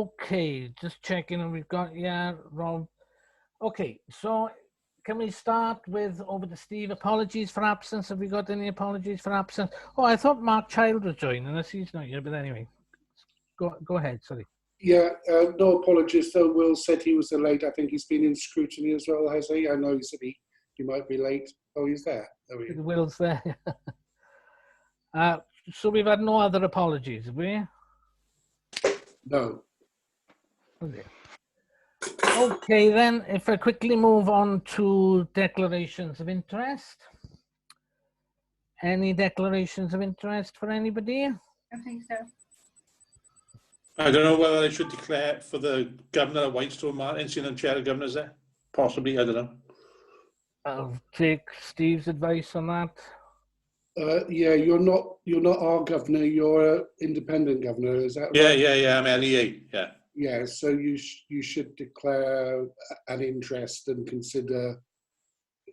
Okay, just checking, and we've got, yeah, Rob. Okay, so can we start with over to Steve? Apologies for absence. Have we got any apologies for absence? Oh, I thought Mark Child was joining us. He's not here, but anyway, go ahead. Sorry. Yeah, no apologies. Though Will said he was late. I think he's been in scrutiny as well, has he? I know he said he might be late. Oh, he's there. Will's there. So we've had no other apologies, have we? No. Okay, then, if I quickly move on to declarations of interest. Any declarations of interest for anybody? I think so. I don't know whether I should declare for the governor of Whitestone, Martin, seeing the chair of governors there. Possibly, I don't know. I'll take Steve's advice on that. Yeah, you're not our governor. You're an independent governor. Is that right? Yeah. I'm LEA. Yeah. Yeah. So you should declare an interest and consider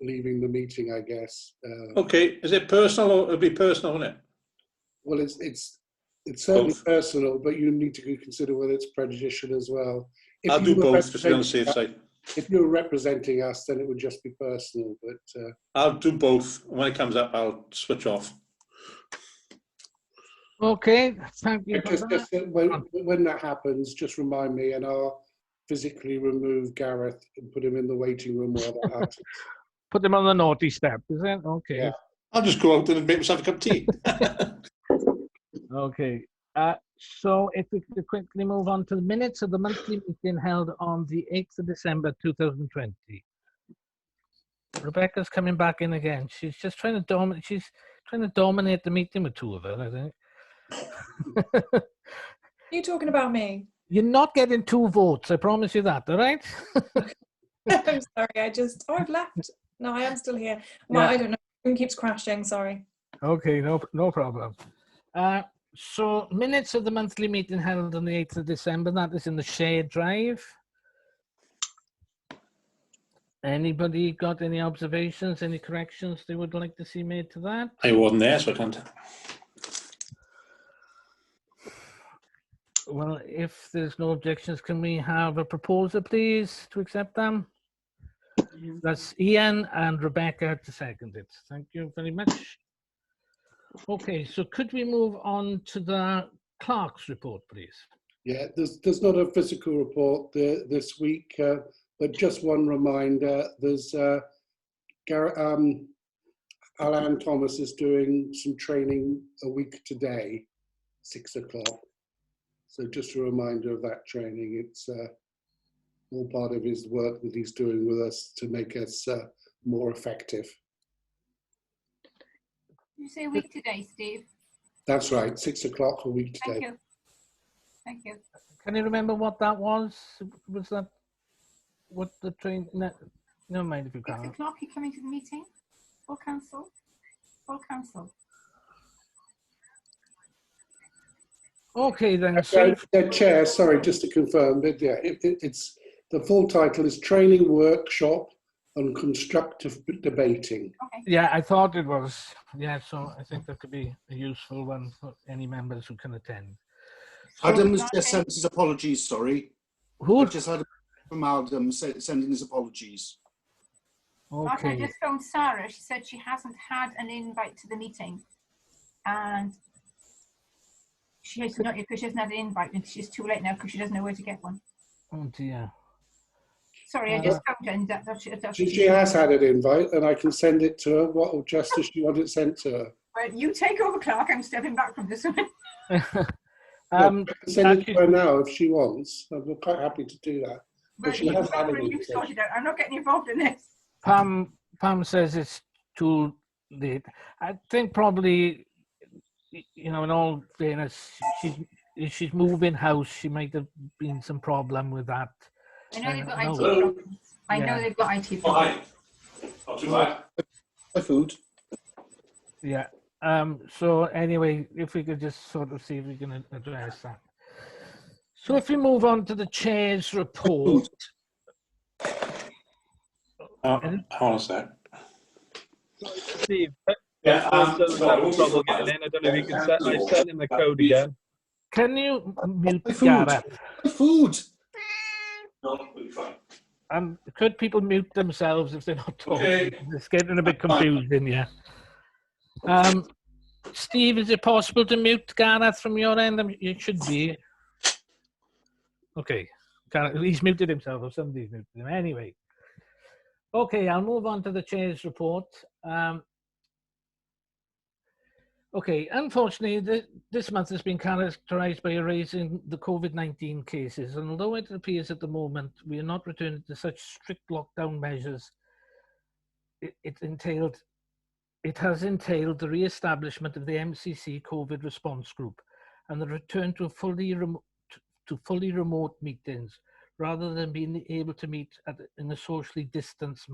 leaving the meeting, I guess. Okay. Is it personal? Or it'll be personal, won't it? Well, it's certainly personal, but you need to consider whether it's prejudicial as well. I'll do both, just to be on the safe side. If you're representing us, then it would just be personal. But I'll do both. When it comes up, I'll switch off. Okay, thank you. Just when that happens, just remind me, and I'll physically remove Gareth and put him in the waiting room while that happens. Put them on the naughty step, is it? Okay. Yeah. I'll just go out and make myself a cup of tea. Okay. So if we could quickly move on to the minutes of the monthly meeting held on the 8th of December 2020. Rebecca's coming back in again. She's just trying to dominate the meeting with two of us, I think. Are you talking about me? You're not getting 2 votes, I promise you that, all right? I'm sorry, I've left. No, I am still here. Well, yeah. I don't know. It keeps crashing, sorry. Okay, no problem. So minutes of the monthly meeting held on the 8th of December, that is in the shared drive. Anybody got any observations, any corrections they would like to see made to that? I wasn't there, so I can't. Well, if there's no objections, can we have a proposal, please, to accept them? That's Ian and Rebecca to second it. Thank you very much. Okay, so could we move on to the clerk's report, please? Yeah, there's not a physical report this week, but just one reminder. There's Alan Thomas is doing some training a week today, 6 o'clock. So just a reminder of that training. It's all part of his work that he's doing with us to make us more effective. Did you say a week today, Steve? That's right, 6 o'clock a week today. Thank you. Thank you. Can you remember what that was? Was that what the train? No, never mind if you can't. 6 o'clock, you coming to the meeting? Full council? Full council. Okay then. The chair, sorry, just to confirm, but yeah, it's the full title is Training Workshop on Constructive Debating. Okay. Yeah, I thought it was. Yeah, so I think that could be a useful one for any members who can attend. So, Adam has just sent his apologies, sorry. Who? I've just had from Adam sending his apologies. Okay. I Okay. just phoned Sarah. She said she hasn't had an invite to the meeting. And she has not because she hasn't had an invite and she's too late now because she doesn't know where to get one. Oh dear. Sorry, I just phoned her and she has had an invite and I can send it to her. What just as she wanted it sent to her? Well, you take over, Clark. I'm stepping back from this one. I can send it to her now if she wants. I'm quite happy to do that. But she has had an invite. I'm not getting involved in this. Pam says it's too late. I think probably, you know, in all fairness, she's moving house. She might have been some problem with that. I know they've got IT problems. I know they've got IT problems. Not too bad. My food. Yeah. So anyway, if we could just sort of see if we can address that. So if we move on to the chair's report. Hold on a sec. Steve, Yeah, doesn't have trouble getting in. I don't know if you can set him the code again. Can you mute My food. Gareth? My food. No, we'll be fine. And could people mute themselves if they're not talking? Okay. It's getting a bit confusing, yeah. Steve, is it possible to mute Gareth from your end? I mean, it should be. Okay. He's muted himself, or somebody's muted him. Anyway. Okay, I'll move on to the chair's report. Okay, unfortunately, this month has been characterised by a rise in the COVID-19 cases, and although it appears at the moment we are not returning to such strict lockdown measures, it has entailed the re-establishment of the MCC COVID response group and the return to fully remote meetings, rather than being able to meet in a socially distanced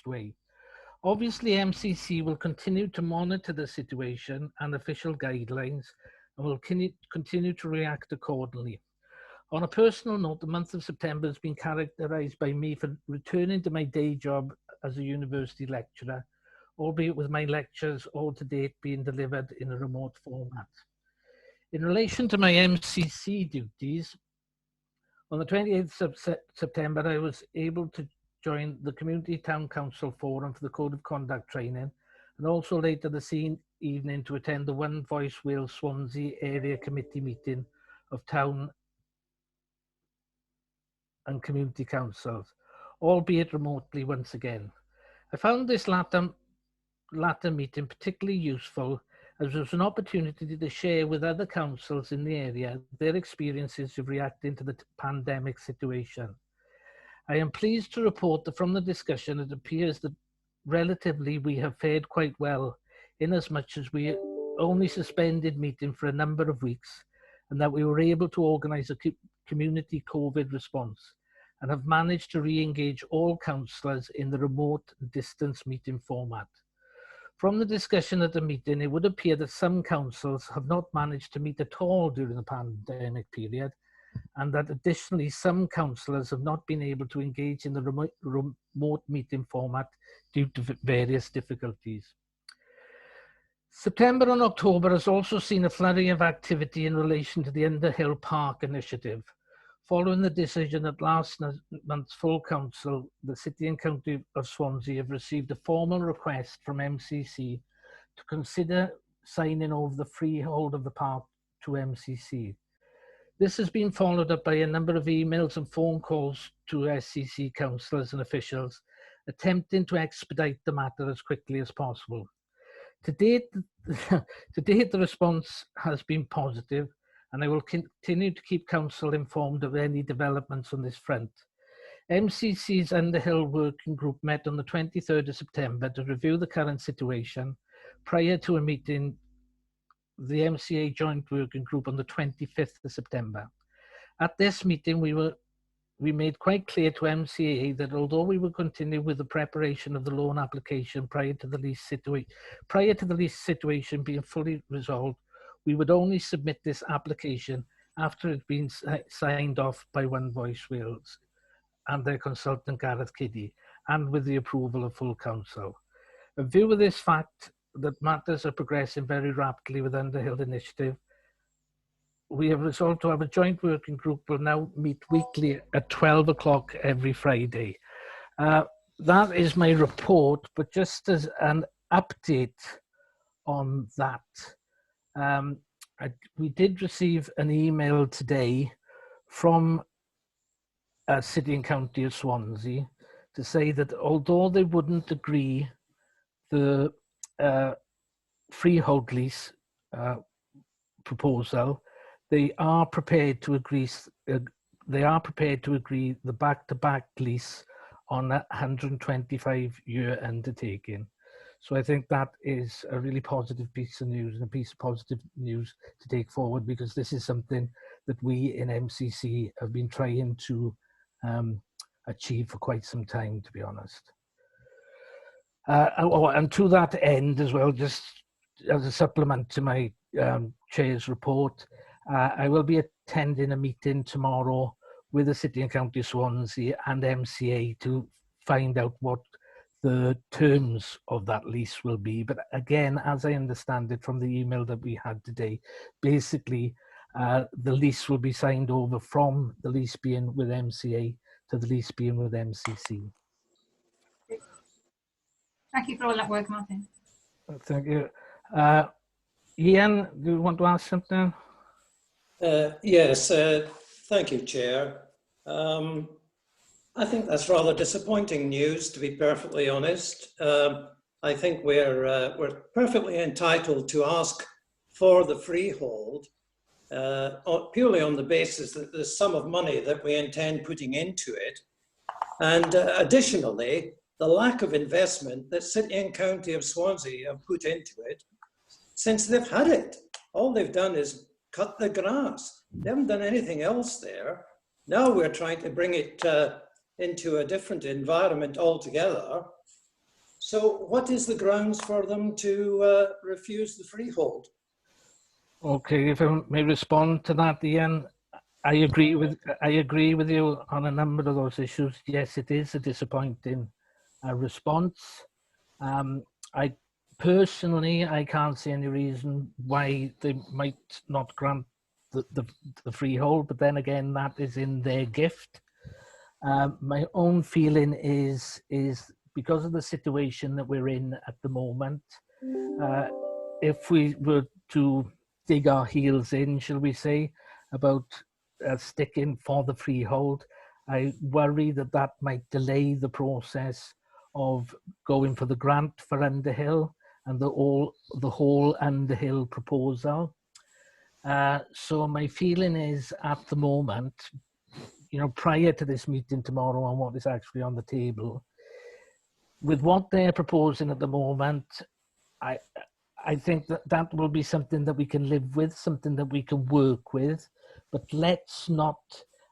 way. Obviously, MCC will continue to monitor the situation and official guidelines and will continue to react accordingly. On a personal note, the month of September has been characterised by me for returning to my day job as a university lecturer, albeit with my lectures all to date being delivered in a remote format. In relation to my MCC duties, on the 28th of September, I was able to join the Community Town Council Forum for the Code of Conduct training, and also later this evening to attend the One Voice Wales Swansea Area Committee meeting of Town and Community Councils, albeit remotely once again. I found this latter meeting particularly useful, as there was an opportunity to share with other councils in the area their experiences of reacting to the pandemic situation. I am pleased to report that from the discussion, it appears that relatively we have fared quite well, in as much as we only suspended meeting for a number of weeks, and that we were able to organise a community COVID response and have managed to re-engage all councillors in the remote distance meeting format. From the discussion at the meeting, it would appear that some councils have not managed to meet at all during the pandemic period, and that additionally some councillors have not been able to engage in the remote meeting format due to various difficulties. September and October has also seen a flurry of activity in relation to the Underhill Park initiative. Following the decision at last month's full council, the City and County of Swansea have received a formal request from MCC to consider signing over the freehold of the park to MCC. This has been followed up by a number of emails and phone calls to SCC councillors and officials, attempting to expedite the matter as quickly as possible. To date, the response has been positive, and I will continue to keep council informed of any developments on this front. MCC's Underhill Working Group met on the 23rd of September to review the current situation prior to a meeting, the MCA Joint Working Group, on the 25th of September. At this meeting, we made quite clear to MCA that although we would continue with the preparation of the loan application prior to the lease situation being fully resolved, we would only submit this application after it had been signed off by One Voice Wales and their consultant Gareth Kiddy, and with the approval of full council. In view of this fact that matters are progressing very rapidly with Underhill Initiative, we have resolved to have a joint working group will now meet weekly at 12 o'clock every Friday. That is my report, but just as an update on that, we did receive an email today from City and County of Swansea to say that although they wouldn't agree the freehold lease proposal, they are prepared to agree. The back-to-back lease on a 125-year undertaking. So I think that is a really positive piece of news, and a piece of positive news to take forward, because this is something that we in MCC have been trying to achieve for quite some time, to be honest. And to that end as well, just as a supplement to my chair's report, I will be attending a meeting tomorrow with the City and County of Swansea and MCA to find out what the terms of that lease will be. But again, as I understand it from the email that we had today, basically the lease will be signed over from the lease being with MCA to the lease being with MCC. Thank you for all that work, Martin. Thank you. Ian, do you want to ask something? Yes, thank you, Chair. I think that's rather disappointing news, to be perfectly honest. I think we're perfectly entitled to ask for the freehold purely on the basis that the sum of money that we intend putting into it, and additionally, the lack of investment that City and County of Swansea have put into it since they've had it. All they've done is cut the grass. They haven't done anything else there. Now we're trying to bring it into a different environment altogether. So what is the grounds for them to refuse the freehold? Okay, if I may respond to that, Ian, I agree with you on a number of those issues. Yes, it is a disappointing response. I personally, I can't see any reason why they might not grant the freehold, but then again, that is in their gift. My own feeling is because of the situation that we're in at the moment, if we were to dig our heels in, shall we say, about sticking for the freehold, I worry that that might delay the process of going for the grant for Underhill and the whole Underhill proposal. So my feeling is at the moment, you know, prior to this meeting tomorrow on what is actually on the table, with what they're proposing at the moment, I think that will be something that we can live with, something that we can work with, but let's not,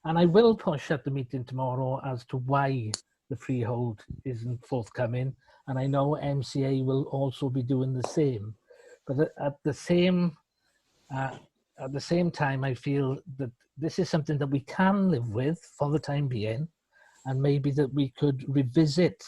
and I will push at the meeting tomorrow as to why the freehold isn't forthcoming, and I know MCA will also be doing the same, but at the same time, I feel that this is something that we can live with for the time being, and maybe that we could revisit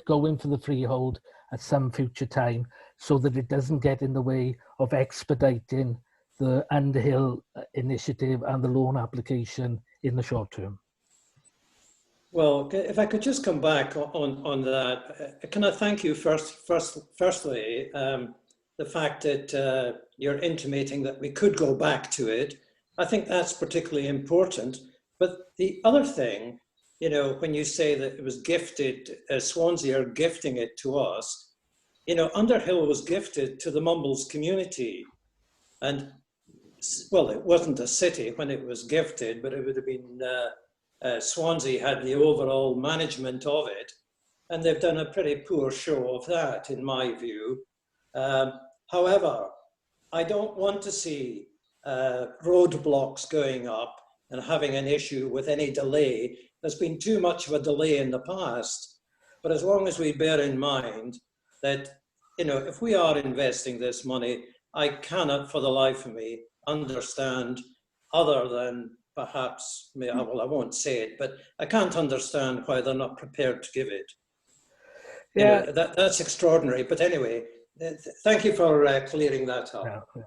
going for the freehold at some future time, so that it doesn't get in the way of expediting the Underhill initiative and the loan application in the short term. Well, if I could just come back on that, can I thank you firstly, the fact that you're intimating that we could go back to it. I think that's particularly important. But the other thing, you know, when you say that it was gifted, Swansea are gifting it to us, you know, Underhill was gifted to the Mumbles community. And, well, it wasn't a city when it was gifted, but it would have been, Swansea had the overall management of it. And they've done a pretty poor show of that, in my view. However, I don't want to see roadblocks going up and having an issue with any delay. There's been too much of a delay in the past, but as long as we bear in mind that, you know, if we are investing this money, I cannot for the life of me understand, other than perhaps, well, I won't say it, but I can't understand why they're not prepared to give it. Yeah, you know, that's extraordinary. But anyway, thank you for clearing that up. yeah.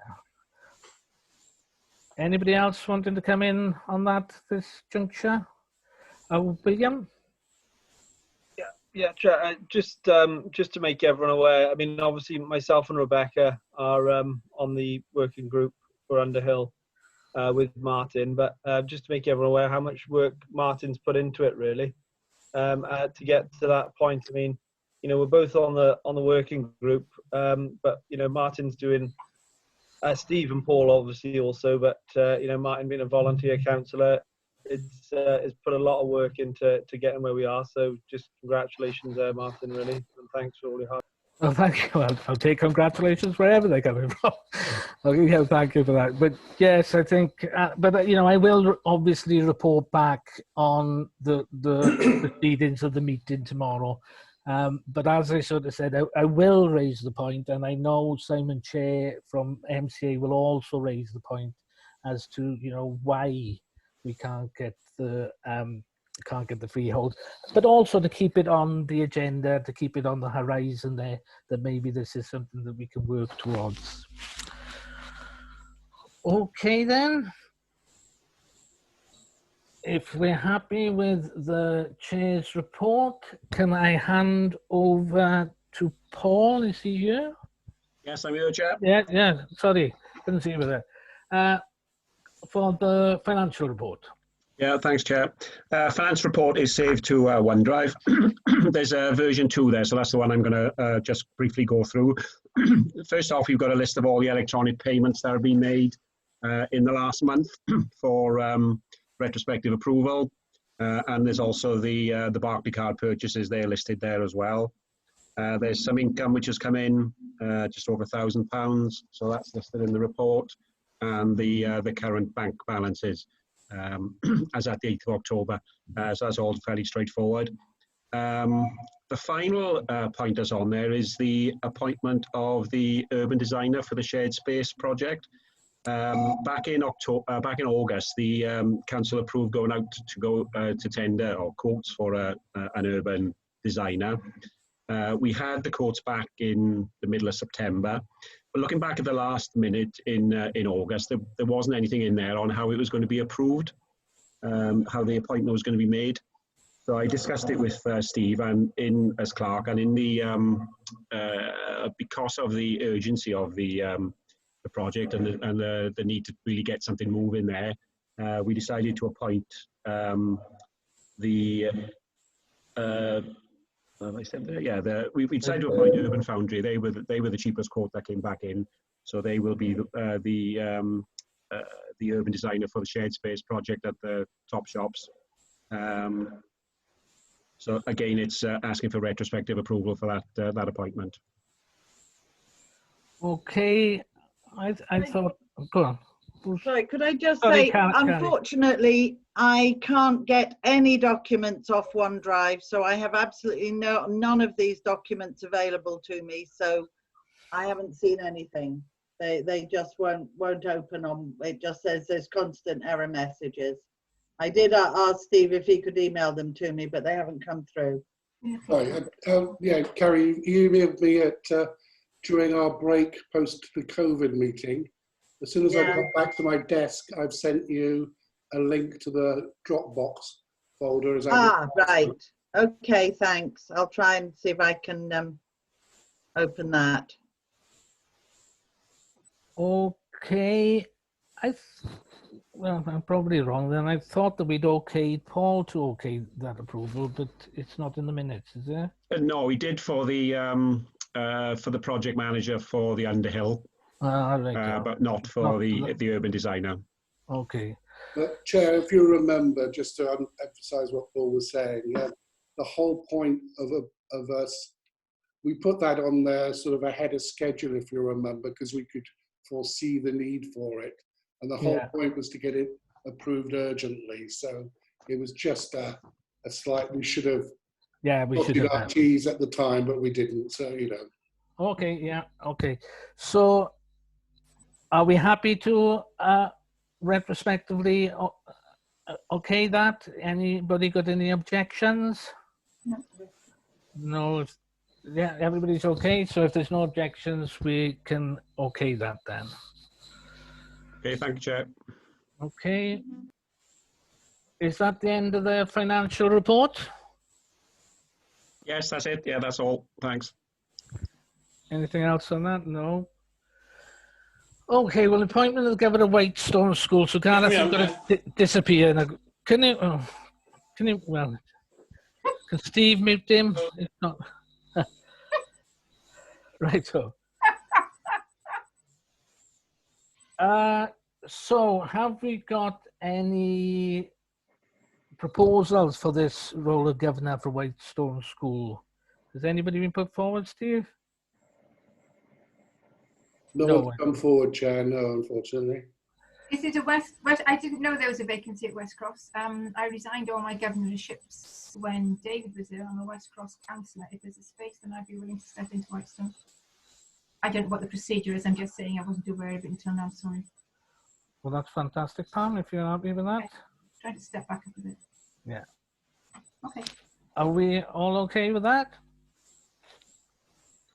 Anybody else wanting to come in on that this juncture? William? Yeah, just to make everyone aware, I mean, obviously myself and Rebecca are on the working group for Underhill with Martin, but just to make everyone aware how much work Martin's put into it, really, to get to that point. I mean, you know, we're both on the working group, but you know, Martin's doing, Steve and Paul obviously also, but you know, Martin being a volunteer councillor, it's put a lot of work into getting where we are. So just congratulations there, Martin, really, and thanks for all your hard. Well, thank you. I'll take congratulations wherever they're coming from. Okay, thank you for that. But yes, I think, but you know, I will obviously report back on the proceedings of the meeting tomorrow. But as I sort of said, I will raise the point, and I know Simon Chair from MCA will also raise the point as to, you know, why we can't get the can't get the freehold, but also to keep it on the agenda, to keep it on the horizon there, that maybe this is something that we can work towards. Okay then. If we're happy with the chair's report, can I hand over to Paul? Is he here? Yes, I'm here, Chair. Yeah, sorry, couldn't see you there. For the financial report. Yeah, thanks, Chair. Finance report is saved to OneDrive. There's a version 2 there, so that's the one I'm going to just briefly go through. First off, you've got a list of all the electronic payments that have been made in the last month for retrospective approval. And there's also the Barclay card purchases there listed there as well. There's some income which has come in, just over £1,000, so that's listed in the report. And the current bank balances as at the 8th of October. So that's all fairly straightforward. The final point that's on there is the appointment of the urban designer for the shared space project. Back in August, the council approved going out to tender or quotes for an urban designer. We had the quotes back in the middle of September. But looking back at the last minute in August, there wasn't anything in there on how it was going to be approved, how the appointment was going to be made. So I discussed it with Steve and as clerk, and in the because of the urgency of the project and the need to really get something moving there, we decided to appoint we decided to appoint Urban Foundry. They were the cheapest quote that came back in, so they will be the urban designer for the shared space project at the top shops. So again, it's asking for retrospective approval for that appointment. Okay, I thought. Go on. Sorry, could I just Sorry, say, Karen. unfortunately, I can't get any documents off OneDrive, so I have absolutely none of these documents available to me, so I haven't seen anything. They just won't open on. It just says there's constant error messages. I did ask Steve if he could email them to me, but they haven't come through. Sorry, yeah, Carrie, you emailed me during our break post the COVID meeting. As soon as I got back to my desk, I've sent you a link to the Dropbox folder. Right. Okay, thanks. I'll try and see if I can open that. Okay. Well, I'm probably wrong then. I thought that we'd okayed Paul to okay that approval, but it's not in the minutes, is there? No, we did for the project manager for the Underhill. But not for the urban designer. Okay. But Chair, if you remember, just to emphasise what Paul was saying, the whole point of us, we put that on there sort of ahead of schedule, if you remember, because we could foresee the need for it. And the whole point was to get it approved urgently. So it was just a slight, we should have dotted our T's at the time, but we didn't. So, you know. Okay, okay. So are we happy to retrospectively okay that? Anybody got any objections? No. Yeah, everybody's okay. So if there's no objections, we can okay that then. Okay, thank you, Chair. Okay. Is that the end of the financial report? Yes, that's it. Yeah, that's all. Thanks. Anything else on that? No. Okay, well, appointment of the Governor of Whitestone School. So Gareth, you've got to disappear. Now, can you, well, can Steve mute him? If not. Right, so. So have we got any proposals for this role of Governor for Whitestone School? Has anybody been put forward, Steve? No one's come forward, Chair, no, unfortunately. Is it a West? I didn't know there was a vacancy at West Cross. I resigned all my governorships when David was there. I'm a West Cross councillor. If there's a space, then I'd be willing to step into Whitestone. I don't know what the procedure is. I'm just saying I wasn't aware of it until now. Sorry. Well, that's fantastic, Pam, if you're happy with that. Okay. Try to step back a bit. Yeah. Okay. Are we all okay with that?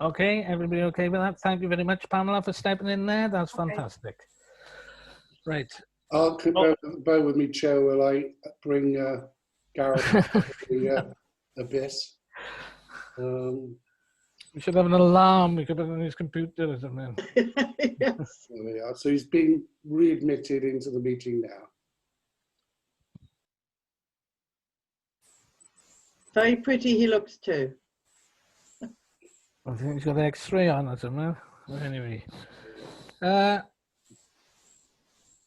Okay, everybody okay with that? Thank you very much, Pamela, for stepping in there. That's Okay. fantastic. Right. Bear with me, Chair, while I bring Gareth out of the abyss. We should have an alarm. We could have it on his computer or something. Yes. There we are. So he's been readmitted into the meeting now. Very pretty he looks too. I think he's got X-ray on or something. Anyway.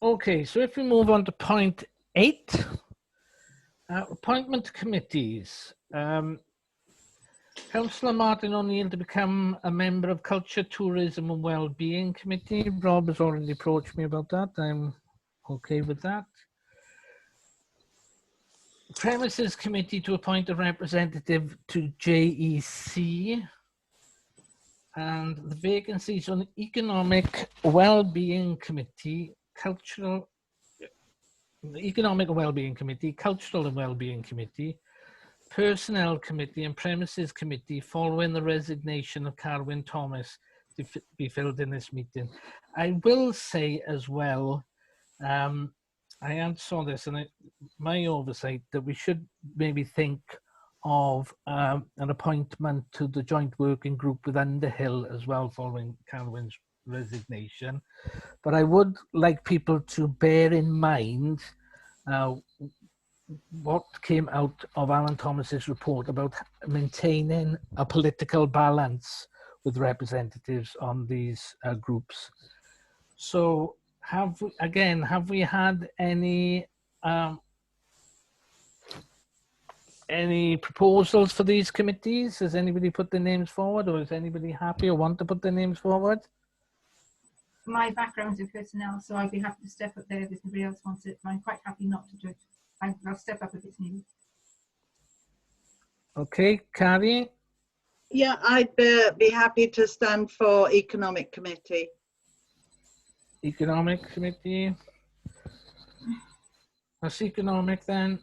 Okay, so if we move on to point 8, appointment committees. Councillor Martin O'Neill to become a member of Culture, Tourism and Wellbeing Committee. Rob has already approached me about that. I'm okay with that. Premises Committee to appoint a representative to JEC. And the vacancies on the Economic Wellbeing Committee, the Economic Wellbeing Committee, Cultural and Wellbeing Committee, Personnel Committee and Premises Committee following the resignation of Carwyn Thomas to be filled in this meeting. I will say as well, I saw this and my oversight that we should maybe think of an appointment to the joint working group with Underhill as well following Carwyn's resignation. But I would like people to bear in mind what came out of Alan Thomas's report about maintaining a political balance with representatives on these groups. So have we had any proposals for these committees? Has anybody put their names forward, or is anybody happy or want to put their names forward? My background's in personnel, so I'd be happy to step up there if anybody else wants it. I'm quite happy not to do it. I'll step up if it's needed. Okay, Carrie? Yeah, I'd be happy to stand for Economic Committee. Economic Committee. That's Economic then.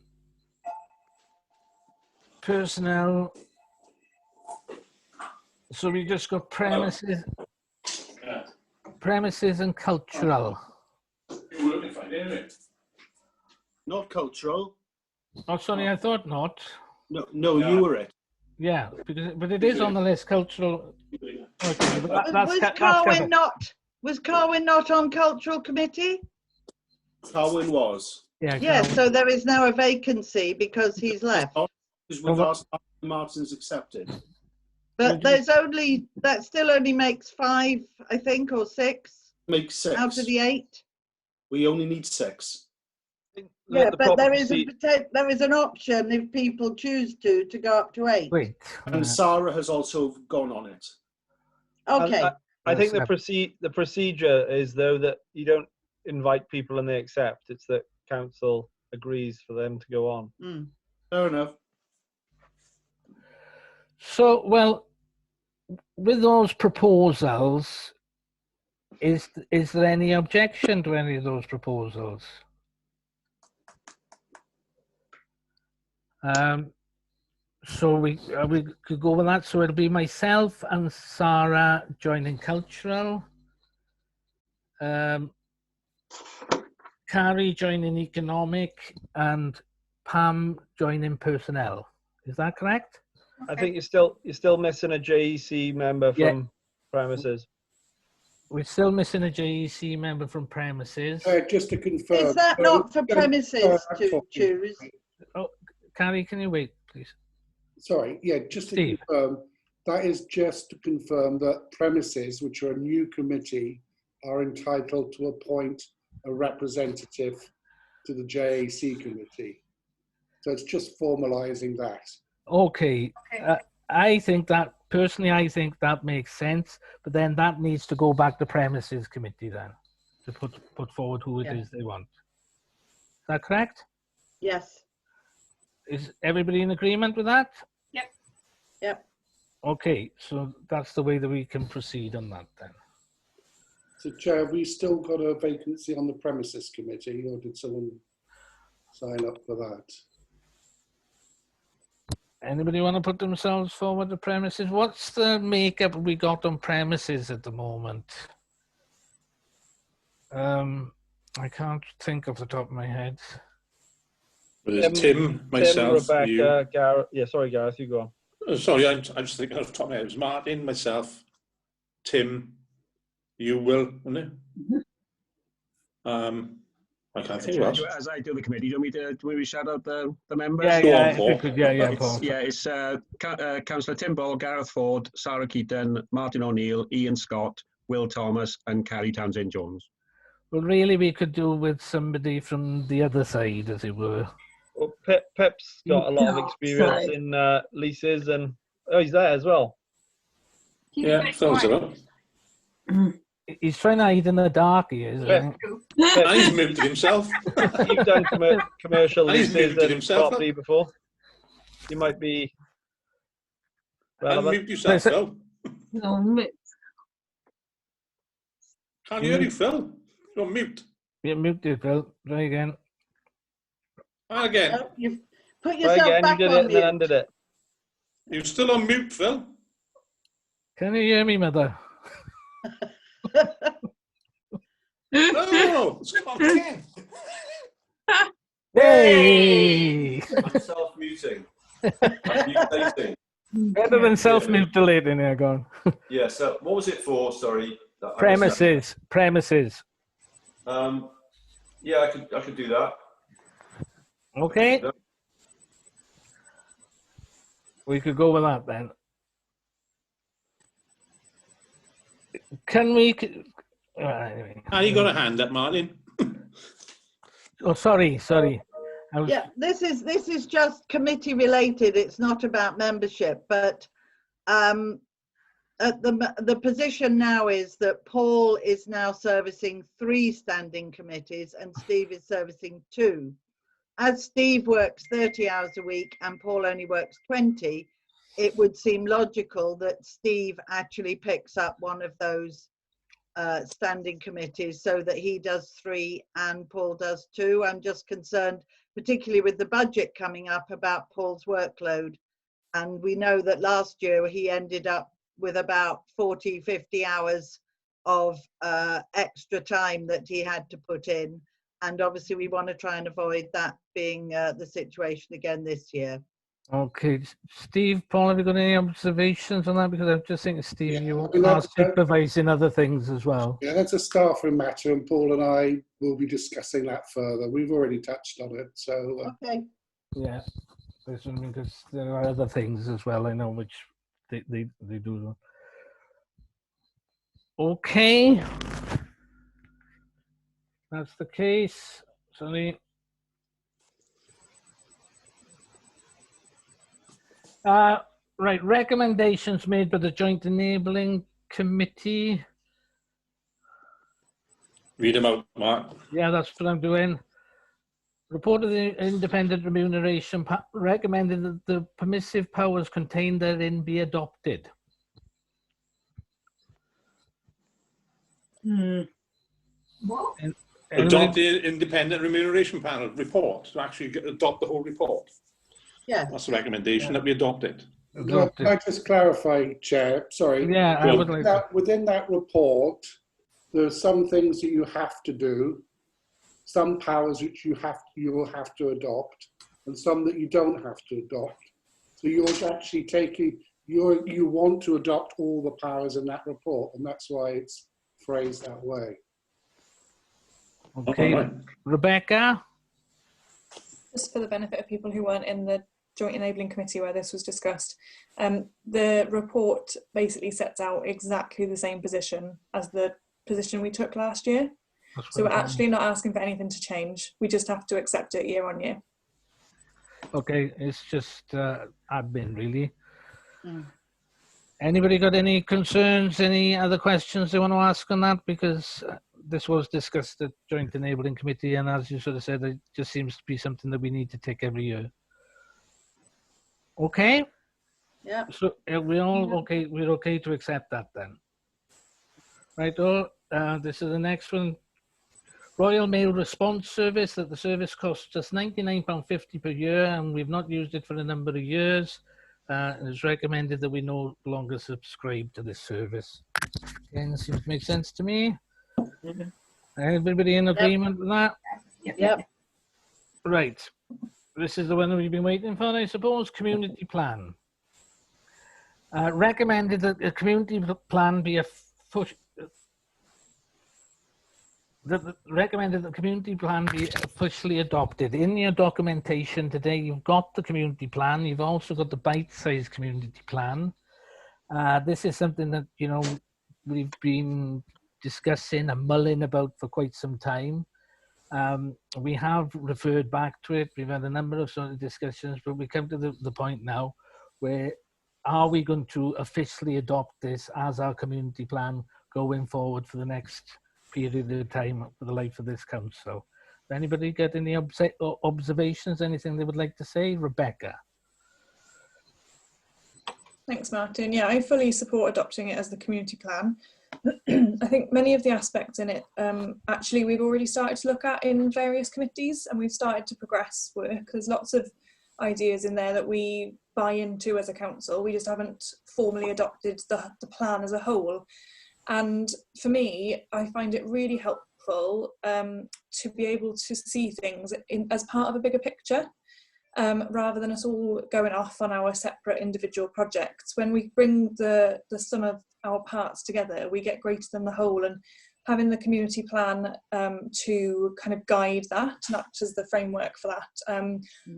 Personnel. So we just got premises and cultural. Not cultural. Oh, sorry, I thought not. No, you were it. Yeah, but it is on the list, cultural. Okay, but was Carwyn not on Cultural Committee? Carwyn was. Yeah, Yes, so there is now a vacancy because he's left. Because we've asked Martin's accepted. But that still only makes 5, I think, or 6. Makes 6. Out of the 8. We only need 6. Yeah, but there is an option if people choose to go up to 8. Wait. And Sarah has also gone on it. Okay. I think the procedure is, though, that you don't invite people and they accept. It's that council agrees for them to go on. Mm. Fair enough. So, well, with those proposals, is there any objection to any of those proposals? So we could go with that. So it'll be myself and Sarah joining cultural, Carrie joining economic, and Pam joining personnel. Is that correct? Okay. I think you're still missing a JEC member from premises. We're still missing a JEC member from premises. Just to confirm. Is that not for premises to choose? Oh, Carrie, can you wait, please? Sorry, yeah, just to confirm, that is just to confirm that premises, which are a new committee, are entitled to appoint a representative to the JAC committee. So it's just formalising that. Okay. I think that makes sense, but then that needs to go back to premises committee then to put forward who it is they want. Is that correct? Yes. Is everybody in agreement with that? Yep. Yep. Okay, so that's the way that we can proceed on that then. So, Chair, have we still got a vacancy on the premises committee, or did someone sign up for that? Anybody want to put themselves forward to premises? What's the makeup we got on premises at the moment? I can't think off the top of my head. There's Tim, myself, Rebecca, you. Gareth. Yeah, sorry, Gareth, you go on. Sorry, I'm just thinking off the top of my head. It was Martin, myself, Tim, you, Will, wasn't it? I can't think who else. As I do the committee, do we shout out the members? Yeah, Go yeah, on, Paul. Paul. It's Councillor Tim Ball, Gareth Ford, Sarah Keaton, Martin O'Neill, Ian Scott, Will Thomas, and Carrie Townsend-Jones. Well, really, we could do with somebody from the other side, as it were. Well, Pip's got a lot of experience in leases, and he's there as well. Yeah, Phil's up. He's trying to hide in the dark, he is. Yeah. And he's moved it himself. You've done commercial And he's leases moved it and himself. property before. You might be And relevant. mute yourself, Phil. No, mute. Can't you hear you, Phil? You're on mute. You're muted, Phil. Try again. And again. No, you've put Try yourself again, you back did it on and then mute. undid it. You're still on mute, Phil. Can you hear me, Mother? No, it's come on again. Hey! Self-muting. Mutating. Better than self-mutilating here, gone. Yeah, so what was it for? Sorry. I missed Premises. Premises. that. Yeah, I could do that. Okay. We could go with that then. Can we? Anyway. You got a hand up, Martin. Oh, sorry. I was, Yeah, this is just committee related. It's not about membership, but the position now is that Paul is now servicing 3 standing committees and Steve is servicing 2. As Steve works 30 hours a week and Paul only works 20, it would seem logical that Steve actually picks up one of those standing committees so that he does 3 and Paul does 2. I'm just concerned, particularly with the budget coming up, about Paul's workload. And we know that last year he ended up with about 40, 50 hours of extra time that he had to put in. And obviously we want to try and avoid that being the situation again this year. okay, Steve, Paul, have you got any observations on that? Because I'm just thinking, Steve, Yeah, you I mean, are that's- supervising other things as well. Yeah, that's a staffing matter, and Paul and I will be discussing that further. We've already touched on it, so Okay. Yeah, because there are other things as well, I know, which they do. Okay. That's the case. Sorry. Right, recommendations made by the Joint Enabling Committee. Read them out, Mark. Yeah, that's what I'm doing. Report of the independent remuneration recommended that the permissive powers contained therein be adopted. What? Adopt the independent remuneration panel report to actually adopt the whole report. Yeah. That's the recommendation that we adopt it. can I just clarify, Chair? Sorry. Yeah, I would like to. Within that report, there are some things that you have to do, some powers which you will have to adopt, and some that you don't have to adopt. So you're actually taking, you want to adopt all the powers in that report, and that's why it's phrased that way. Okay, Rebecca? Just for the benefit of people who weren't in the Joint Enabling Committee where this was discussed, the report basically sets out exactly the same position as the position we took last year. So we're actually not asking for anything to change. We just have to accept it year on year. Okay, it's just admin, really. Anybody got any concerns, any other questions they want to ask on that? Because this was discussed at Joint Enabling Committee, and as you sort of said, it just seems to be something that we need to take every year. Okay? Yeah. So we're all okay, we're okay to accept that then. Right, this is the next one. Royal Mail Response Service, that the service costs us £99.50 per year, and we've not used it for a number of years. It's recommended that we no longer subscribe to this service. Again, seems to make sense to me. Everybody in agreement with that? Yep. Right. This is the one that we've been waiting for, I suppose. Community plan. Recommended that a community plan be recommended that the community plan be officially adopted. In your documentation today, you've got the community plan. You've also got the bite-sized community plan. This is something that, you know, we've been discussing and mulling about for quite some time. We have referred back to it. We've had a number of sort of discussions, but we come to the point now where are we going to officially adopt this as our community plan going forward for the next period of time for the life of this council? Anybody got any observations, anything they would like to say? Rebecca? Thanks, Martin. Yeah, I fully support adopting it as the community plan. I think many of the aspects in it, actually, we've already started to look at in various committees, and we've started to progress work. There's lots of ideas in there that we buy into as a council. We just haven't formally adopted the plan as a whole. And for me, I find it really helpful to be able to see things as part of a bigger picture. Rather than us all going off on our separate individual projects. When we bring the sum of our parts together, we get greater than the whole, and having the community plan to kind of guide that and act as the framework for that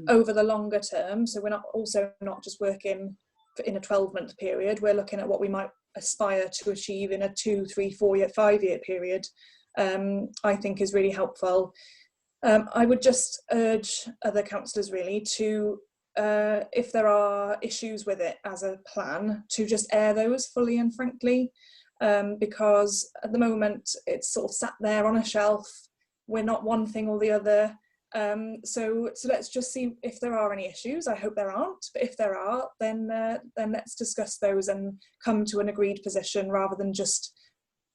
over the longer term. So we're not just working in a 12-month period, we're looking at what we might aspire to achieve in a 2, 3, 4 year, 5-year period, I think is really helpful. I would just urge other councillors really to, if there are issues with it as a plan, to just air those fully and frankly, because at the moment it's sort of sat there on a shelf. We're not one thing or the other. So let's just see if there are any issues. I hope there aren't, but if there are, then let's discuss those and come to an agreed position rather than just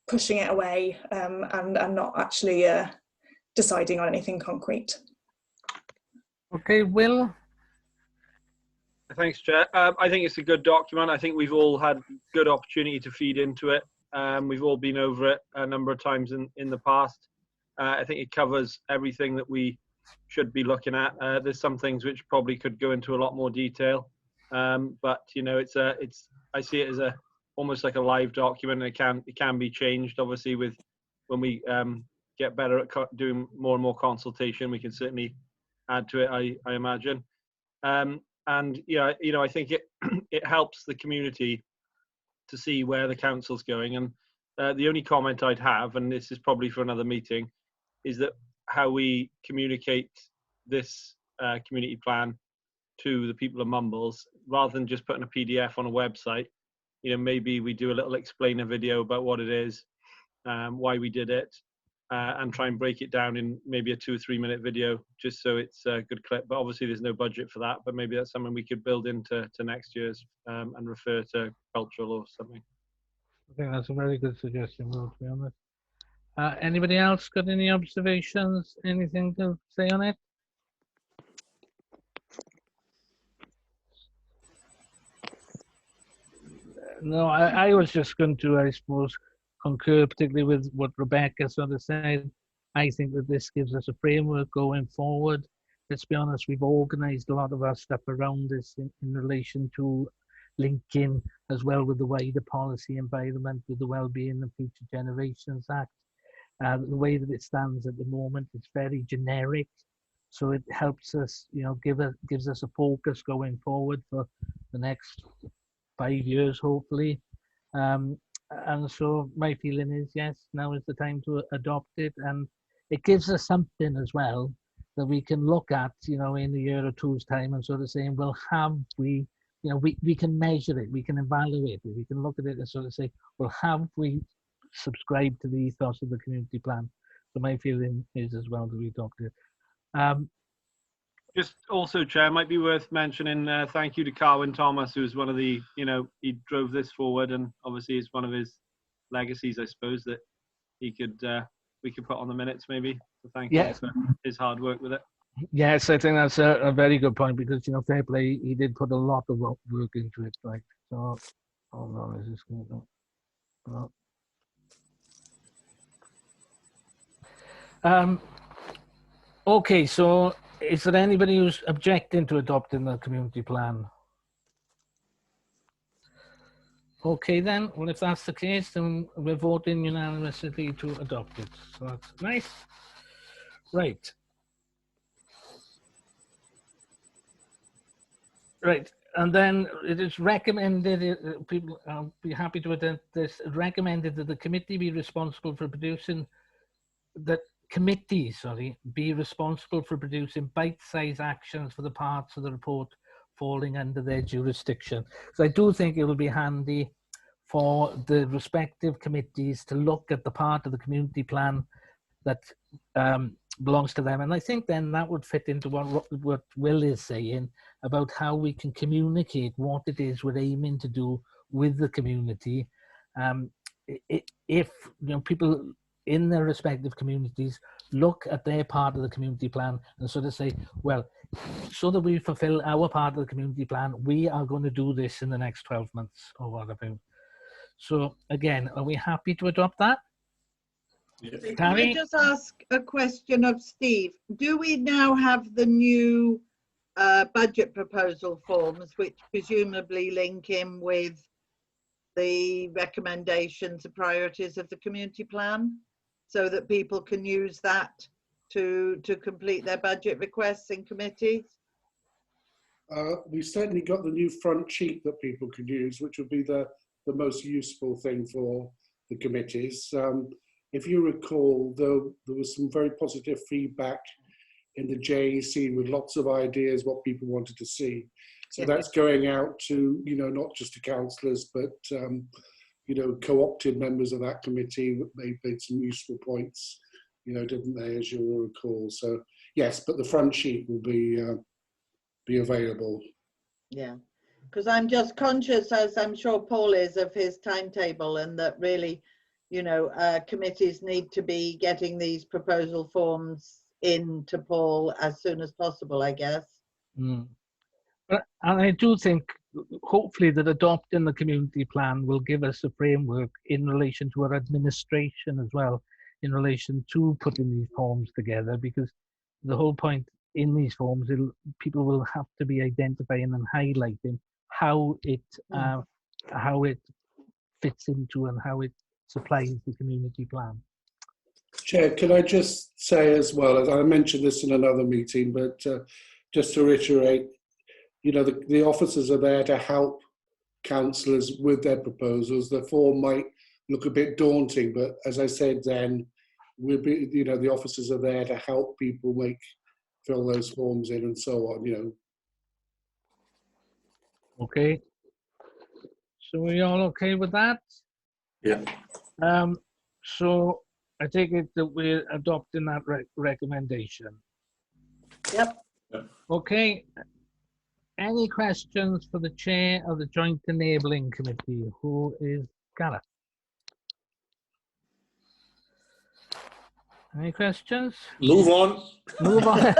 pushing it away and not actually deciding on anything concrete. Okay, Will? Thanks, Chair. I think it's a good document. I think we've all had good opportunity to feed into it. We've all been over it a number of times in the past. I think it covers everything that we should be looking at. There's some things which probably could go into a lot more detail, but you know, I see it as almost like a live document, and it can be changed. Obviously, when we get better at doing more and more consultation, we can certainly add to it, I imagine. And yeah, you know, I think it helps the community to see where the council's going. And the only comment I'd have, and this is probably for another meeting, is that how we communicate this community plan to the people of Mumbles, rather than just putting a PDF on a website. You know, maybe we do a little explainer video about what it is, why we did it, and try and break it down in maybe a 2 or 3 minute video, just so it's a good clip. But obviously there's no budget for that, but maybe that's something we could build into next year's and refer to cultural or something. I think that's a very good suggestion, Will, to be honest. Anybody else got any observations, anything to say on it? No, I was just going to, I suppose, concur particularly with what Rebecca sort of said. I think that this gives us a framework going forward. Let's be honest, we've organised a lot of our stuff around this in relation to linking as well with the wider policy environment, with the Wellbeing and Future Generations Act. The way that it stands at the moment, it's very generic. So it helps us, you know, gives us a focus going forward for the next 5 years, hopefully. And so my feeling is, yes, now is the time to adopt it. And it gives us something as well that we can look at, you know, in a year or two's time and sort of saying, well, have we, you know, we can measure it, we can evaluate it, we can look at it and sort of say, well, have we subscribed to the ethos of the community plan? So my feeling is as well that we adopted it. Just also, Chair, might be worth mentioning thank you to Carwyn Thomas, who's one of the, you know, he drove this forward, and obviously it's one of his legacies, I suppose, that he could we could put on the minutes maybe. So thank you for his hard work with it. Yes, I think that's a very good point because, you know, fair play, he did put a lot of work into it. Like, so, hold on, is this going to go? No. Okay, so is there anybody who's objecting to adopting the community plan? Okay then, well if that's the case, then we're voting unanimously to adopt it. So that's nice. Right. Right, and then it is recommended, people be happy to adopt this, recommended that the committee be responsible for producing, be responsible for producing bite-sized actions for the parts of the report falling under their jurisdiction. So I do think it will be handy for the respective committees to look at the part of the community plan that belongs to them. And I think then that would fit into what Will is saying about how we can communicate what it is we're aiming to do with the community. If people in their respective communities look at their part of the community plan and sort of say, well, so that we fulfill our part of the community plan, we are going to do this in the next 12 months or whatever. So again, are we happy to adopt that? Can I just ask a question of Steve? Do we now have the new budget proposal forms, which presumably link in with the recommendations and priorities of the community plan, so that people can use that to complete their budget requests in committees? We certainly got the new front sheet that people could use, which would be the most useful thing for the committees. If you recall, though, there was some very positive feedback in the JEC with lots of ideas what people wanted to see. So that's going out to, not just to councillors, but, co-opted members of that committee made some useful points, didn't they, as you'll recall. So yes, but the front sheet will be available. Yeah, because I'm just conscious, as I'm sure Paul is, of his timetable, and that really, committees need to be getting these proposal forms in to Paul as soon as possible, I guess. And I do think, hopefully, that adopting the community plan will give us a framework in relation to our administration as well, in relation to putting these forms together, because the whole point in these forms, people will have to be identifying and highlighting how it fits into and how it supplies the community plan. Chair, can I just say as well, as I mentioned this in another meeting, but just to reiterate, the officers are there to help councillors with their proposals. The form might look a bit daunting, but as I said then, the officers are there to help people fill those forms in and so on, Okay. So are we all okay with that? Yeah. So I take it that we're adopting that recommendation. Yep. Okay. Any questions for the chair of the Joint Enabling Committee, who is Gareth? Any questions? Move on. Move on.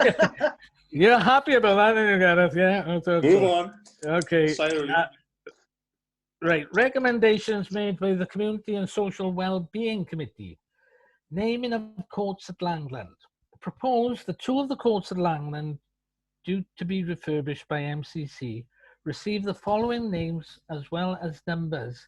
You're happy about that, aren't you, Gareth? Yeah. Move on. Okay. Silently. Right. Recommendations made by the Community and Social Wellbeing Committee. Naming of courts at Langland. Proposed that 2 of the courts at Langland, due to be refurbished by MCC, receive the following names as well as numbers.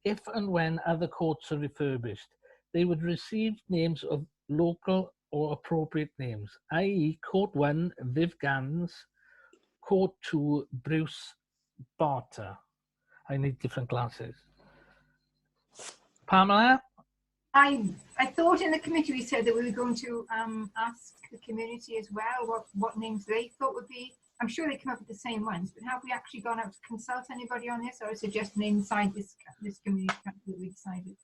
If and when other courts are refurbished, they would receive names of local or appropriate names, i.e. Court 1, Viv Gans, Court 2, Bruce Barter. I need different glasses. Pamela? I thought in the committee we said that we were going to ask the community as well what names they thought would be. I'm sure they come up with the same ones, but have we actually gone out to consult anybody on this, or is it just inside this community council that we decided?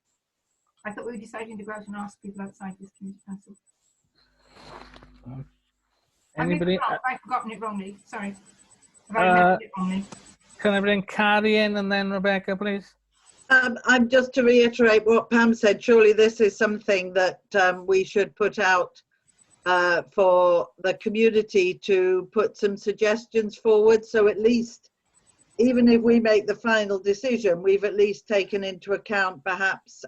I thought we were deciding to go out and ask people outside this community council. Anybody? I've forgotten it wrongly. Sorry. Have I remembered it wrongly? Can I bring Carrie in and then Rebecca, please? I'm just to reiterate what Pam said. Surely this is something that we should put out for the community to put some suggestions forward. So at least, even if we make the final decision, we've at least taken into account perhaps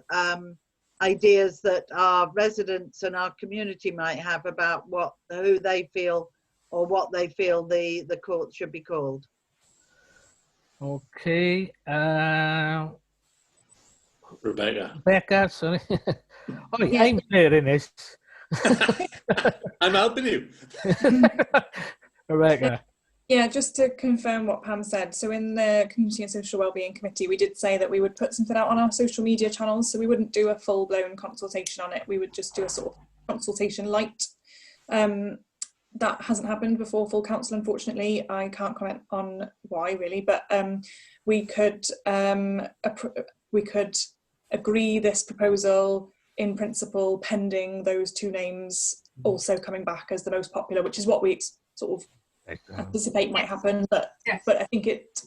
ideas that our residents and our community might have about who they feel or what they feel the court should be called. Okay. Rebecca, sorry. Oh, yeah. I'm hearing this. I'm helping you. Rebecca. Yeah, just to confirm what Pam said. So in the Community and Social Wellbeing Committee, we did say that we would put something out on our social media channels. So we wouldn't do a full-blown consultation on it. We would just do a sort of consultation light. That hasn't happened before full council, unfortunately. I can't comment on why really, but we could agree this proposal in principle pending those two names also coming back as the most popular, which is what we sort of anticipate might happen, but yes. But I think it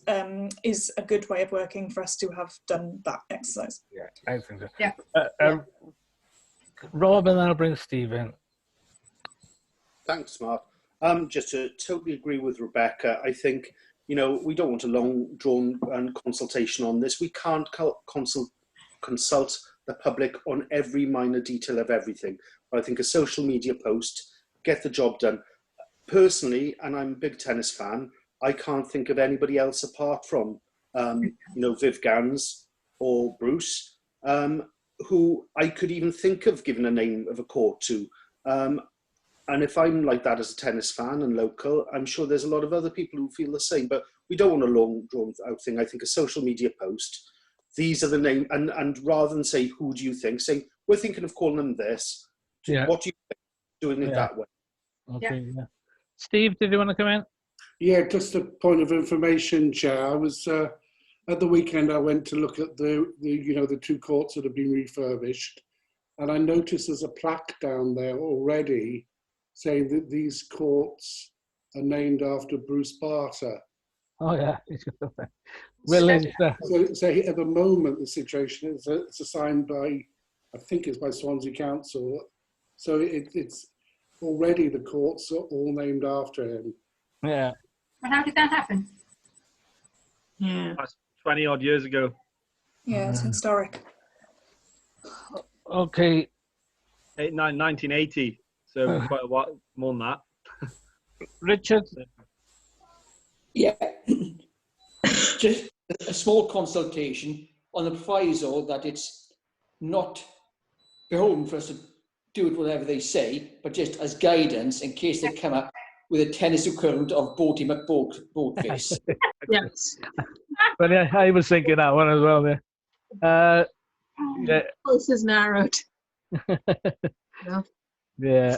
is a good way of working for us to have done that exercise. Yeah, I think so. Yeah. Rob, and then I'll bring Steve in. Thanks, Mark. Just to totally agree with Rebecca, I think, you know, we don't want a long drawn consultation on this. We can't consult the public on every minor detail of everything. But I think a social media post, get the job done. Personally, and I'm a big tennis fan, I can't think of anybody else apart from, you know, Viv Gans or Bruce, who I could even think of giving a name of a court to. And if I'm like that as a tennis fan and local, I'm sure there's a lot of other people who feel the same, but we don't want a long drawn out thing. I think a social media post, these are the names, and rather than say, who do you think, say, we're thinking of calling them this. Yeah. What do you think? Doing it that way. Okay, yeah. Steve, did you want to come in? Yeah, just a point of information, Chair. I was at the weekend. I went to look at the two courts that have been refurbished, and I noticed there's a plaque down there already saying that these courts are named after Bruce Barter. Oh yeah. Well, so at the moment, the situation is it's assigned by, I think it's by Swansea Council. So it's already the courts are all named after him. Yeah. But how did that happen? Yeah. That's 20 odd years ago. Yeah, it's historic. Okay. 1980. So quite a while more than that. Richard? Yeah. Just a small consultation on the proviso that it's not beholden for us to do it whatever they say, but just as guidance in case they come up with a tennis equivalent of Boaty McBoatface. Yes. But yeah, I was thinking that one as well there. Yeah. This is narrowed. Yeah.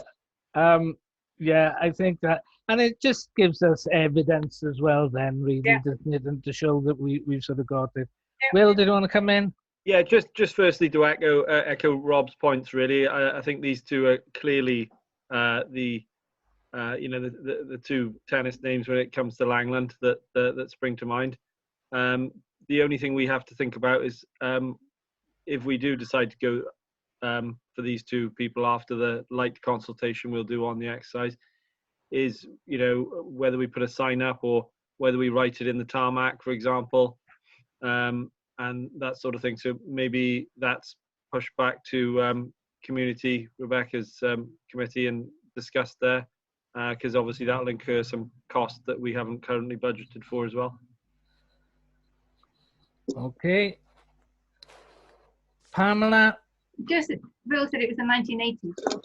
Yeah, I think that, and it just gives us evidence as well then, really, doesn't it? And to show that we've sort of got it. Will, did you want to come in? Yeah, just firstly to echo Rob's points, really. I think these two are clearly the two tennis names when it comes to Langland that spring to mind. The only thing we have to think about is if we do decide to go for these two people after the light consultation we'll do on the exercise, is, you know, whether we put a sign up or whether we write it in the tarmac, for example, and that sort of thing. So maybe that's pushed back to community, Rebecca's committee, and discussed there, because obviously that'll incur some costs that we haven't currently budgeted for as well. Okay. Pamela? Just, Bill said it was the 1980s.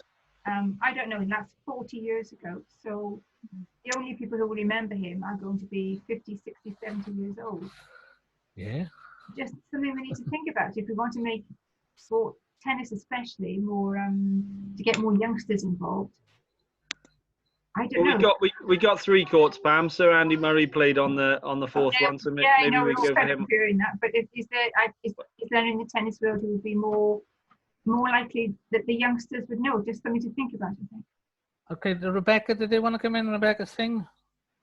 I don't know, that's 40 years ago. So the only people who will remember him are going to be 50, 60, 70 years old. Yeah. Just something we need to think about if we want to make sport, tennis especially, more to get more youngsters involved. I don't know. We got three courts, Pam. Sir Andy Murray played on the fourth one, so maybe I know, we go for him. hearing that, but is there in the tennis world who would be more likely that the youngsters would know? Just something to think about, I think. Okay, Rebecca, did they want to come in? Rebecca Singh?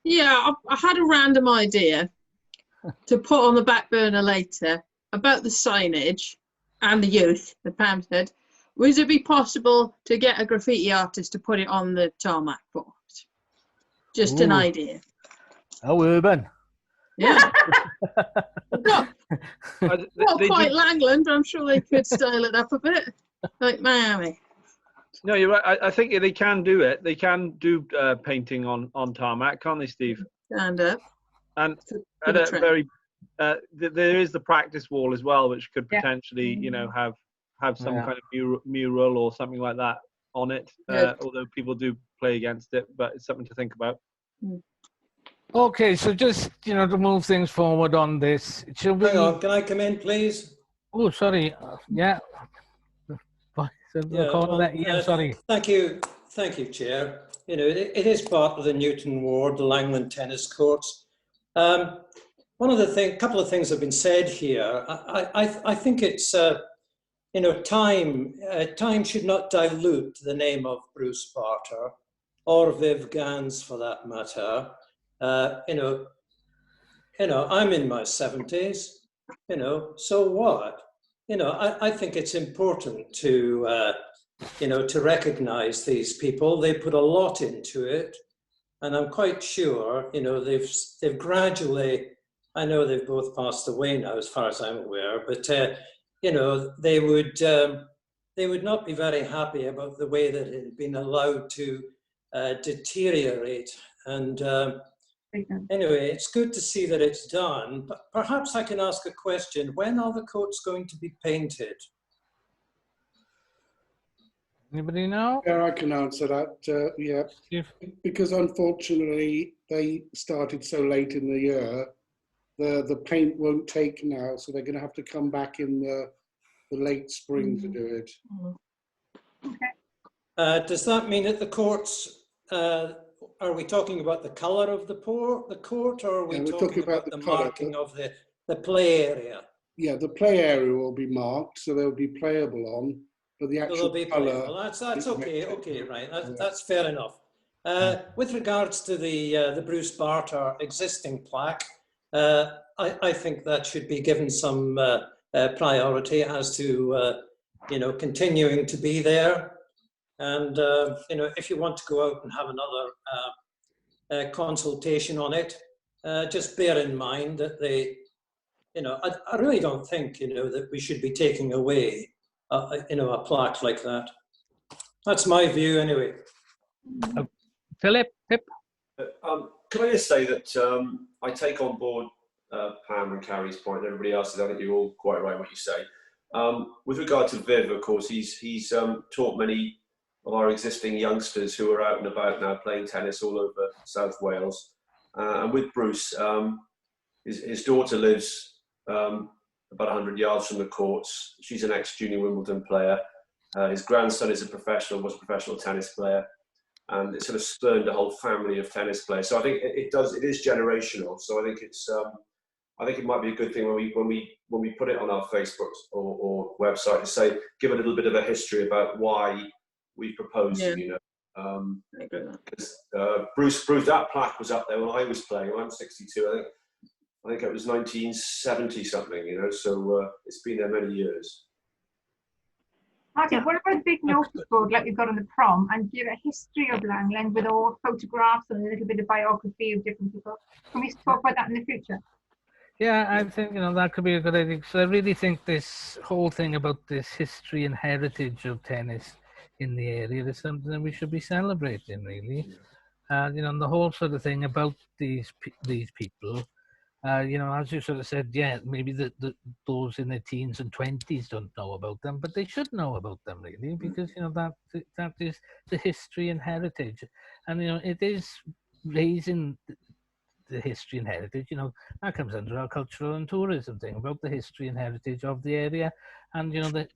Yeah, I had a random idea to put on the back burner later about the signage and the youth, that Pam said. would it be possible to get a graffiti artist to put it on the tarmac board? Just an Ooh. idea. Oh, urban. Yeah. Not They quite do- Langland, but I'm sure they could style it up a bit. Like Miami. No, you're right. I think they can do it. They can do painting on tarmac, can't they, Steve? Stand up. And For at the a trend. very, there is the practice wall as well, which could Yeah. potentially, you know, have some Yeah. kind of mural or something like that on it. Yeah. Although people do play against it, but it's something to think about. Okay, so just, to move things forward on this, shall we? Hang on, can I come in, please? Oh, sorry. Yeah. So Yeah, recorder that. Yeah, sorry. Thank you, Chair. It is part of the Newton Ward, the Langland tennis courts. Couple of things have been said here. I think it's, time should not dilute the name of Bruce Barter or Viv Gans for that matter. I'm in my 70s, so what? I think it's important to, to recognize these people. They put a lot into it. And I'm quite sure, they've gradually, I know they've both passed away now, as far as I'm aware, but, they would not be very happy about the way that it had been allowed to deteriorate. And anyway, it's good to see that it's done, but perhaps I can ask a question. When are the courts going to be painted? Anybody know? Yeah, I can answer that. Yeah, Steve? because unfortunately they started so late in the year, the paint won't take now, so they're going to have to come back in the late spring to do it. Does that mean that the courts, are we talking about the colour of the court, or are we talking about the colour, marking of the play area? Yeah, the play area will be marked, so they'll be playable on, but the actual colour... Well, that's okay, right, that's fair enough. With regards to the Bruce Barter existing plaque, I think that should be given some priority as to, continuing to be there. And, if you want to go out and have another consultation on it, just bear in mind that I really don't think, that we should be taking away, a plaque like that. That's my view anyway. Philip? Can I just say that I take on board Pam and Carrie's point, and everybody else's. I think you're all quite right what you say. With regard to Viv, of course, he's taught many of our existing youngsters who are out and about now playing tennis all over South Wales. And with Bruce, his daughter lives about 100 yards from the courts. She's an ex-junior Wimbledon player. His grandson was a professional tennis player. And it sort of spurned a whole family of tennis players. So I think it is generational. So I think it might be a good thing when we put it on our Facebook or website to say, give a little bit of a history about why we proposed him, because Bruce, that plaque was up there when I was playing. I'm 62. I think it was 1970 something. So it's been there many years. Martin, what about a big notice board like we've got on the prom, and give a history of Langland with all photographs and a little bit of biography of different people? Can we talk about that in the future? Yeah, I think, that could be a good idea. So I really think this whole thing about this history and heritage of tennis in the area is something that we should be celebrating, really. And the whole sort of thing about these people, as you sort of said, maybe those in their teens and 20s don't know about them, but they should know about them, really, because, that is the history and heritage. And, it is raising the history and heritage, that comes under our cultural and tourism thing, about the history and heritage of the area, and,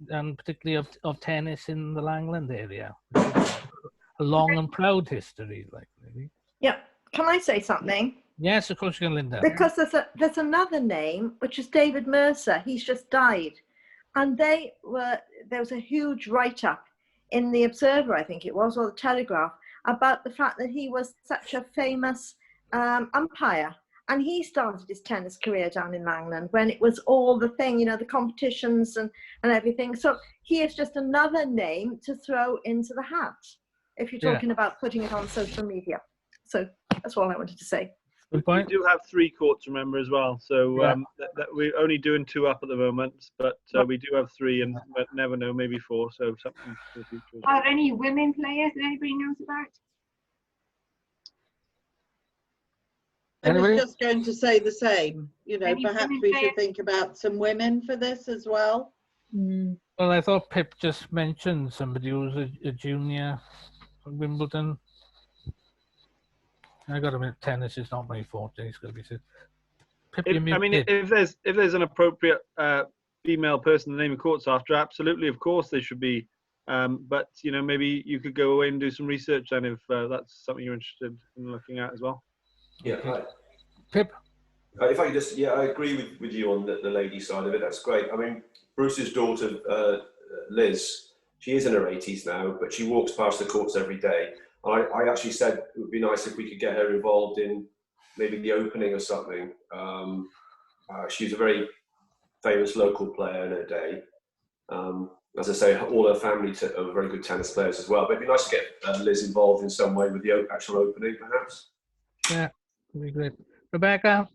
and particularly of tennis in the Langland area. A long and proud history, really. Yeah. Can I say something? Yes, of course you can, Linda. Because there's another name, which is David Mercer. He's just died. And there was a huge write-up in the Observer, I think it was, or the Telegraph, about the fact that he was such a famous umpire. And he started his tennis career down in Langland when it was all the thing, you know, the competitions and everything. So he is just another name to throw into the hat if you're talking about putting it on social media. So that's all I wanted to say. We do have 3 courts, remember, as well. So that we're only doing 2 up at the moment, but we do have 3, and but never know, maybe 4. So something for the future. Are there any women players that anybody knows about? I was just going to say the same. You know, Any perhaps women we should players? think about some women for this as well. Well, I thought Pip just mentioned somebody who was a junior from Wimbledon. I got to admit, tennis is not my forte. It's going to be said. Pip, If, I mean, if there's an appropriate female person the name of courts after, absolutely, of course, they should be. But you know, maybe you could go away and do some research, and if that's something you're interested in looking at as well. Yeah. Pip. If I could just, I agree with you on the lady side of it. That's great. I mean, Bruce's daughter, Liz, she is in her 80s now, but she walks past the courts every day. I actually said it would be nice if we could get her involved in maybe the opening or something. She's a very famous local player in her day. As I say, all her family are very good tennis players as well. But it'd be nice to get Liz involved in some way with the actual opening, perhaps. Yeah, that'd be great. Rebecca?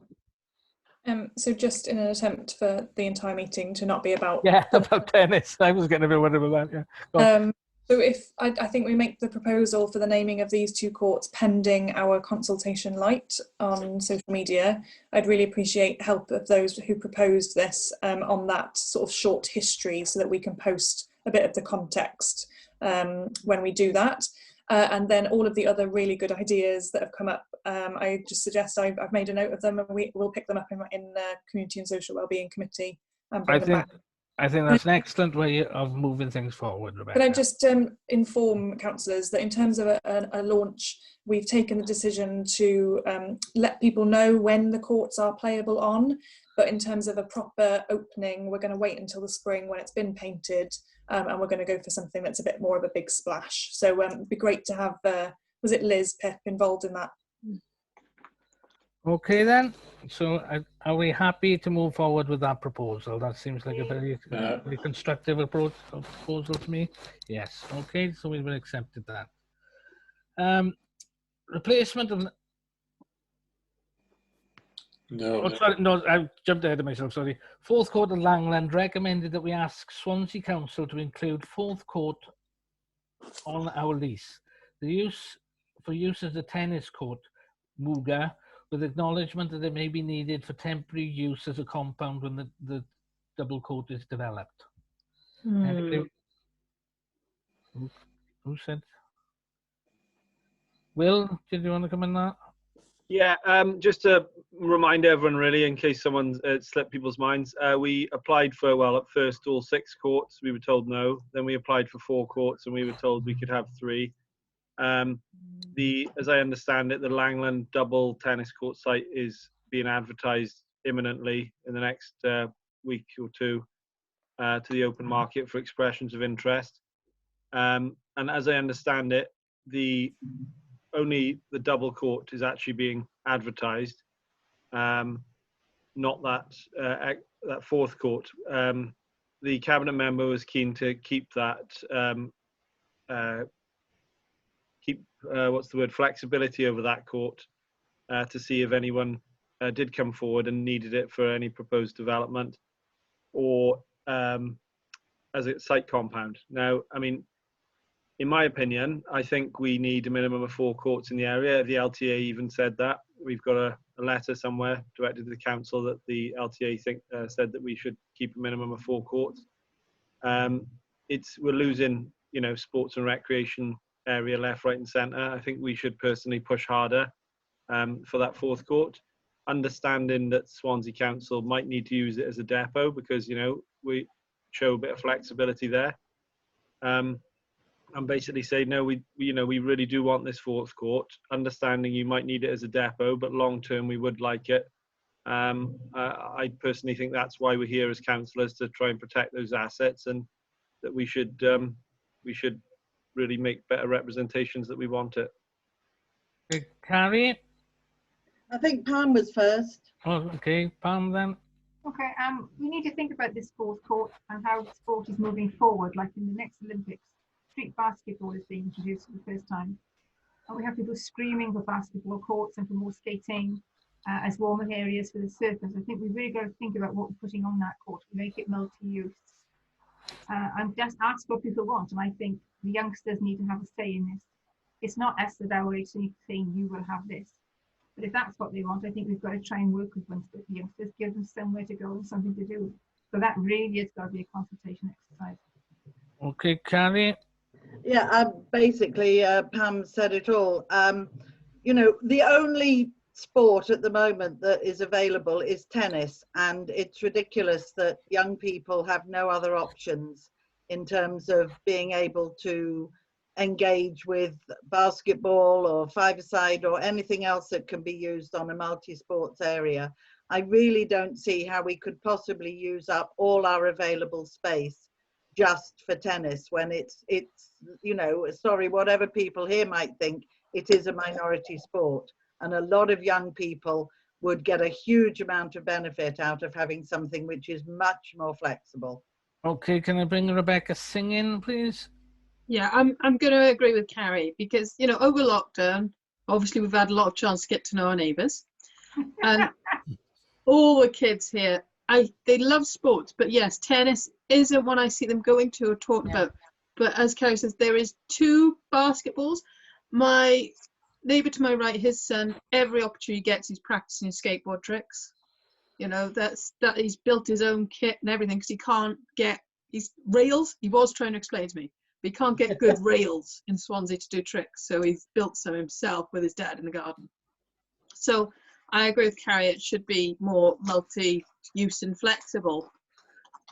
So just in an attempt for the entire meeting to not be about about tennis. I was getting a bit worried about that. Yeah. So if I think we make the proposal for the naming of these 2 courts pending our consultation light on social media, I'd really appreciate help of those who proposed this on that sort of short history so that we can post a bit of the context when we do that. And then all of the other really good ideas that have come up, I just suggest I've made a note of them, and we'll pick them up in the Community and Social Wellbeing Committee and bring them back. I think that's an excellent way of moving things forward, Rebecca. Can I just inform councillors that in terms of a launch, we've taken the decision to let people know when the courts are playable on, but in terms of a proper opening, we're going to wait until the spring when it's been painted, and we're going to go for something that's a bit more of a big splash. So it'd be great to have, was it Liz, Pip, involved in that? Okay then, so are we happy to move forward with that proposal? That seems like a very constructive proposal to me. Yes, okay, so we've accepted that. Replacement of... No. Oh, sorry, no, I jumped ahead of myself, sorry. Fourth Court of Langland recommended that we ask Swansea Council to include Fourth Court on our lease. For use as a tennis court, Muga, with acknowledgement that it may be needed for temporary use as a compound when the double court is developed. Anybody? Who said? Will, did you want to come in that? Yeah, just to remind everyone, really, in case someone's slipped people's minds, we applied for, well, at first all 6 courts. We were told no. Then we applied for 4 courts, and we were told we could have 3. As I understand it, the Langland double tennis court site is being advertised imminently in the next week or 2 to the open market for expressions of interest. And as I understand it, only the double court is actually being advertised, not that fourth court. The cabinet member was keen to keep that, flexibility over that court to see if anyone did come forward and needed it for any proposed development or as a site compound. Now, I mean, in my opinion, I think we need a minimum of 4 courts in the area. The LTA even said that. We've got a letter somewhere directed to the council that the LTA said that we should keep a minimum of 4 courts. We're losing, sports and recreation area left, right, and centre. I think we should personally push harder for that 4th court, understanding that Swansea Council might need to use it as a depot because we show a bit of flexibility there. And basically say, no, we really do want this 4th court, understanding you might need it as a depot, but long term we would like it. I personally think that's why we're here as councillors, to try and protect those assets, and that we should really make better representations that we want it. Carrie? I think Pam was first. Oh, okay, Pam then. Okay, we need to think about this fourth court and how sport is moving forward. Like in the next Olympics, street basketball is being introduced for the first time. And we have people screaming for basketball courts and for more skating as warmer areas for the surfers. I think we've really got to think about what we're putting on that court to make it multi-use. And just ask what people want. And I think the youngsters need to have a say in this. It's not us at our age saying you will have this. But if that's what they want, I think we've got to try and work with the youngsters, give them somewhere to go and something to do. So that really has got to be a consultation exercise. Okay, Carrie. Yeah, basically, Pam said it all. You know, the only sport at the moment that is available is tennis, and it's ridiculous that young people have no other options in terms of being able to engage with basketball or five-a-side or anything else that can be used on a multi-sports area. I really don't see how we could possibly use up all our available space just for tennis when it's you know, sorry, whatever people here might think, it is a minority sport, and a lot of young people would get a huge amount of benefit out of having something which is much more flexible. Okay, can I bring Rebecca Singh in, please? Yeah, I'm going to agree with Carrie because, you know, over lockdown, obviously we've had a lot of chance to get to know our neighbours, and all the kids here, they love sports, but yes, tennis isn't one I see them going to or talking about. But as Carrie says, there is 2 basketballs. My neighbour to my right, his son, every opportunity he gets, he's practicing his skateboard tricks. You know, that he's built his own kit and everything because he can't get his rails. He was trying to explain to me, but he can't get good rails in Swansea to do tricks. So he's built some himself with his dad in the garden. So I agree with Carrie, it should be more multi-use and flexible,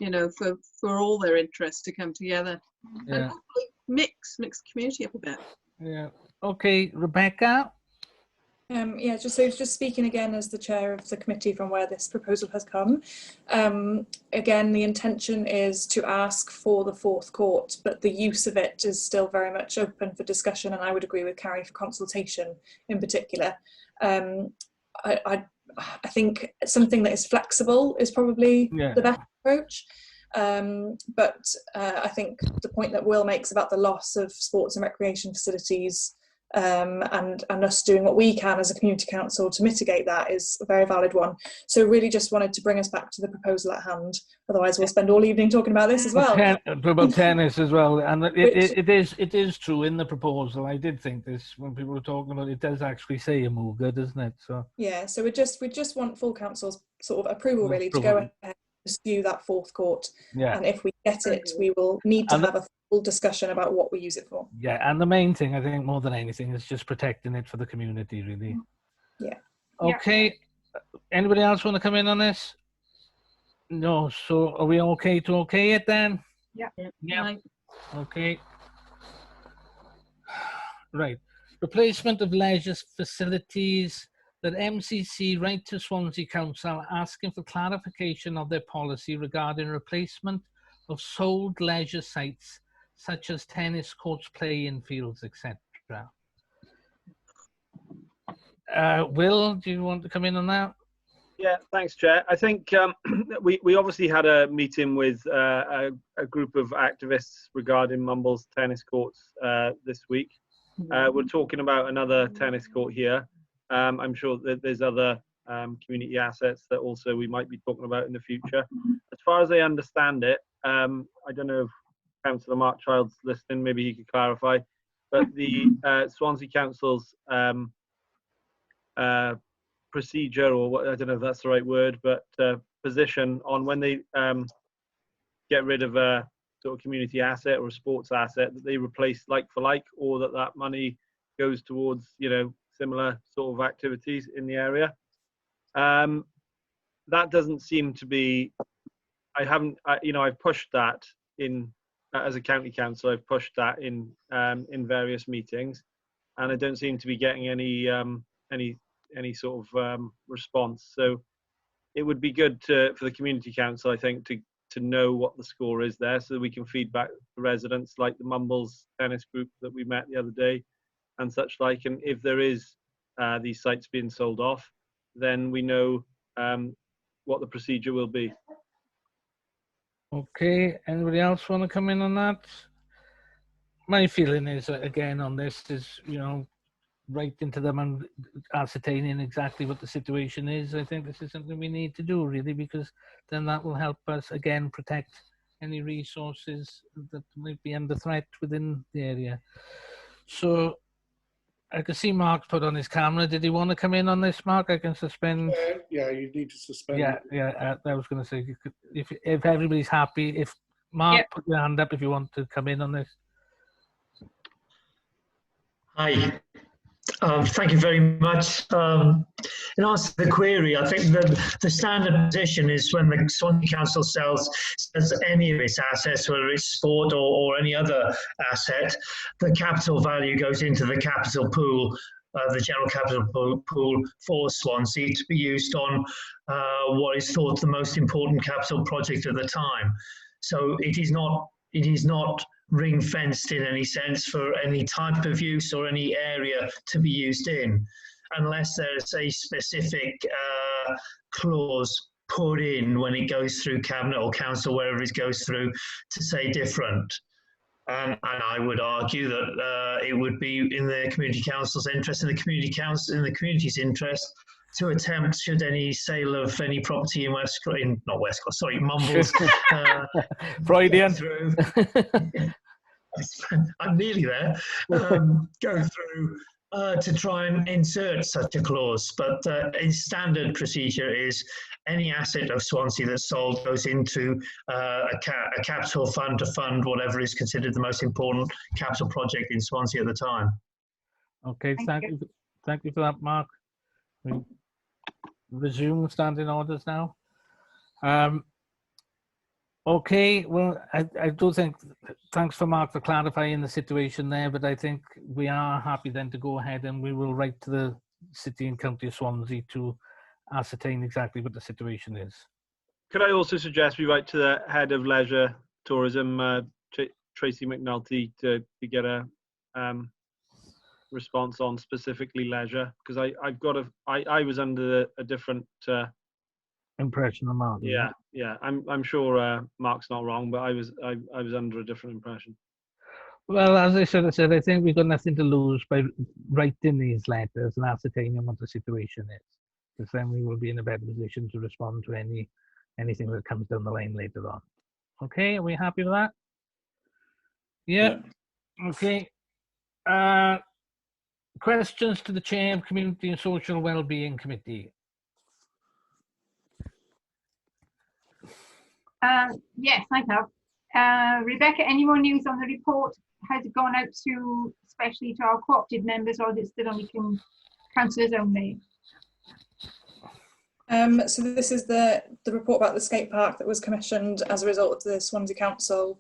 you know, for all their interests to come together. Yeah. And hopefully mix the community up a bit. Yeah. Okay, Rebecca. Yeah, just speaking again as the chair of the committee from where this proposal has come. Again, the intention is to ask for the fourth court, but the use of it is still very much open for discussion, and I would agree with Carrie for consultation in particular. I think something that is flexible is probably the best approach. But I think the point that Will makes about the loss of sports and recreation facilities and us doing what we can as a community council to mitigate that is a very valid one. So really just wanted to bring us back to the proposal at hand. Otherwise we'll spend all evening talking about this as well. About tennis as well, and it is true in the proposal. I did think this when people were talking about it. It does actually say a Mooga, doesn't it? So yeah, so we just want full council's sort of approval really to go ahead and pursue that fourth court. Yeah. And if we get it, we will need to have a full discussion about what we use it for. Yeah, and the main thing, I think, more than anything, is just protecting it for the community, really. Yeah. Okay. Anybody else want to come in on this? No. So are we okay to okay it then? Yeah. Yeah. Okay. Right. Replacement of leisure facilities. That MCC write to Swansea Council asking for clarification of their policy regarding replacement of sold leisure sites such as tennis courts, playing fields, etc. Will, do you want to come in on that? Yeah, thanks, Chair. I think we obviously had a meeting with a group of activists regarding Mumbles tennis courts this week. We're talking about another tennis court here. I'm sure that there's other community assets that also we might be talking about in the future. As far as I understand it, I don't know if Councillor Mark Child's listening, maybe he could clarify, but the Swansea Council's procedure, or what, I don't know if that's the right word, but position on when they get rid of a sort of community asset or a sports asset, that they replace like for like, or that money goes towards, you know, similar sort of activities in the area. That doesn't seem to be, I've pushed that in, as a county council, I've pushed that in various meetings, and I don't seem to be getting any sort of response. So it would be good for the community council, I think, to know what the score is there, so that we can feed back to residents like the Mumbles tennis group that we met the other day and such like. And if there is these sites being sold off, then we know what the procedure will be. Okay, anybody else want to come in on that? My feeling is, again, on this is, writing to them and ascertaining exactly what the situation is. I think this is something we need to do, really, because then that will help us, again, protect any resources that might be under threat within the area. So I can see Mark put on his camera. Did he want to come in on this, Mark? I can suspend. Yeah, you need to suspend. Yeah. I was going to say, you could, if everybody's happy, if Mark, put your hand up if you want to come in on this. Hi. Thank you very much. In answer to the query, I think the standard position is when the Swansea Council sells any of its assets, whether it's sport or any other asset, the capital value goes into the capital pool, the general capital pool for Swansea, to be used on what is thought the most important capital project at the time. So it is not ring-fenced in any sense for any type of use or any area to be used in, unless there's a specific clause put in when it goes through Cabinet or Council, wherever it goes through, to say different. And I would argue that it would be in the Community Council's interest, in the community's interest, to attempt, should any sale of any property in Mumbles Freudian. through. I'm nearly there. Go through to try and insert such a clause, but in standard procedure is any asset of Swansea that's sold goes into a capital fund to fund whatever is considered the most important capital project in Swansea at the time. Okay, thank you for that, Mark. We resume standing orders now. Okay, well, I do think, thanks for Mark for clarifying the situation there, but I think we are happy then to go ahead and we will write to the City and County of Swansea to ascertain exactly what the situation is. Could I also suggest we write to the Head of Leisure Tourism, Tracy McNulty, to get a response on specifically leisure, because I was under a different impression of Mark. Yeah. I'm sure Mark's not wrong, but I was under a different impression. Well, as I should have said, I think we've got nothing to lose by writing these letters and ascertaining what the situation is, because then we will be in a better position to respond to anything that comes down the line later on. Okay, are we happy with that? Yeah. Okay. Questions to the Chair of Community and Social Wellbeing Committee. Yes, I have. Rebecca, any more news on the report? Has it gone out to, especially to our co-opted members, or is it still only councillors only? So this is the report about the skate park that was commissioned as a result of the Swansea Council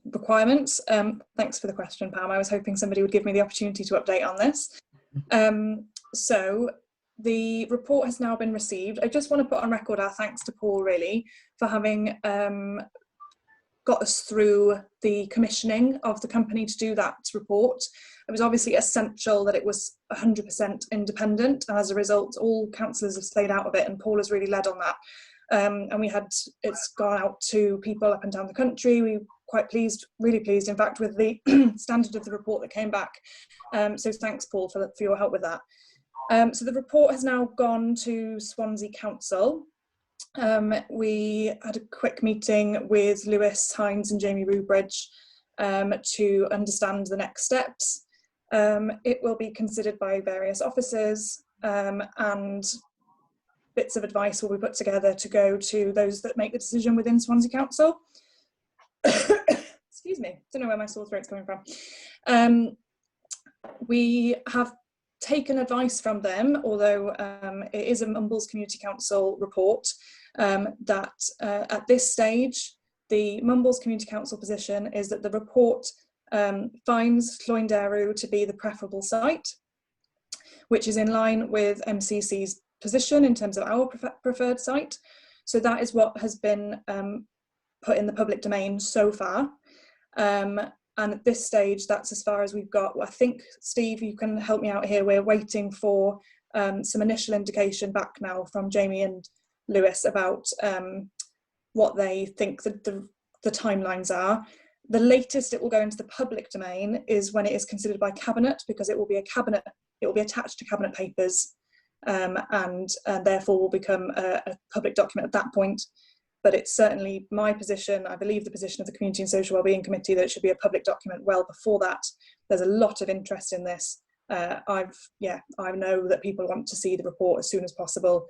requirements. Thanks for the question, Pam. I was hoping somebody would give me the opportunity to update on this. So the report has now been received. I just want to put on record our thanks to Paul, really, for having got us through the commissioning of the company to do that report. It was obviously essential that it was 100% independent, and as a result, all councillors have stayed out of it, and Paul has really led on that. And it's gone out to people up and down the country. We were quite pleased, really pleased, in fact, with the standard of the report that came back. So thanks, Paul, for your help with that. So the report has now gone to Swansea Council. We had a quick meeting with Lewis Hines and Jamie Rubridge to understand the next steps. It will be considered by various officers, and bits of advice will be put together to go to those that make the decision within Swansea Council. Excuse me, don't know where my sore throat's coming from. We have taken advice from them, although it is a Mumbles Community Council report, that at this stage, the Mumbles Community Council position is that the report finds Lloynderw to be the preferable site, which is in line with MCC's position in terms of our preferred site. So that is what has been put in the public domain so far. And at this stage, that's as far as we've got. Well, I think, Steve, you can help me out here. We're waiting for some initial indication back now from Jamie and Lewis about what they think the timelines are. The latest it will go into the public domain is when it is considered by Cabinet, because it will be attached to Cabinet papers, and therefore will become a public document at that point. But it's certainly my position, I believe the position of the Community and Social Wellbeing Committee, that it should be a public document well before that. There's a lot of interest in this. I know that people want to see the report as soon as possible,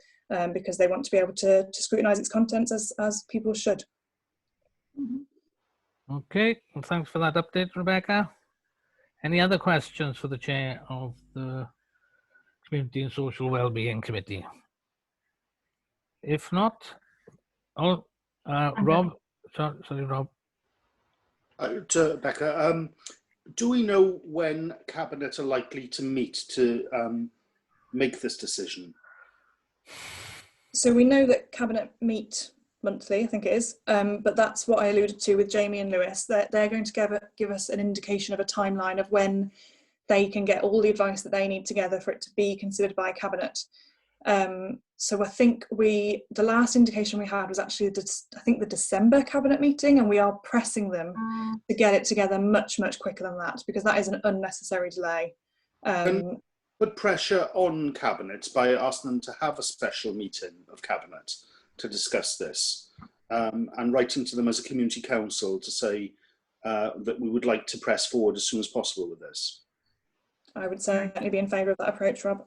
because they want to be able to scrutinise its contents as people should. Okay, well, thanks for that update, Rebecca. Any other questions for the chair of the Community and Social Wellbeing Committee? If not, Rob, sorry, Rob. To Becca, do we know when Cabinet are likely to meet to make this decision? So we know that Cabinet meet monthly, I think it is, but that's what I alluded to with Jamie and Lewis, that they're going to give us an indication of a timeline of when they can get all the advice that they need together for it to be considered by Cabinet. So I think the last indication we had was actually the December Cabinet meeting, and we are pressing them to get it together much quicker than that, because that is an unnecessary delay. Put pressure on Cabinet by asking them to have a special meeting of Cabinet to discuss this, and writing to them as a community council to say that we would like to press forward as soon as possible with this. I would certainly be in favour of that approach, Rob.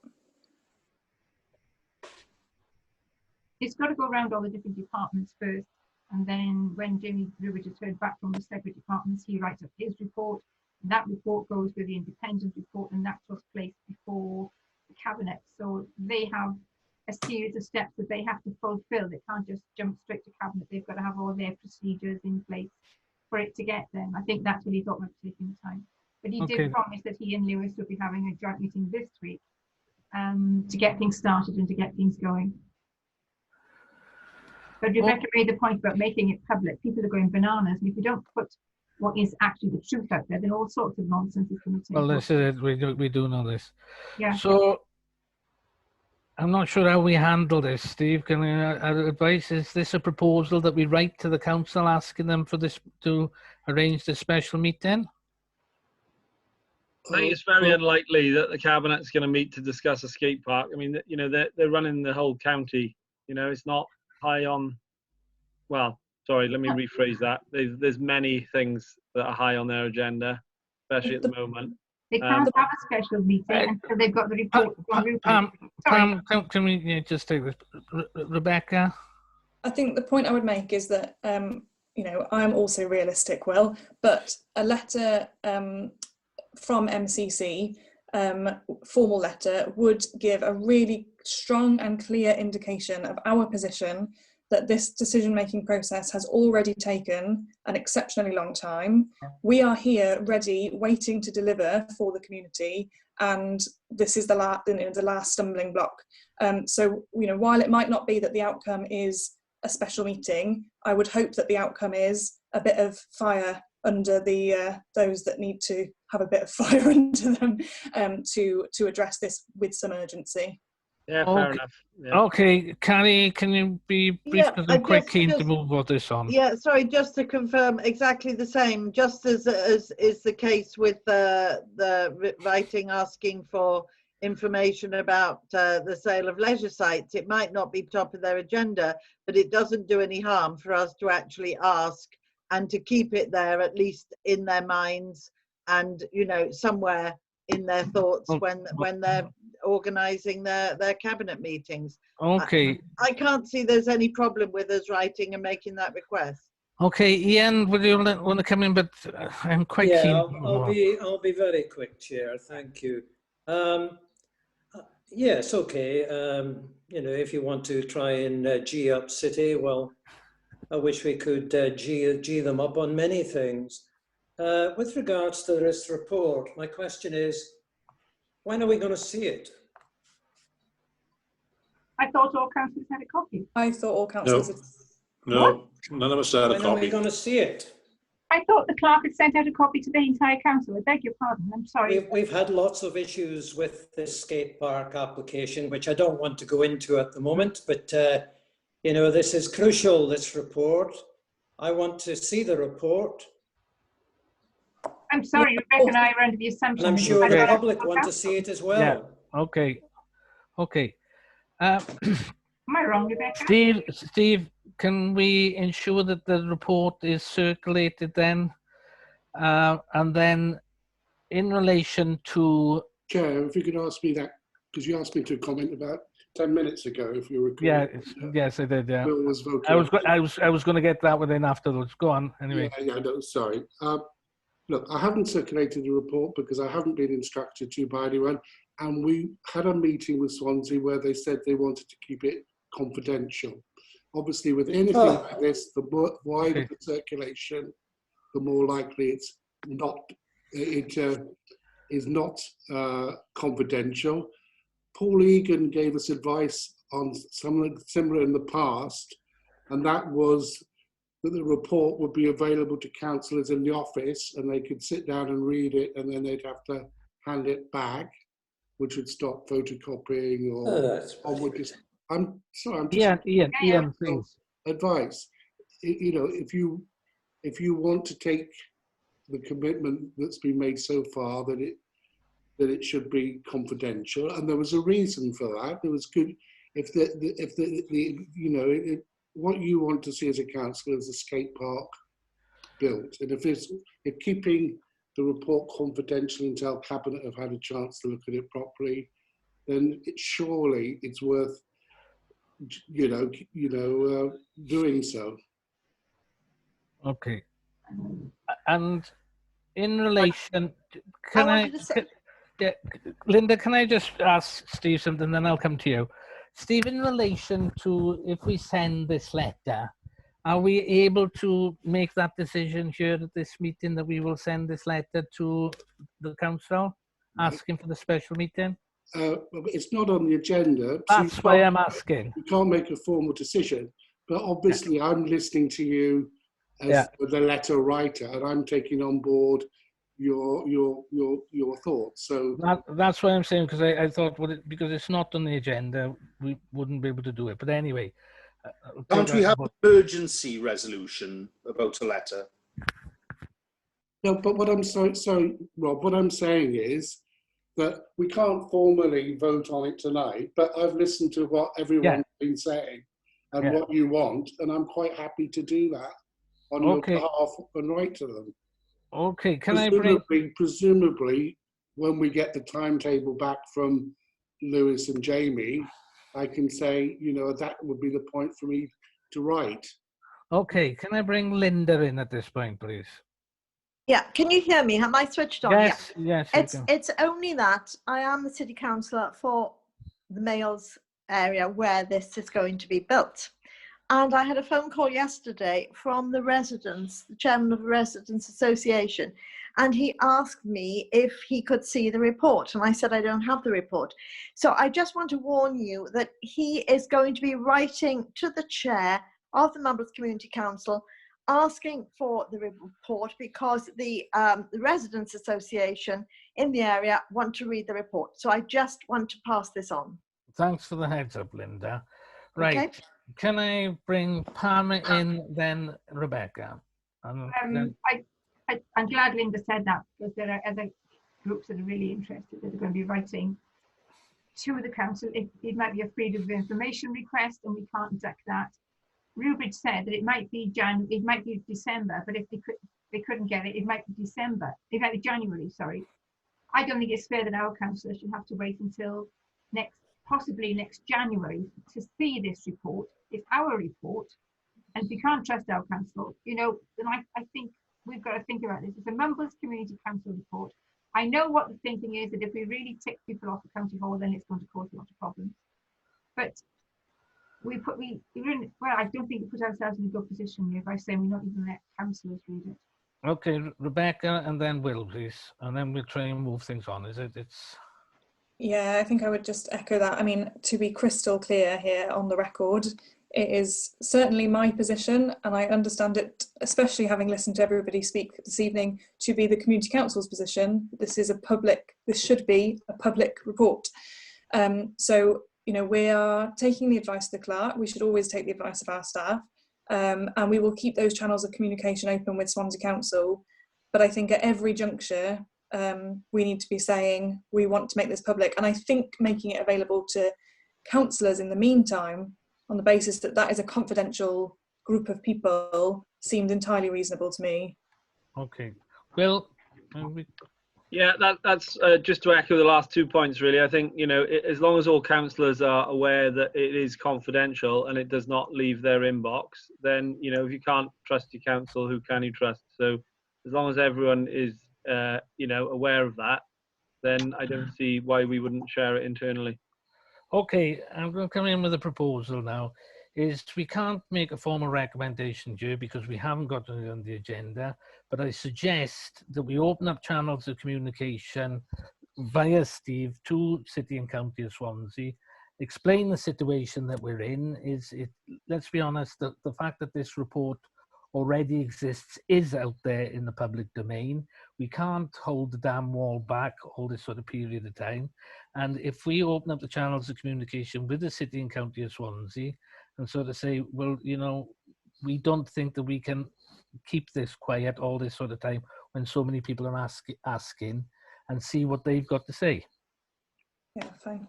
It's got to go around all the different departments first, and then when Jamie Brewer has heard back from the separate departments, he writes up his report. That report goes with the independent report, and that's what's placed before the Cabinet. So they have a series of steps that they have to fulfil. They can't just jump straight to Cabinet. They've got to have all their procedures in place for it to get them. I think that's what he thought might be taking time. But he did promise that he and Lewis would be having a joint meeting this week to get things started and to get things going. But Rebecca made the point about making it public. People are going bananas, and if you don't put what is actually the truth out there, then all sorts of nonsense is going to take. Well, this is it. We do know this. Yeah. So I'm not sure how we handle this, Steve. Can we advise? Is this a proposal that we write to the council asking them for this to arrange this special meeting? I think it's very unlikely that the Cabinet's going to meet to discuss a skate park. I mean, you know, they're running the whole county. You know, it's not high on. Well, sorry, let me rephrase that. There's many things that are high on their agenda, especially at the moment. They can't have a special meeting until they've got the report from Rupert. Pam, can we just take this? Rebecca? I think the point I would make is that, you know, I'm also realistic, Will, but a letter from MCC, formal letter, would give a really strong and clear indication of our position that this decision-making process has already taken an exceptionally long time. We are here ready, waiting to deliver for the community, and this is the last stumbling block. So, you know, while it might not be that the outcome is a special meeting, I would hope that the outcome is a bit of fire under the those that need to have a bit of fire under them, to address this with some urgency. Yeah, fair enough. Yeah. Okay, Carrie, can you be brief? Because I'm quite keen to move all this on. Yeah, sorry, just to confirm, exactly the same, just as is the case with the writing asking for information about the sale of leisure sites. It might not be top of their agenda, but it doesn't do any harm for us to actually ask and to keep it there, at least in their minds and, you know, somewhere in their thoughts when they're organising their cabinet meetings. Okay. I can't see there's any problem with us writing and making that request. Okay, Ian, would you want to come in? But I'm quite keen. I'll be very quick, Chair. Thank you. Yes, okay. You know, if you want to try and G up City, well, I wish we could G them up on many things. With regards to this report, my question is, when are we going to see it? I thought all councillors had a copy. I thought all councillors had. No, none of us had a When are we copy. going to see it? I thought the clerk had sent out a copy to the entire council. I beg your pardon. I'm sorry. We've had lots of issues with this skate park application, which I don't want to go into at the moment, but you know, this is crucial, this report. I want to see the report. I'm sorry, Rebecca and I were under the assumption. And I'm that sure you the had a public want to see it as well. Yeah. Okay. Okay. Am I wrong, Rebecca? Steve, can we ensure that the report is circulated then? And then in relation to... Chair, if you could ask me that, because you asked me to comment about 10 minutes ago, if you recall. Yeah, yes, I did, yeah. Bill was voting. I was going to get that one in afterwards. Go on, anyway. Yeah, no, sorry. Look, I haven't circulated the report because I haven't been instructed to by anyone. And we had a meeting with Swansea where they said they wanted to keep it confidential. Obviously, with anything like this, the more wider the circulation, the more likely it's not. It is not confidential. Paul Egan gave us advice on something similar in the past, and that was that the report would be available to councillors in the office and they could sit down and read it, and then they'd have to hand it back, which would stop photocopying or I'm sorry, I'm just Ian, please. Advice. You know, if you want to take the commitment that's been made so far that it should be confidential, and there was a reason for that. It was good if the you know what you want to see as a councillor is a skate park built, and if keeping the report confidential until Cabinet have had a chance to look at it properly, then surely it's worth doing so. Okay. And in relation, Linda, can I just ask Steve something, then I'll come to you. Steve, in relation to if we send this letter, are we able to make that decision here at this meeting that we will send this letter to the council, asking for the special meeting? It's not on the agenda. That's why I'm asking. We can't make a formal decision, but obviously I'm listening to you as the letter writer, and I'm taking on board your thoughts. So that's why I'm saying, because I thought because it's not on the agenda, we wouldn't be able to do it. But anyway, can't we have an emergency resolution about a letter? No, but what I'm sorry, Rob. What I'm saying is that we can't formally vote on it tonight. But I've listened to what everyone's been saying and what you want, and I'm quite happy to do that on your behalf and write to them. Okay, presumably, when we get the timetable back from Lewis and Jamie, I can say, that would be the point for me to write. Okay, can I bring Linda in at this point, please? Yeah, can you hear me? Am I switched on? Yes, yes. It's only that I am the city councillor for the Males area where this is going to be built. And I had a phone call yesterday from the residents, the chairman of the Residents Association, and he asked me if he could see the report. And I said, I don't have the report. So I just want to warn you that he is going to be writing to the chair of the Mumbles Community Council asking for the report because the Residents Association in the area want to read the report. So I just want to pass this on. Thanks for the heads up, Linda. Right. Okay. Can I bring Palmer in, then Rebecca? I'm glad Linda said that, because there are other groups that are really interested that are going to be writing to the council. It might be a freedom of information request, and we can't duck that. Rubridge said that it might be December, but if they couldn't get it, it might be December. It might be January. Sorry. I don't think it's fair that our councillors should have to wait until possibly next January to see this report. It's our report, and if we can't trust our council, then I think we've got to think about this. It's a Mumbles Community Council report. I know what the thinking is, that if we really tick people off the county hall, then it's going to cause a lot of problems. But I don't think we put ourselves in a good position here by saying we're not even let councillors read it. Okay, Rebecca, and then Will, please, and then we'll try and move things on. Yeah, I think I would just echo that. I mean, to be crystal clear here on the record, It is certainly my position, and I understand it, especially having listened to everybody speak this evening, to be the Community Council's position. This should be a public report. So, you know, we are taking the advice of the clerk. We should always take the advice of our staff, and we will keep those channels of communication open with Swansea Council. But I think at every juncture, we need to be saying we want to make this public. And I think making it available to councillors in the meantime, on the basis that that is a confidential group of people, seemed entirely reasonable to me. Okay. Well, yeah, that's just to echo the last 2 points, really. I think, you know, as long as all councillors are aware that it is confidential and it does not leave their inbox, then, you know, if you can't trust your council, who can you trust? So as long as everyone is, you know, aware of that, then I don't see why we wouldn't share it internally. Okay, I'm going to come in with a proposal now. Is we can't make a formal recommendation here because we haven't got it on the agenda, but I suggest that we open up channels of communication via Steve to City and County of Swansea, explain the situation that we're in. Let's be honest, the fact that this report already exists is out there in the public domain. We can't hold the damn wall back all this sort of period of time. And if we open up the channels of communication with the City and County of Swansea and sort of say, well, you know, we don't think that we can keep this quiet all this sort of time when so many people are asking, and see what they've got to say. Yeah, fine.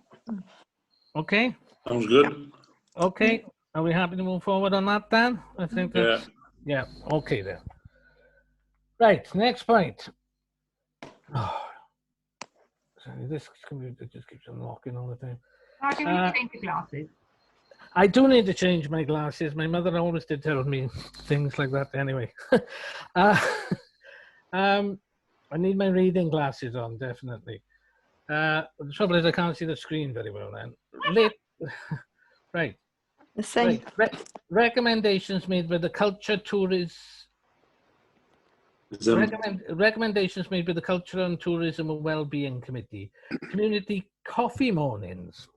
Okay? Sounds good. Okay. Are we happy to move forward on that, Dan? I think that's... Yeah, okay then. Right, next point. Oh, sorry, this computer just keeps unlocking all the time. I need to change the glasses. I do need to change my glasses. My mother always did tell me things like that anyway. I need my reading glasses on, definitely. The trouble is I can't see the screen very well then. Right. The same. Right. Recommendations made by the Culture, Tourism... Recommendations made by the Culture and Tourism and Wellbeing Committee. Community coffee mornings.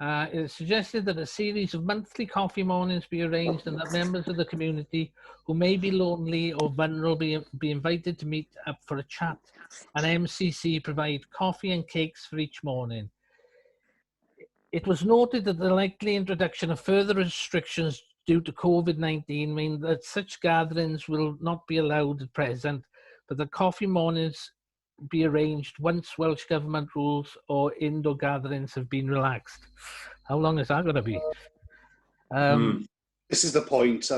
It is suggested that a series of monthly coffee mornings be arranged and that members of the community who may be lonely or vulnerable be invited to meet up for a chat, and MCC provide coffee and cakes for each morning. It was noted that the likely introduction of further restrictions due to COVID-19 mean that such gatherings will not be allowed at present, but that coffee mornings be arranged once Welsh Government rules or indoor gatherings have been relaxed. How long is that going to be? This is the point,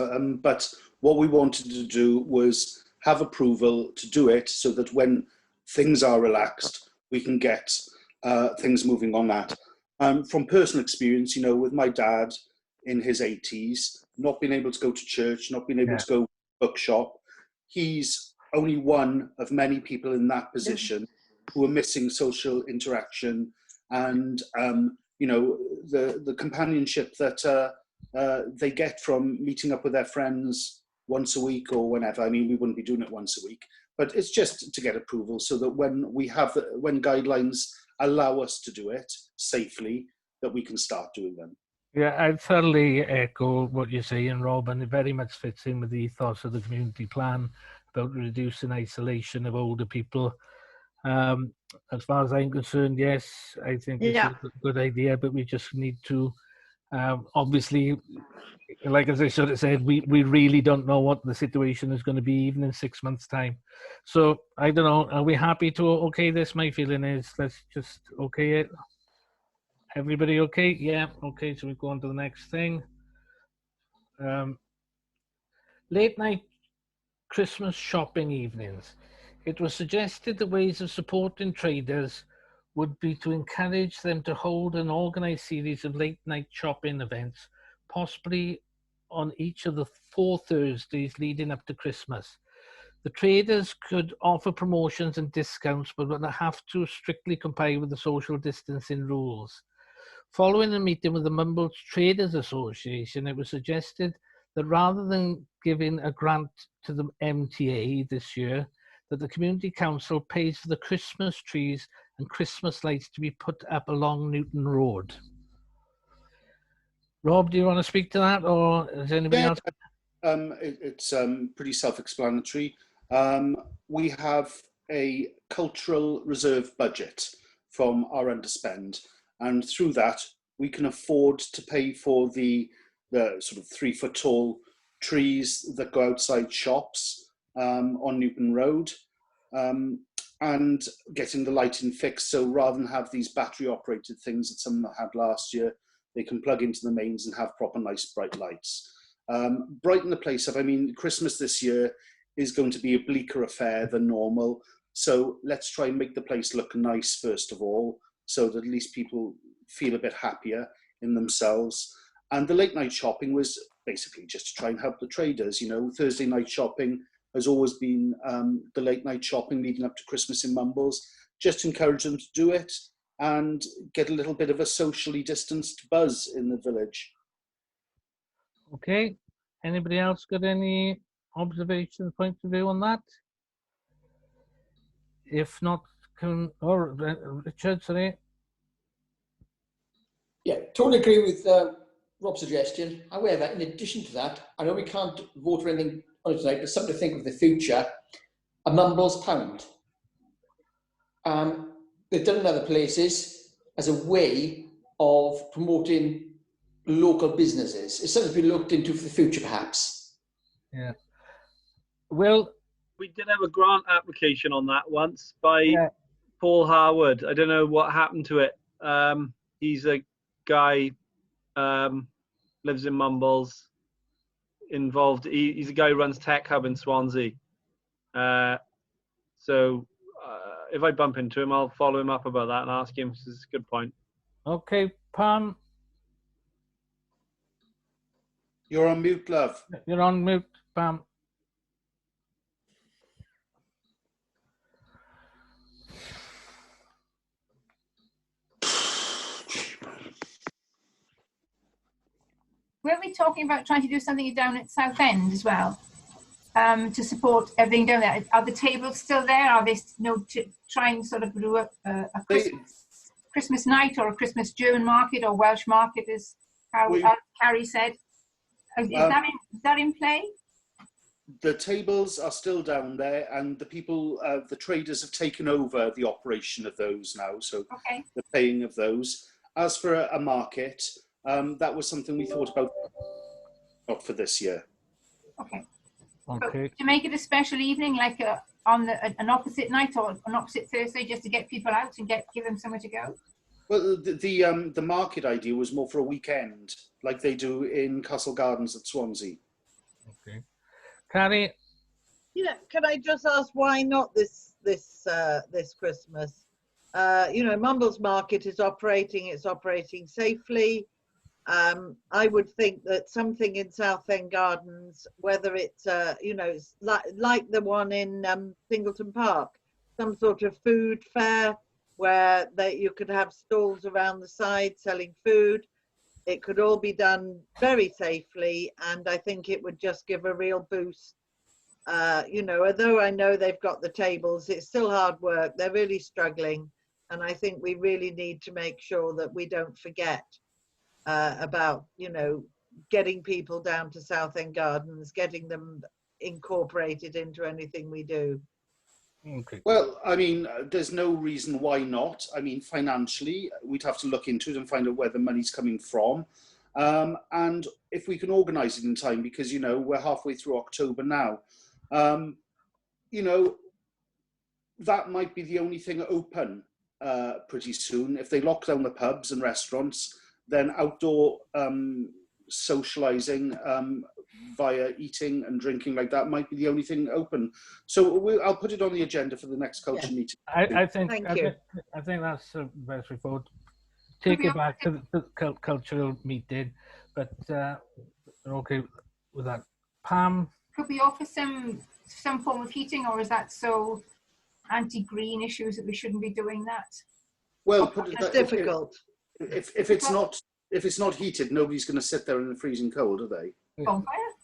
but what we wanted to do was have approval to do it so that when things are relaxed, we can get things moving on that. From personal experience, you know, with my dad in his 80s, not being able to go to church, not being able to go to bookshop, he's only one of many people in that position who are missing social interaction and, you know, the companionship that they get from meeting up with their friends once a week or whenever. I mean, we wouldn't be doing it once a week, but it's just to get approval so that when guidelines allow us to do it safely, that we can start doing them. Yeah, I thoroughly echo what you're saying, Rob, and it very much fits in with the ethos of the community plan about reducing isolation of older people. As far as I'm concerned, yes, I think it's a good idea, but we just need to, obviously, like as I sort of said, we really don't know what the situation is going to be even in 6 months' time. So, I don't know, are we happy to okay this? My feeling is let's just okay it. Everybody okay? Yeah, okay, so we go on to the next thing. Late night Christmas shopping evenings. It was suggested that ways of supporting traders would be to encourage them to hold an organised series of late night shopping events, possibly on each of the 4 Thursdays leading up to Christmas. The traders could offer promotions and discounts, but would have to strictly comply with the social distancing rules. Following a meeting with the Mumbles Traders Association, it was suggested that rather than giving a grant to the MTA this year, that the Community Council pays for the Christmas trees and Christmas lights to be put up along Newton Road. Rob, do you want to speak to that, or is anybody else? It's pretty self-explanatory. We have a cultural reserve budget from our underspend, and through that we can afford to pay for the sort of 3-foot tall trees that go outside shops on Newton Road, and getting the lighting fixed. So rather than have these battery operated things that some had last year, they can plug into the mains and have proper nice bright lights. Brighten the place up. I mean, Christmas this year is going to be a bleaker affair than normal. So let's try and make the place look nice first of all, so that at least people feel a bit happier in themselves. And the late night shopping was basically just to try and help the traders. You know, Thursday night shopping has always been the late night shopping leading up to Christmas in Mumbles. Just encourage them to do it and get a little bit of a socially distanced buzz in the village. Okay. Anybody else got any observations, points of view on that? If not, Richard, sorry. Yeah, totally agree with Rob's suggestion. However, in addition to that, I know we can't vote for anything on it tonight, but something to think of the future, a Mumbles pound. They've done in other places as a way of promoting local businesses. It's something to be looked into for the future, perhaps. Yeah. Well, we did have a grant application on that once by Paul Harwood. I don't know what happened to it. He's a guy, lives in Mumbles, involved. He's a guy who runs Tech Hub in Swansea. So if I bump into him, I'll follow him up about that and ask him. This is a good point. Okay, Pam. You're on mute, love. You're on mute, Pam. Weren't we talking about trying to do something down at Southend as well, to support everything down there? Are the tables still there? Are they to try and sort of do a Christmas night or a Christmas German market or Welsh market, as Carrie said? Is that in play? The tables are still down there, and the people, the traders have taken over the operation of those now, so the paying of those. As for a market, that was something we thought about, not for this year. Okay. Okay. To make it a special evening, like on an opposite night or an opposite Thursday, just to get people out and give them somewhere to go. Well, the market idea was more for a weekend, like they do in Castle Gardens at Swansea. Okay. Carrie? Yeah, can I just ask why not this Christmas? You know, Mumbles Market is operating, it's operating safely. I would think that something in Southend Gardens, whether it's, you know, it's like the one in Singleton Park, some sort of food fair where you could have stalls around the side selling food. It could all be done very safely, and I think it would just give a real boost. You know, although I know they've got the tables, it's still hard work. They're really struggling, and I think we really need to make sure that we don't forget about, you know, getting people down to Southend Gardens, getting them incorporated into anything we do. Okay. Well, I mean, there's no reason why not. I mean, financially, we'd have to look into it and find out where the money's coming from. And if we can organise it in time, because, you know, we're halfway through October now, you know, that might be the only thing open pretty soon. If they lock down the pubs and restaurants, then outdoor socialising via eating and drinking like that might be the only thing open. So I'll put it on the agenda for the next culture meeting. I think that's the best way forward. Take it back to the cultural meeting, but we're okay with that. Pam? Could we offer some form of heating, or is that so anti-green issues that we shouldn't be doing that? Well, put it it's difficult. If it's not heated, nobody's going to sit there in the freezing cold, are they? Bonfire?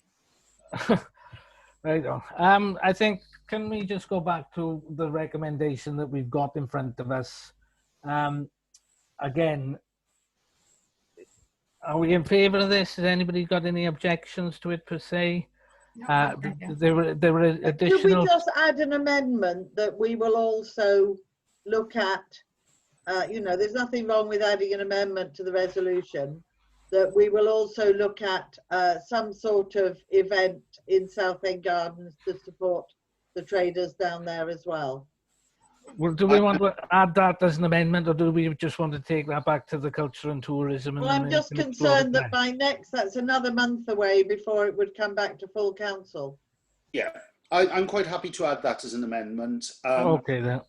Right on. I think, can we just go back to the recommendation that we've got in front of us? Again, Are we in favour of this? Has anybody got any objections to it per se? There were Should we additional. just add an amendment that we will also look at, you know, there's nothing wrong with adding an amendment to the resolution, that we will also look at some sort of event in Southend Gardens to support the traders down there as well. Well, do we want to add that as an amendment, or do we just want to take that back to the culture and tourism? Well, and I'm then just we can explore it concerned that then? by next, that's another month away before it would come back to full council. Yeah, I'm quite happy to add that as an amendment. Okay then.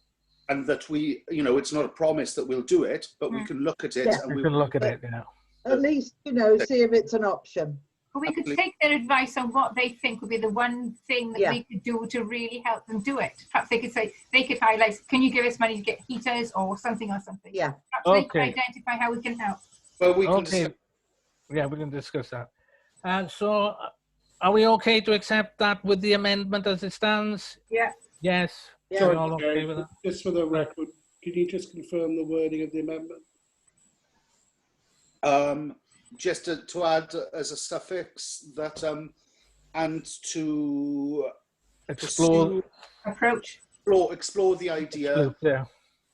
And that we, you know, it's not a promise that we'll do it, but we can look at it. Yeah. And We can look at it, yeah. At least, you know, see if it's an option. But we could take their advice on what they think would be the one thing that Yeah. they could do to really help them do it. Perhaps they could say, they could highlight, can you give us money to get heaters or something or something? Yeah. Perhaps they could Okay. identify how we can help. Well, we can Okay. Yeah, we can discuss that. So, are we okay to accept that with the amendment as it stands? Yeah. Yes. Yeah. We're all okay with that? Just for the record, can you just confirm the wording of the amendment? just to add as a suffix that and to explore explore the idea yeah.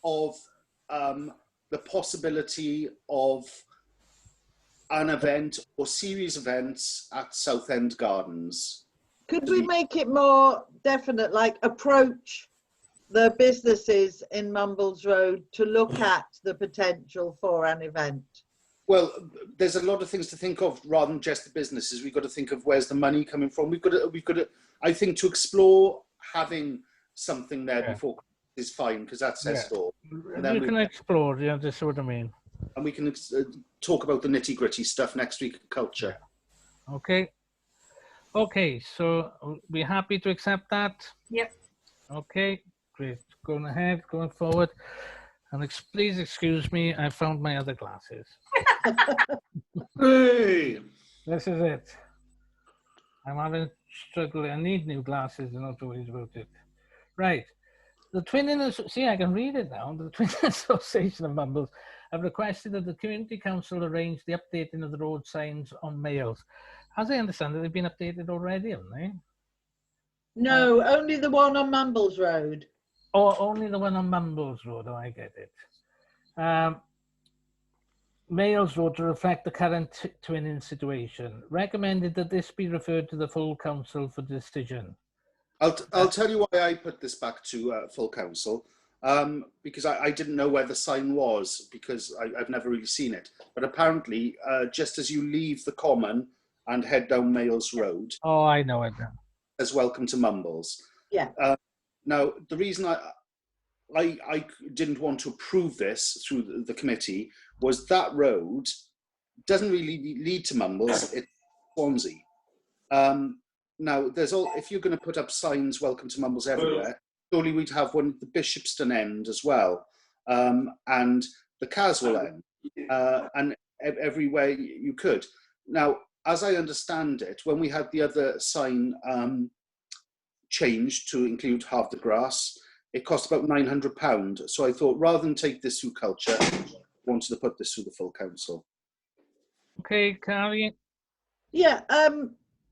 of the possibility of an event or series of events at Southend Gardens. Could we make it more definite, like approach the businesses in Mumbles Road to look at the potential for an event? Well, there's a lot of things to think of rather than just the businesses. We've got to think of where's the money coming from. We've got to, I think, to explore having something there before is fine because that says it all. And then you can explore, yeah, that's what I mean. And we can talk about the nitty gritty stuff next week at Culture. Okay. Okay, so we're happy to accept that? Yep. Okay, great. Going ahead, going forward. And please excuse me, I found my other glasses. Hey! This is it. I'm having struggle. I need new glasses, and not worries about it. Right. The Twinning, see, I can read it now. The Twinning Association of Mumbles have requested that the Community Council arrange the updating of the road signs on Mails. As I understand it, they've been updated already, haven't they? No, only the one on Mumbles Road. Oh, only the one on Mumbles Road. Oh, I get it. Mails Road to reflect the current twinning situation. Recommended that this be referred to the full council for decision. I'll tell you why I put this back to full council. Because I didn't know where the sign was because I've never really seen it. But apparently, just as you leave the common and head down Mails Road. Oh, I know it now. As welcome to Mumbles. Yeah. Now, the reason I didn't want to approve this through the committee was that road doesn't really lead to Mumbles, it's Swansea. Now, if you're going to put up signs, welcome to Mumbles everywhere, surely we'd have one at the Bishopston end as well, and the Caswell end, and everywhere you could. Now, as I understand it, when we had the other sign changed to include Half the Grass, it cost about £900. So I thought, rather than take this through Culture, I wanted to put this through the full council. Okay, Carrie. Yeah,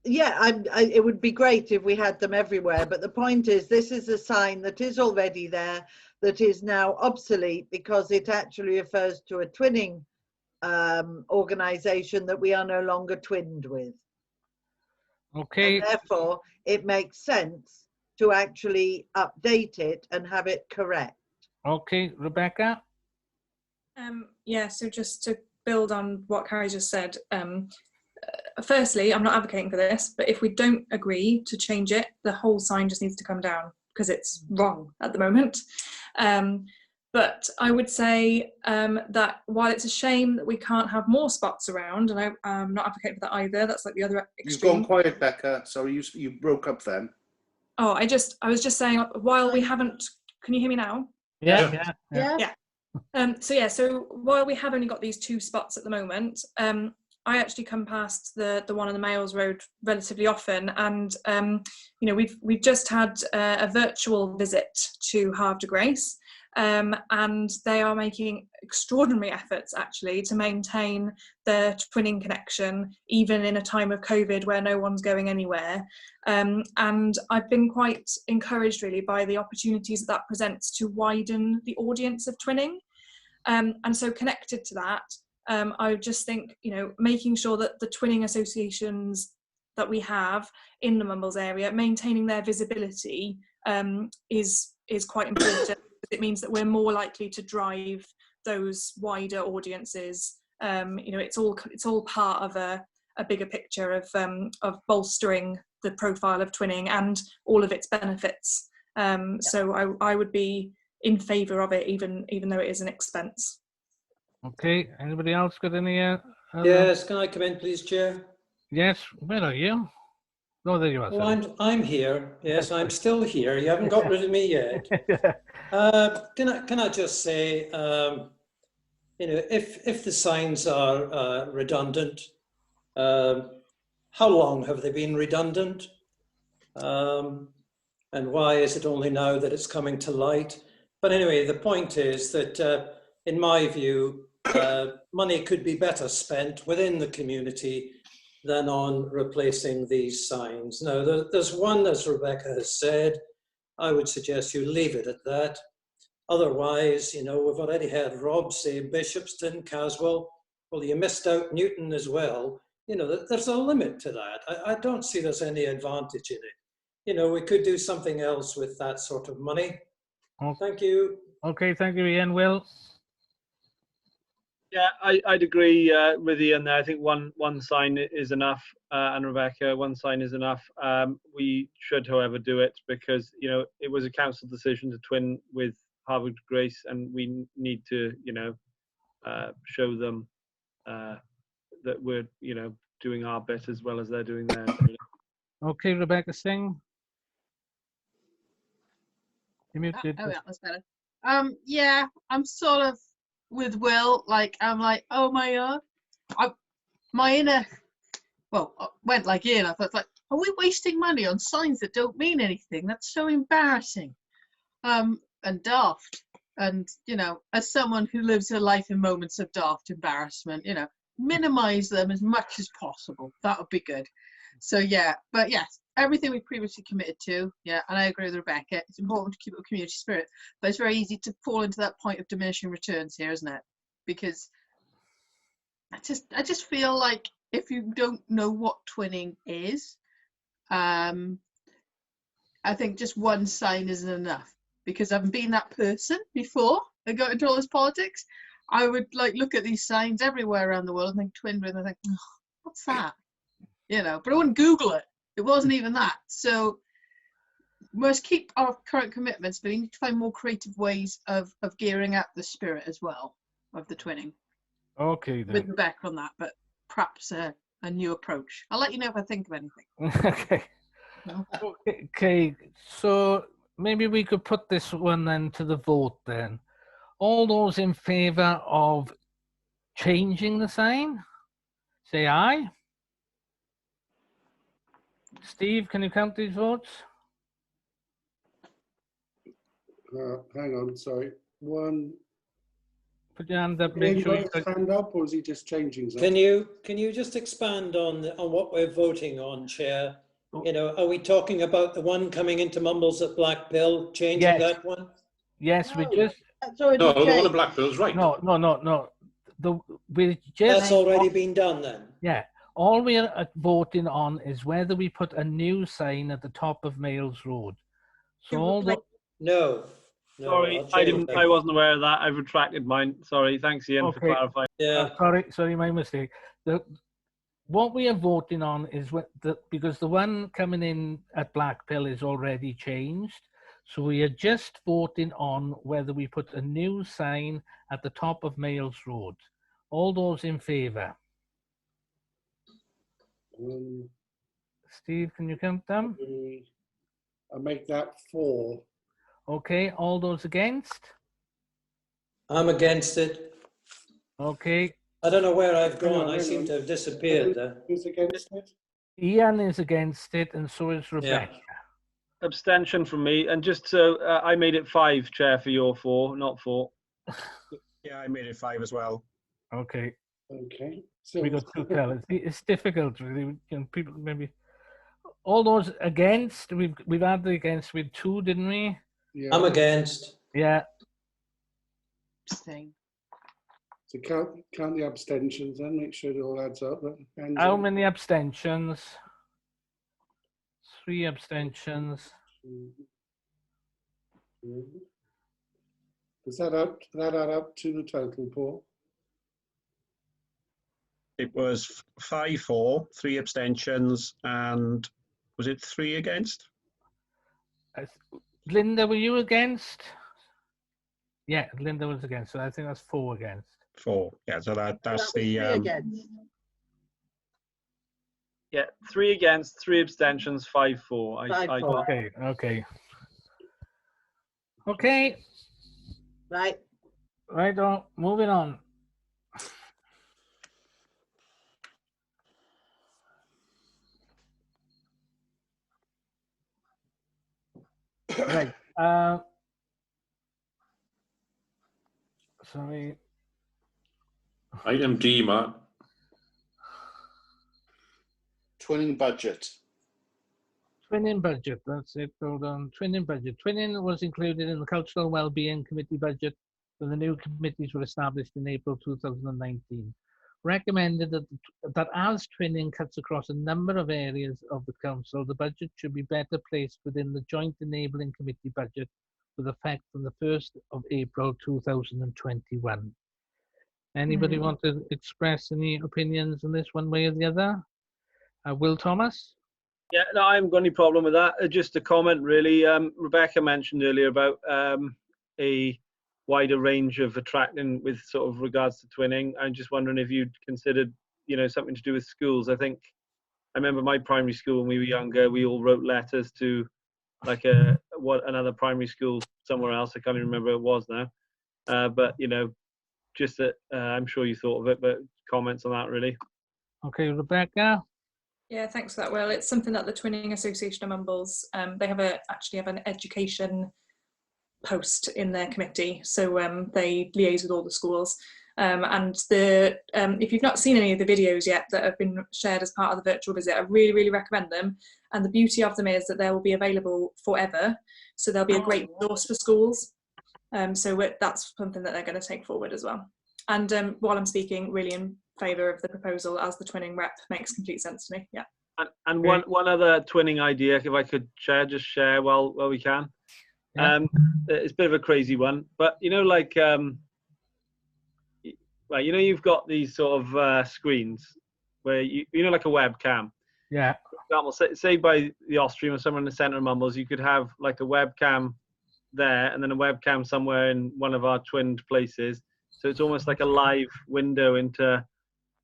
it would be great if we had them everywhere. But the point is, this is a sign that is already there, that is now obsolete because it actually refers to a twinning organisation that we are no longer twinned with. Okay. And therefore, it makes sense to actually update it and have it correct. Okay, Rebecca? Yeah, so just to build on what Carrie just said, firstly, I'm not advocating for this, but if we don't agree to change it, the whole sign just needs to come down because it's wrong at the moment. But I would say that while it's a shame that we can't have more spots around, and I'm not advocating for that either, that's like the other extreme. You've gone quiet, Becca. Sorry, you broke up then. Oh, I was just saying, while we haven't, can you hear me now? Yeah. So while we have only got these 2 spots at the moment, I actually come past the one on the Mails Road relatively often, and we've just had a virtual visit to Havre de Grace, and they are making extraordinary efforts actually to maintain their twinning connection, even in a time of COVID where no one's going anywhere. And I've been quite encouraged really by the opportunities that presents to widen the audience of twinning. And so connected to that, I just think, you know, making sure that the twinning associations that we have in the Mumbles area, maintaining their visibility is quite important. It means that we're more likely to drive those wider audiences. You know, it's all part of a bigger picture of bolstering the profile of twinning and all of its benefits. So I would be in favour of it, even though it is an expense. Okay, anybody else got any? Yes, can I come in, please, Chair? Yes, where are you? No, there you are. Oh, I'm here. Yes, I'm still here. You haven't got rid of me yet. Can I just say, you know, if the signs are redundant, how long have they been redundant? And why is it only now that it's coming to light? But anyway, the point is that, in my view, money could be better spent within the community than on replacing these signs. Now, there's one, as Rebecca has said. I would suggest you leave it at that. Otherwise, you know, we've already had Rob say Bishopston, Caswell. Well, you missed out Newton as well. You know, there's a limit to that. I don't see there's any advantage in it. You know, we could do something else with that sort of money. Okay. Thank you. Okay, thank you, Ian. Will? Yeah, I'd agree with Ian there. I think one sign is enough, and Rebecca, one sign is enough. We should, however, do it because, you know, it was a council decision to twin with Harvard Grace, and we need to, you know, show them that we're, you know, doing our bit as well as they're doing theirs. Okay, Rebecca Singh. You muted. Oh, yeah, that's better. Yeah, I'm sort of with Will. Like, I'm like, oh my god, my inner, well, went like Ian. I thought, like, are we wasting money on signs that don't mean anything? That's so embarrassing, and daft. And, you know, as someone who lives her life in moments of daft embarrassment, you know, minimize them as much as possible. That would be good. So yeah, but yes, everything we previously committed to, yeah, and I agree with Rebecca, it's important to keep up a community spirit, but it's very easy to fall into that point of diminishing returns here, isn't it? Because I just feel like if you don't know what twinning is, I think just one sign isn't enough, because I've been that person before I got into all this politics. I would like look at these signs everywhere around the world and think twin with, and I think, oh, what's that? You know, but I wouldn't Google it. It wasn't even that. So we must keep our current commitments, but we need to find more creative ways of gearing up the spirit as well of the twinning. Okay, then. With Rebecca on that, but perhaps a new approach. I'll let you know if I think of anything. Okay. Okay, so maybe we could put this one then to the vote then. All those in favour of changing the sign, say aye. Steve, can you count these votes? Hang on, sorry. One. Put your hand up. Make sure you stand up, or is he just changing something? Can you just expand on what we're voting on, Chair? You know, are we talking about the one coming into Mumbles at Blackpill, changing that one? Yes, we just. No, the one at Blackpill's right. No. We just. That's already been done then. Yeah. All we are voting on is whether we put a new sign at the top of Males Road. So all the. No. Sorry, I wasn't aware of that. I've retracted mine. Sorry. Thanks, Ian, for clarifying. Yeah. Sorry, my mistake. What we are voting on is because the one coming in at Blackpill is already changed. So we are just voting on whether we put a new sign at the top of Males Road. All those in favour? Steve, can you count them? I'll make that 4. Okay, all those against? I'm against it. Okay. I don't know where I've gone. I seem to have disappeared there. Who's against it? Ian is against it, and so is Rebecca. Abstention from me, and just so I made it 5, Chair, for your 4, not 4. Yeah, I made it 5 as well. Okay. Okay. So We got 2 colours. It's difficult, really. People maybe. All those against, we've had the against with 2, didn't we? yeah. I'm against. Yeah. Abstain. So count the abstentions and make sure it all adds up. How many abstentions? 3 abstentions. Does that add up to the total, Paul? It was 5-4, 3 abstentions, and was it 3 against? Linda, were you against? Yeah, Linda was against, so I think that's 4 against. 4. Yeah, so that's the. Against. Yeah, 3 against, 3 abstentions, 5-4. I got. Okay. Okay. Right. Right on. Moving on. Right. Sorry. Item D, Mark. Twinning budget. Twinning budget, that's it. Hold on. Twinning budget. Twinning was included in the Cultural Wellbeing Committee budget when the new committees were established in April 2019. Recommended that as twinning cuts across a number of areas of the council, the budget should be better placed within the Joint Enabling Committee budget with effect from the 1st of April 2021. Anybody want to express any opinions on this one way or the other? Will Thomas? Yeah, no, I haven't got any problem with that. Just a comment, really. Rebecca mentioned earlier about a wider range of attracting with sort of regards to twinning. I'm just wondering if you'd considered, something to do with schools. I remember my primary school when we were younger, we all wrote letters to like another primary school somewhere else. I can't even remember what it was now. But, just that I'm sure you thought of it, but comments on that, really. Okay, Rebecca? Yeah, thanks for that. Well, it's something that the Twinning Association of Mumbles, they actually have an education post in their committee, so they liaise with all the schools. And if you've not seen any of the videos yet that have been shared as part of the virtual visit, I really, really recommend them. And the beauty of them is that they will be available forever, so they'll be a great resource for schools. So that's something that they're going to take forward as well. And while I'm speaking, really in favour of the proposal as the twinning rep makes complete sense to me. Yeah. And one other twinning idea, if I could share while we can. Yeah. It's a bit of a crazy one, but like you've got these sort of screens where like a webcam. Yeah. For example, say by the Ostrom or somewhere in the centre of Mumbles, you could have like a webcam there and then a webcam somewhere in one of our twinned places. So it's almost like a live window into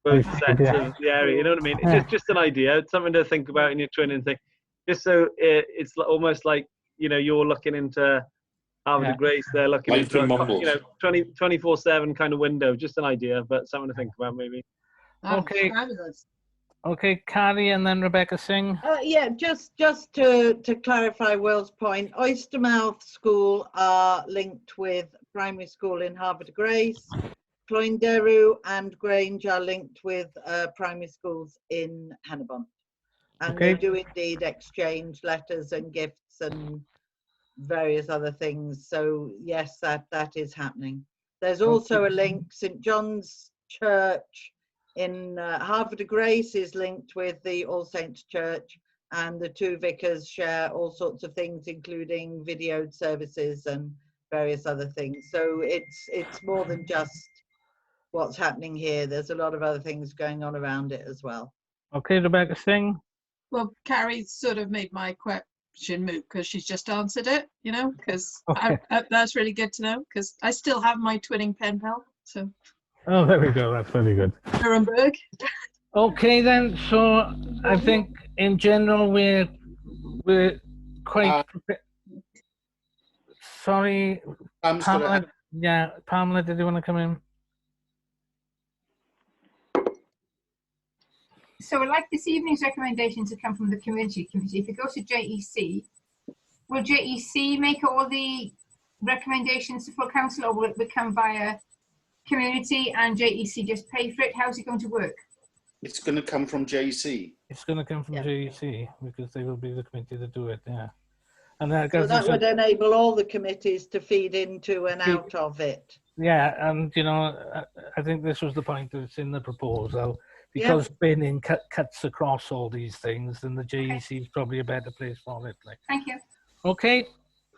both sets of the area. You know what I mean? It's just an idea. It's something to think about in your twinning thing. Just so it's almost like, you're looking into Harvard of Grace. They're looking into 24/7 kind of window. Just an idea, but something to think about maybe. Okay. Okay, Carrie and then Rebecca Singh. Yeah, just to clarify Will's point, Oystermouth School are linked with primary school in Harvard of Grace. Cloynderoo and Grange are linked with primary schools in Hennebont. And they do indeed exchange letters and gifts and various other things. So yes, that is happening. There's also a link. St. John's Church in Harvard of Grace is linked with the All Saints Church, and the two vicars share all sorts of things, including videoed services and various other things. So it's more than just what's happening here. There's a lot of other things going on around it as well. Okay, Rebecca Singh. Well, Carrie sort of made my question moot because she's just answered it, because that's really good to know, because I still have my twinning pen pal. So. Oh, there we go. That's really good. Nuremberg. Okay, then. So I think in general we're quite. Sorry, Pamela. Yeah, Pamela, did you want to come in? So I'd like this evening's recommendation to come from the Community Committee. If you go to JEC, will JEC make all the recommendations to full council, or will it become via community and JEC just pay for it? How's it going to work? It's going to come from JC. It's going to come from JEC because they will be the committee to do it. Yeah, and that, So that would enable all the committees to feed into and out of it. Yeah, and you know, I think this was the point that's in the proposal. Because binning cuts across all these things, then the JEC is probably a better place for it. Like. Thank you. Okay,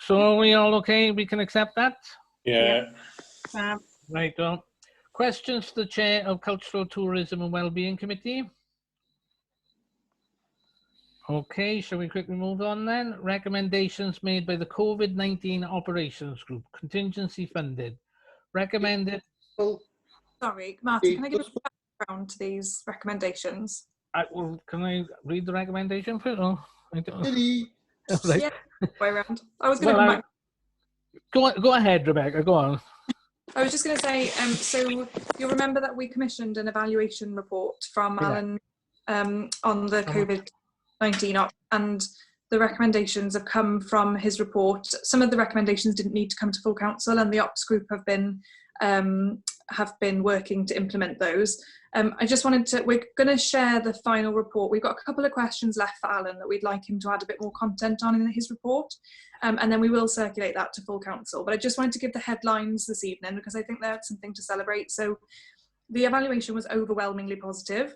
so are we all okay? We can accept that? Yeah. Right, well, questions for the Chair of Cultural Tourism and Wellbeing Committee? Okay, shall we quickly move on then? Recommendations made by the COVID-19 Operations Group, contingency funded. Recommended. Sorry, Martin, can I give a background to these recommendations? Well, can I read the recommendation first? Oh, I don't know. Right. Yeah, way around. I was going to come back. Go ahead, Rebecca, go on. I was just going to say, so you'll remember that we commissioned an evaluation report from Alan on the COVID-19 op, and the recommendations have come from his report. Some of the recommendations didn't need to come to full council, and the ops group have been working to implement those. I just wanted to, we're going to share the final report. We've got a couple of questions left for Alan that we'd like him to add a bit more content on in his report, and then we will circulate that to full council. But I just wanted to give the headlines this evening because I think that's something to celebrate. So the evaluation was overwhelmingly positive.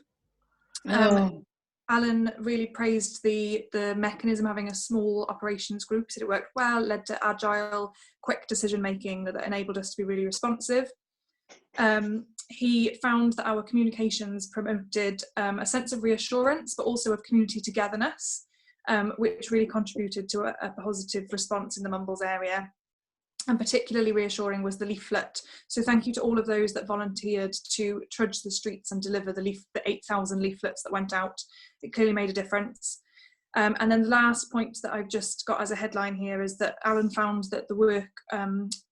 Alan really praised the mechanism, having a small operations group, said it worked well, led to agile, quick decision making that enabled us to be really responsive. He found that our communications promoted a sense of reassurance, but also of community togetherness, which really contributed to a positive response in the Mumbles area. And particularly reassuring was the leaflet. So thank you to all of those that volunteered to trudge the streets and deliver the 8,000 leaflets that went out. It clearly made a difference. And then the last point that I've just got as a headline here is that Alan found that the work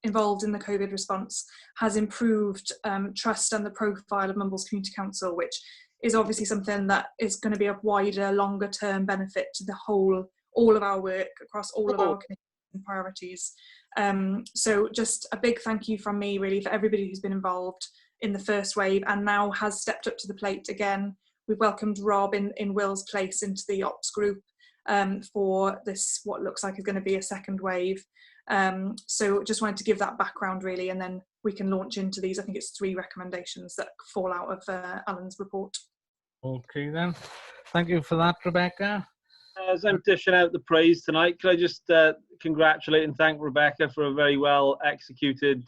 involved in the COVID response has improved trust and the profile of Mumbles Community Council, which is obviously something that is going to be a wider, longer term benefit to all of our work across all of our committees and priorities. So just a big thank you from me really for everybody who's been involved in the first wave and now has stepped up to the plate again. We've welcomed Rob in Will's place into the ops group for this, what looks like is going to be a second wave. So just wanted to give that background really, and then we can launch into these. I think it's 3 recommendations that fall out of Alan's report. Okay then, thank you for that, Rebecca. As I'm dishing out the praise tonight, could I just congratulate and thank Rebecca for a very well executed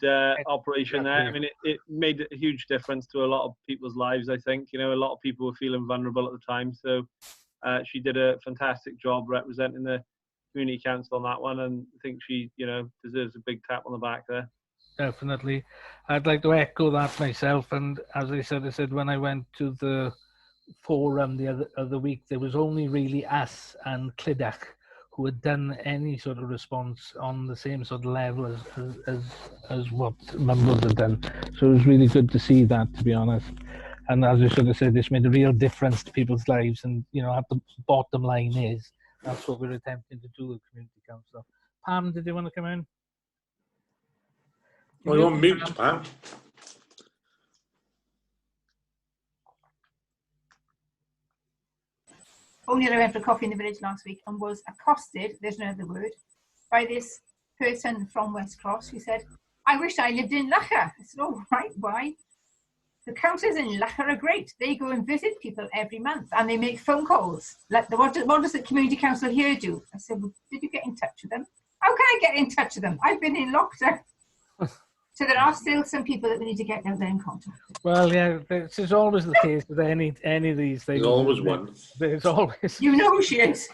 operation there. I mean, it made a huge difference to a lot of people's lives, I think. You know, a lot of people were feeling vulnerable at the time. So she did a fantastic job representing the community council on that one. And I think she, you know, deserves a big tap on the back there. Definitely. I'd like to echo that myself. And as I said, when I went to the forum the other week, there was only really us and Clydach who had done any sort of response on the same sort of level as what Mumbles had done. So it was really good to see that, to be honest. And as I sort of said, this made a real difference to people's lives. And you know, at the bottom line is that's what we're attempting to do with Community Council. Pam, did you want to come in? Well, you're on mute, Pam. Only I went for coffee in the village last week and was accosted, there's no other word, by this person from West Cross who said, I wish I lived in Lacher. I said, oh, right, why? The councillors in Lacher are great. They go and visit people every month and they make phone calls. Like, what does the community council here do? I said, well, did you get in touch with them? How can I get in touch with them? I've been in lockdown. So there are still some people that we need to get out there in contact with. Well, yeah, this is always the case with any of these things. There's always one. There's always. You know who she is.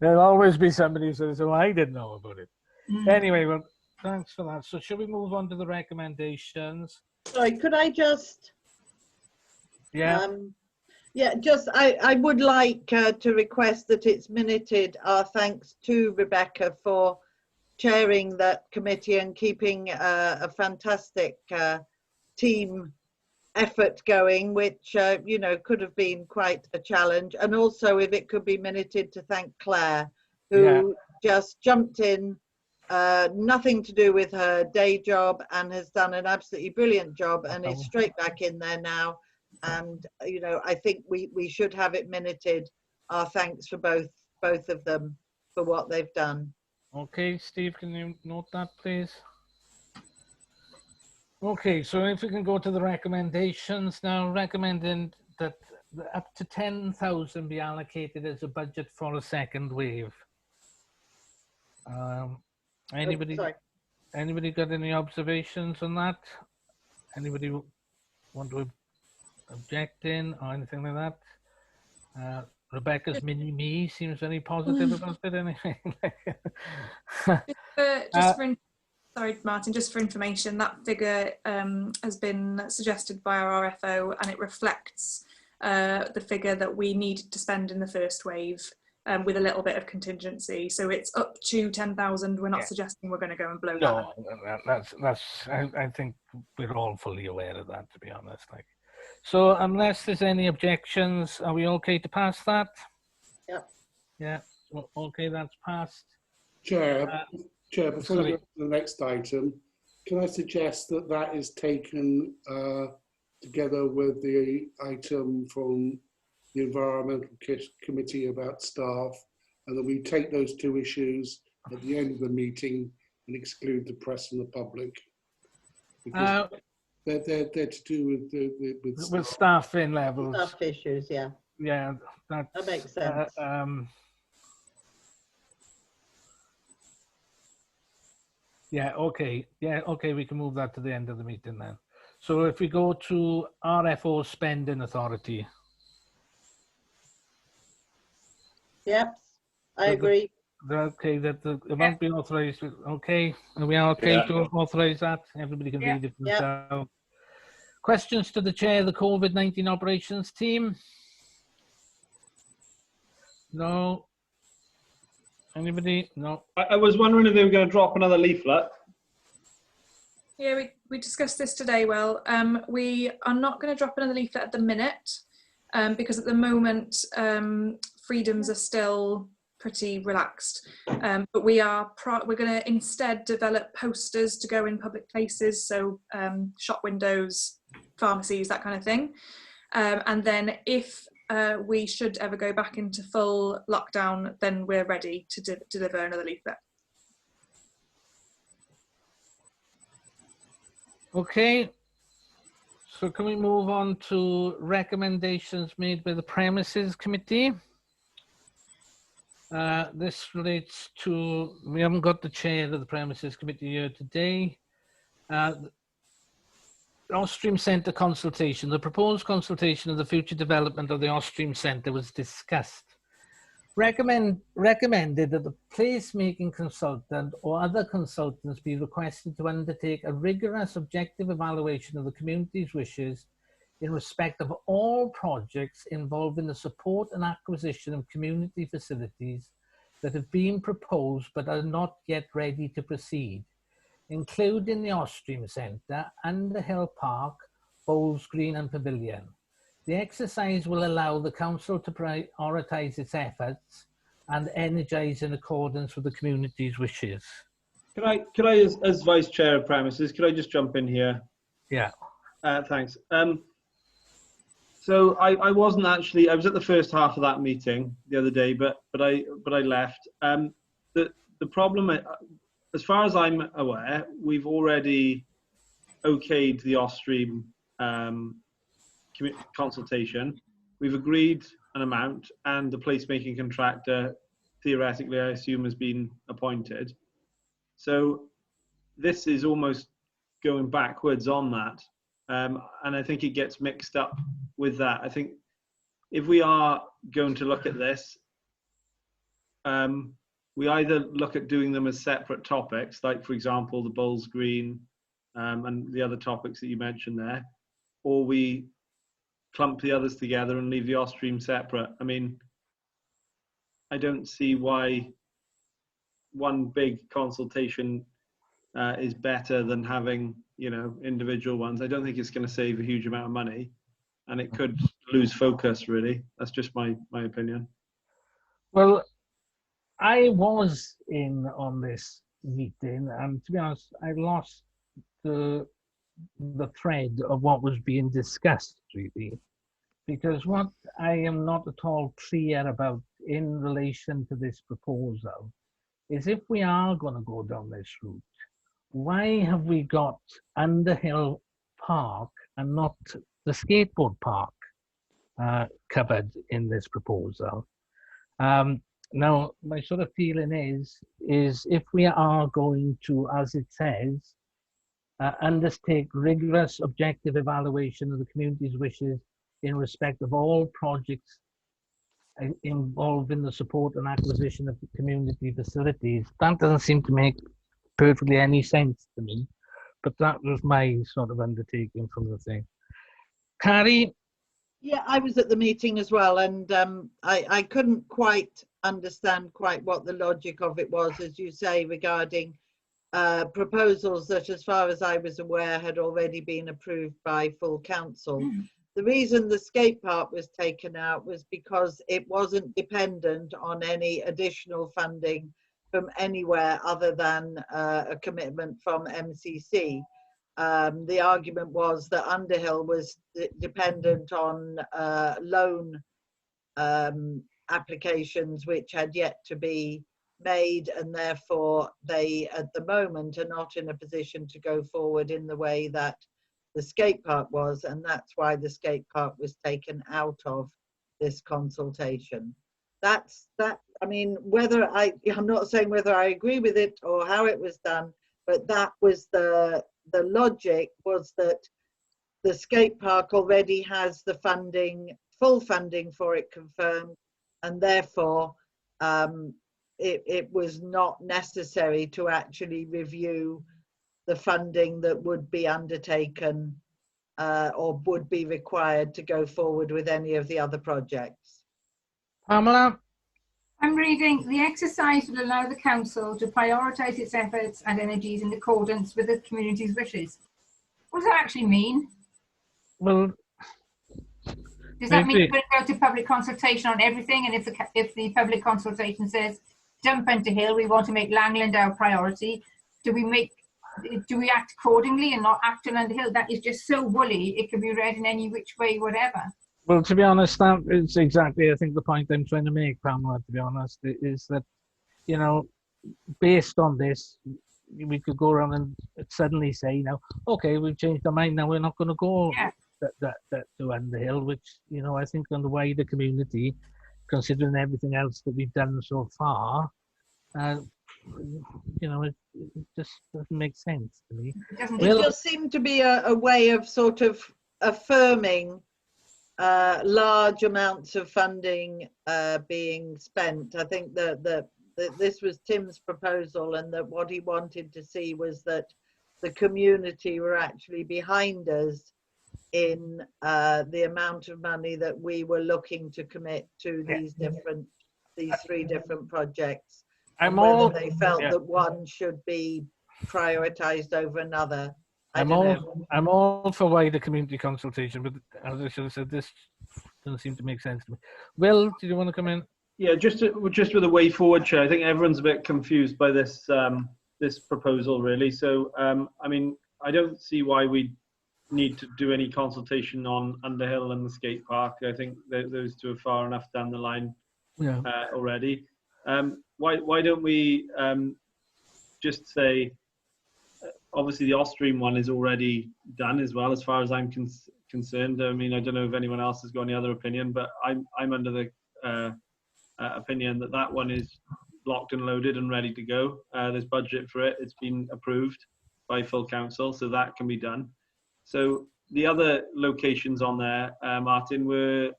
There'll always be somebody who says, "Oh, I didn't know about it." Anyway, well, thanks for that. So, shall we move on to the recommendations? Sorry, could I just? Yeah. I would like to request that it's minuted our thanks to Rebecca for chairing that committee and keeping a fantastic team effort going, which you know, could have been quite a challenge. And also, if it could be minuted, to thank Claire, who just jumped in, nothing to do with her day job, and has done an absolutely brilliant job, and is straight back in there now. And you know, I think we should have it minuted, our thanks for both of them for what they've done. Okay, Steve, can you note that, please? Okay, so if we can go to the recommendations now, recommending that up to 10,000 be allocated as a budget for a second wave. Anybody got any observations on that? Anybody want to object in or anything like that? Rebecca's mini me seems very positive about it anyway. Sorry, Martin, just for information, that figure has been suggested by our RFO, and it reflects the figure that we needed to spend in the first wave, with a little bit of contingency. So it's up to 10,000. We're not suggesting we're going to go and blow that up. No, I think we're all fully aware of that, to be honest. Like, so unless there's any objections, are we okay to pass that? Yep. Yeah. Well, okay, that's passed. Chair, before sorry. we go to the next item, can I suggest that that is taken together with the item from the Environmental Committee about staff, and that we take those two issues at the end of the meeting and exclude the press and the public? Because they're to do with staffing levels. Staff issues, yeah. Yeah, that makes sense. Yeah, okay. Yeah, okay, we can move that to the end of the meeting then. So if we go to RFO spending authority. Yep, I agree. Okay, that the amount being authorised. Okay, are we okay to authorise that? Everybody can read it themselves. Questions to the chair of the COVID-19 operations team? No. Anybody? No. I was wondering if they were going to drop another leaflet. Yeah, we discussed this today. Well, we are not going to drop another leaflet at the minute, because at the moment freedoms are still pretty relaxed. But we're going to instead develop posters to go in public places, so shop windows, pharmacies, that kind of thing. And then if we should ever go back into full lockdown, then we're ready to deliver another leaflet. Okay, so can we move on to recommendations made by the Premises Committee? This relates to, we haven't got the chair of the Premises Committee here today. The Ostream Centre consultation, the proposed consultation of the future development of the Ostream Centre was discussed. Recommended that the placemaking consultant or other consultants be requested to undertake a rigorous objective evaluation of the community's wishes in respect of all projects involving the support and acquisition of community facilities that have been proposed but are not yet ready to proceed, including the Ostream Centre, Underhill Park, Bowles Green and Pavilion. The exercise will allow the council to prioritise its efforts and energise in accordance with the community's wishes. Can I, as Vice Chair of Premises, could I just jump in here? Yeah. Thanks. So I wasn't actually, I was at the first half of that meeting the other day, but I left. The problem, as far as I'm aware, we've already okayed the Ostream consultation. We've agreed an amount, and the placemaking contractor, theoretically, I assume, has been appointed. So this is almost going backwards on that. And I think it gets mixed up with that. I think if we are going to look at this, we either look at doing them as separate topics, like, for example, the Bowles Green and the other topics that you mentioned there, or we clump the others together and leave the Ostream separate. I mean, I don't see why one big consultation is better than having, you know, individual ones. I don't think it's going to save a huge amount of money, and it could lose focus, really. That's just my opinion. Well, I was in on this meeting, and to be honest, I lost the thread of what was being discussed, really, because what I am not at all clear about in relation to this proposal is if we are going to go down this route, why have we got Underhill Park and not the skateboard park covered in this proposal? Now, my sort of feeling is if we are going to, as it says, undertake rigorous objective evaluation of the community's wishes in respect of all projects involved in the support and acquisition of community facilities. That doesn't seem to make perfectly any sense to me, but that was my sort of undertaking from the thing. Carrie? Yeah, I was at the meeting as well, and I couldn't quite understand quite what the logic of it was, as you say, regarding proposals that, as far as I was aware, had already been approved by full council. The reason the skate park was taken out was because it wasn't dependent on any additional funding from anywhere other than a commitment from MCC. The argument was that Underhill was dependent on loan applications which had yet to be made, and therefore they at the moment are not in a position to go forward in the way that the skate park was, and that's why the skate park was taken out of this consultation. That's that. I mean, I'm not saying whether I agree with it or how it was done, but that was the logic, was that the skate park already has the funding, full funding for it confirmed, and therefore it was not necessary to actually review the funding that would be undertaken or would be required to go forward with any of the other projects. Pamela? I'm reading, the exercise will allow the council to prioritise its efforts and energies in accordance with the community's wishes. What does that actually mean? Well, does that mean we're going to go to public consultation on everything? And if the public consultation says, jump into Hill, we want to make Langland our priority, do we act accordingly and not act on Underhill? That is just so woolly, it can be read in any which way, whatever. Well, to be honest, that is exactly, I think, the point I'm trying to make, Pamela, to be honest, is that, you know, based on this, we could go around and suddenly say, now, okay, we've changed our mind, now we're not going to go to Underhill, which, you know, I think on the wider community, considering everything else that we've done so far, you know, it just doesn't make sense to me. It just seemed to be a way of sort of affirming large amounts of funding being spent. I think that this was Tim's proposal, and that what he wanted to see was that the community were actually behind us in the amount of money that we were looking to commit to these three different projects. They felt that one should be prioritized over another. I'm all for wider community consultation, but as I should have said, this doesn't seem to make sense to me. Will, did you want to come in? Yeah, just with a way forward, Chair. I think everyone's a bit confused by this this proposal, really. So, I mean, I don't see why we need to do any consultation on Underhill and the skate park. I think those two are far enough down the line already. Why don't we just say, obviously the Austrian one is already done as well, as far as I'm concerned. I mean, I don't know if anyone else has got any other opinion, but I'm under the opinion that one is locked and loaded and ready to go. There's budget for it. It's been approved by full council, so that can be done. So the other locations on there, Martin, were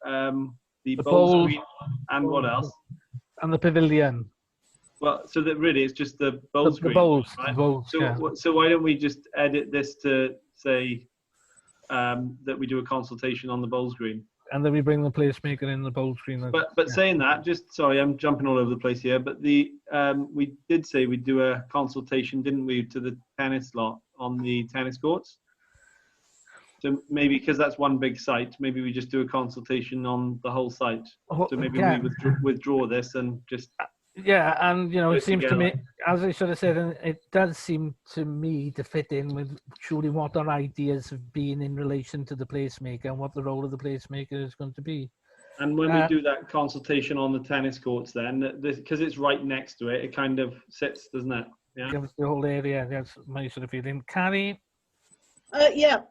the Bowls Green and what else? And the Pavilion. Well, so that really it's just the Bowls Green, right? So why don't we just edit this to say that we do a consultation on the Bowls Green? And then we bring the placemaker in the Bowls Green. But saying that, just sorry, I'm jumping all over the place here. But we did say we'd do a consultation, didn't we, to the tennis lot on the tennis courts? So maybe because that's one big site, maybe we just do a consultation on the whole site. So maybe we withdraw this and just Yeah, and you know, it Put seems to me, together. as I sort of said, it does seem to me to fit in with truly what our ideas have been in relation to the placemaker and what the role of the placemaker is going to be. And when we do that consultation on the tennis courts, then because it's right next to it, it kind of sits, doesn't it? Yeah. Gives the whole area. That's my sort of feeling. Carrie. Yeah.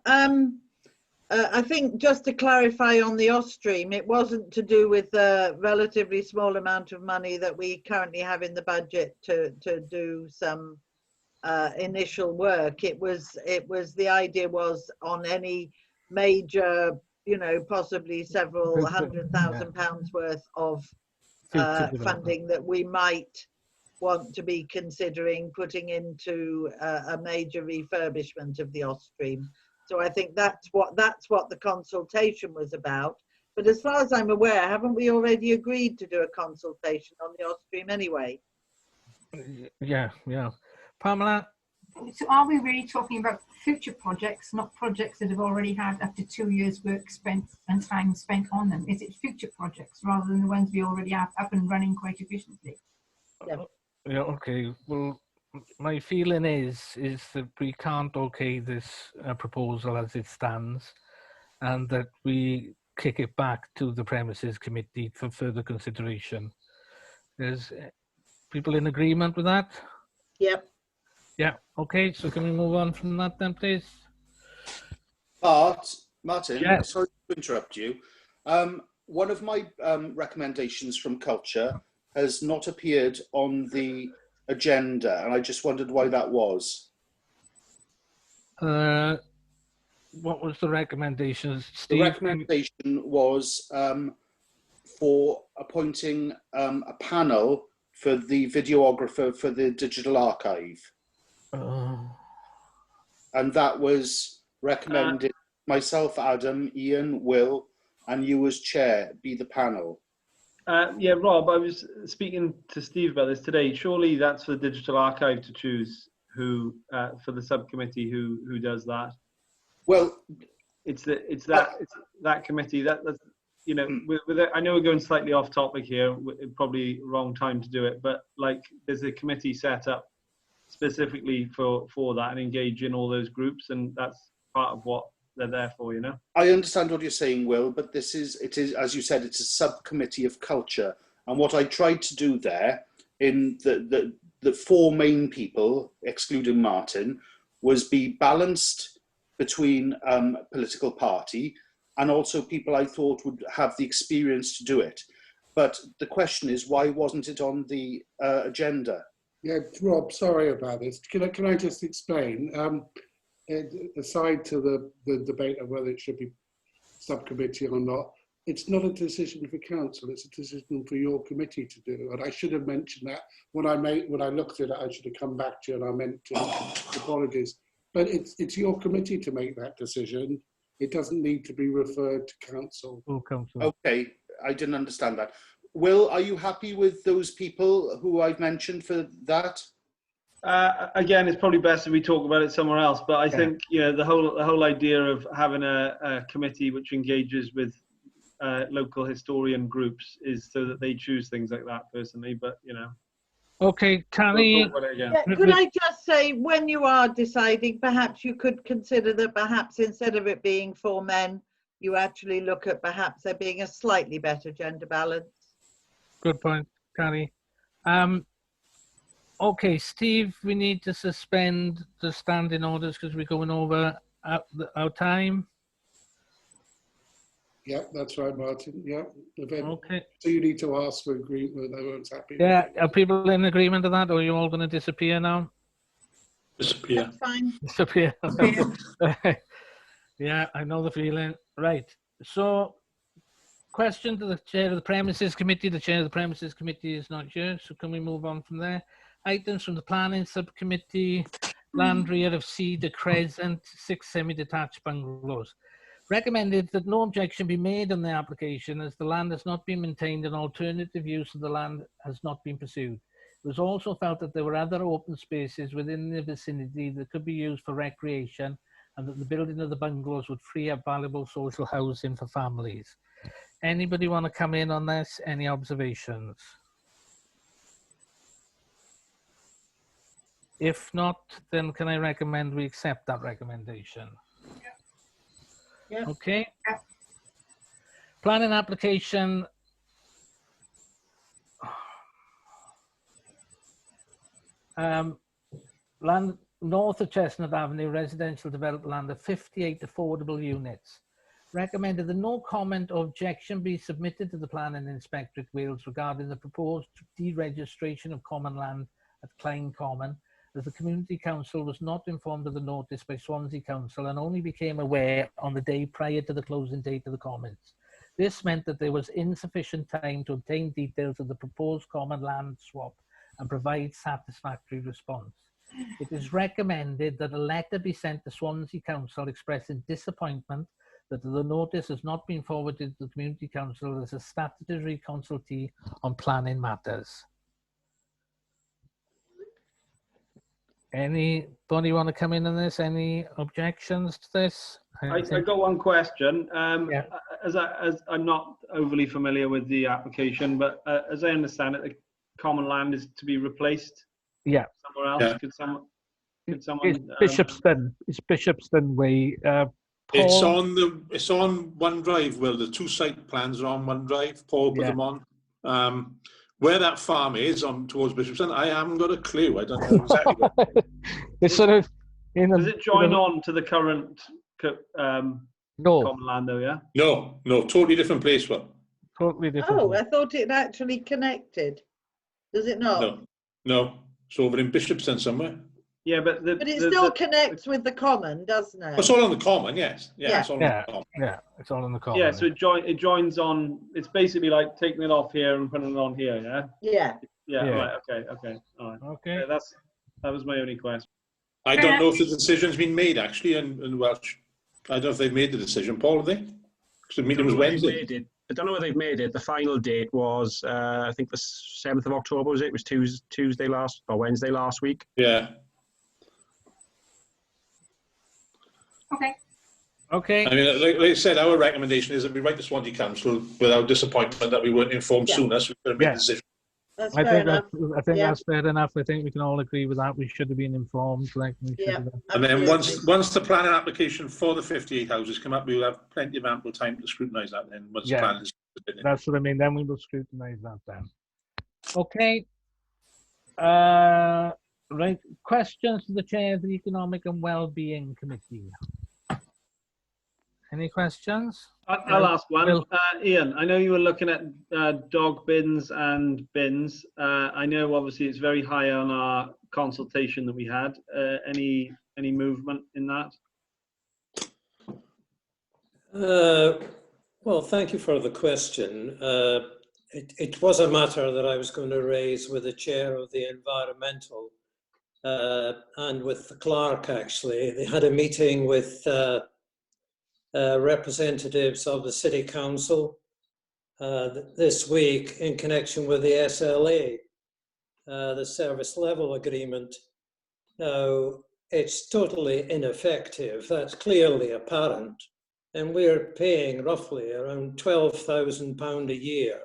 I think just to clarify on the Ostream, it wasn't to do with the relatively small amount of money that we currently have in the budget to do some initial work. It was the idea was on any major, you know, possibly several £100,000 worth of funding that we might want to be considering putting into a major refurbishment of the Ostream. So I think that's what the consultation was about. But as far as I'm aware, haven't we already agreed to do a consultation on the Ostream anyway? Yeah. Pamela? So are we really talking about future projects, not projects that have already had up to 2 years work spent and time spent on them? Is it future projects rather than the ones we already have up and running quite efficiently? Yeah, okay. Well, my feeling is that we can't okay this proposal as it stands, and that we kick it back to the premises committee for further consideration. Is people in agreement with that? Yep. Yeah. Okay. So can we move on from that then, please? Martin, Yes. sorry to interrupt you. One of my recommendations from Culture has not appeared on the agenda, and I just wondered why that was. What was the recommendations, Steve? The recommendation was for appointing a panel for the videographer for the digital archive. And that was recommended myself, Adam, Ian, Will, and you as chair be the panel. Yeah, Rob, I was speaking to Steve about this today. Surely that's for the digital archive to choose who, for the subcommittee who does that. Well, it's that committee that's, you know, I know we're going slightly off topic here, probably wrong time to do it, but like there's a committee set up specifically for that and engage in all those groups, and that's part of what they're there for, you know. I understand what you're saying, Will, but it is, as you said, it's a subcommittee of culture. And what I tried to do there in the four main people, excluding Martin, was be balanced between political party and also people I thought would have the experience to do it. But the question is, why wasn't it on the agenda? Yeah, Rob, sorry about this. Can I just explain? Aside to the debate of whether it should be subcommittee or not, it's not a decision for council, it's a decision for your committee to do. And I should have mentioned that when I looked at it, I should have come back to you, and I meant to. Apologies. But it's your committee to make that decision. It doesn't need to be referred to council. Okay, I didn't understand that. Will, are you happy with those people who I've mentioned for that? Again, it's probably best if we talk about it somewhere else. But I think, you know, the whole idea of having a committee which engages with local historian groups is so that they choose things like that. Personally, but you know. Okay, Carrie. Yeah, could I just say, when you are deciding, perhaps you could consider that perhaps instead of it being 4 men, you actually look at perhaps there being a slightly better gender balance. Good point, Carrie. Okay, Steve, we need to suspend the standing orders because we're going over our time. Yeah, that's right, Martin. Yeah. Okay. So you need to ask for agreement. Everyone's happy. Yeah, are people in agreement with that, or are you all going to disappear now? Disappear. That's fine. Disappear. Yeah, I know the feeling. Right. So, question to the chair of the premises committee. The chair of the premises committee is not here, so can we move on from there? Items from the planning subcommittee. Land rear of Cedar Crescent, 6 semi-detached bungalows. Recommended that no objection be made on the application as the land has not been maintained and alternative use of the land has not been pursued. It was also felt that there were other open spaces within the vicinity that could be used for recreation and that the building of the bungalows would free up valuable social housing for families. Anybody want to come in on this? Any observations? If not, then can I recommend we accept that recommendation? Yeah. Okay. Planning application. Land north of Chestnut Avenue, residential developed land of 58 affordable units. Recommended that no comment or objection be submitted to the Planning Inspectorate Wales regarding the proposed deregistration of common land at Klein Common, as the Community Council was not informed of the notice by Swansea Council and only became aware on the day prior to the closing date of the comments. This meant that there was insufficient time to obtain details of the proposed common land swap and provide satisfactory response. It is recommended that a letter be sent to Swansea Council expressing disappointment that the notice has not been forwarded to the Community Council as a statutory consultee on planning matters. Anybody want to come in on this? Any objections to this? I got one question. As I'm not overly familiar with the application, but as I understand it, the common land is to be replaced. Yeah. Somewhere else. Yeah. Could someone? It's Bishopston. It's Bishopston Way. It's Paul? it's on OneDrive. Well, the two site plans are on OneDrive. Paul put them on. Where that farm is on towards Bishopston, I haven't got a clue. I don't know exactly. It's sort of Does it join on to the current common land though? Yeah. No, totally different place. Well, totally different. Oh, I thought it actually connected. Does it not? No. It's over in Bishopston somewhere. Yeah, but it still connects with the common, doesn't it? It's all on the common, yes. Yeah. It's all on the common. Yeah, it's all on the common. Yeah, so it joins on. It's basically like taking it off here and putting it on here. Yeah. Yeah. Yeah. Yeah. Right. Okay. All right. Okay. Yeah, that was my only question. I don't know if the decision's been made actually, and Welsh. I don't know if they've made the decision, Paul. Have they? Because the meeting was Wednesday. I don't know whether they've made it. The final date was, I think, the 7th of October. Was it? It was Wednesday last week. Yeah. Okay. I mean, like I said, our recommendation is that we write to Swansea Council without disappointment that we weren't informed sooner, so we could have made a decision. That's I fair think enough. that's fair enough. I think we can all agree with that. We should have been informed. And then once the planning application for the 58 houses come up, we'll have plenty of ample time to scrutinise that. Then once the plan is submitted. That's what I mean. Then we will scrutinise that then. Okay. Right. Questions to the chair of the Economic and Wellbeing Committee. Any questions? I'll ask one. Ian, I know you were looking at dog bins and bins. I know obviously it's very high on our consultation that we had. Any movement in that? Well, thank you for the question. It was a matter that I was going to raise with the chair of the environmental and with the clerk, actually. They had a meeting with representatives of the City Council this week in connection with the SLA, the service level agreement. Now, it's totally ineffective. That's clearly apparent. And we're paying roughly around £12,000 a year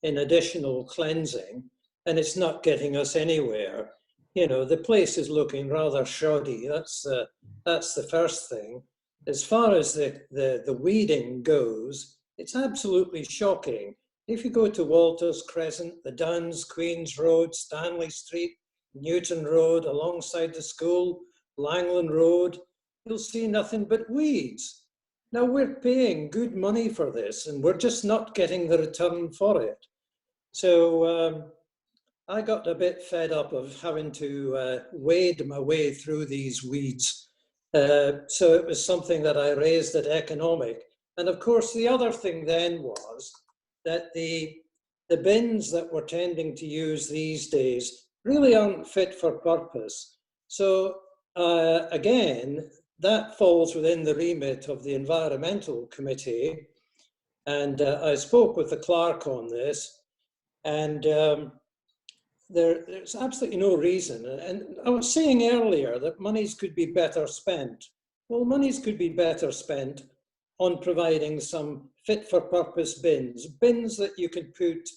in additional cleansing, and it's not getting us anywhere. You know, the place is looking rather shoddy. That's the first thing. As far as the weeding goes, it's absolutely shocking. If you go to Walters Crescent, the Downs, Queen's Road, Stanley Street, Newton Road, alongside the school, Langland Road, you'll see nothing but weeds. Now, we're paying good money for this, and we're just not getting the return for it. So I got a bit fed up of having to wade my way through these weeds. So it was something that I raised at Economic. And of course, the other thing then was that the bins that we're tending to use these days really aren't fit for purpose. So again, that falls within the remit of the Environmental Committee. And I spoke with the clerk on this, and there's absolutely no reason. And I was saying earlier that monies could be better spent. Well, monies could be better spent on providing some fit for purpose bins that you could put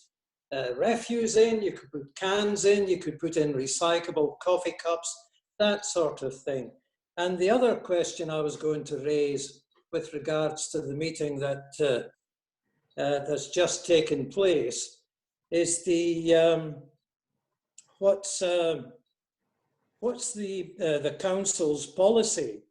refuse in, you could put cans in, you could put in recyclable coffee cups, that sort of thing. And the other question I was going to raise with regards to the meeting that that's just taken place is the what's the council's policy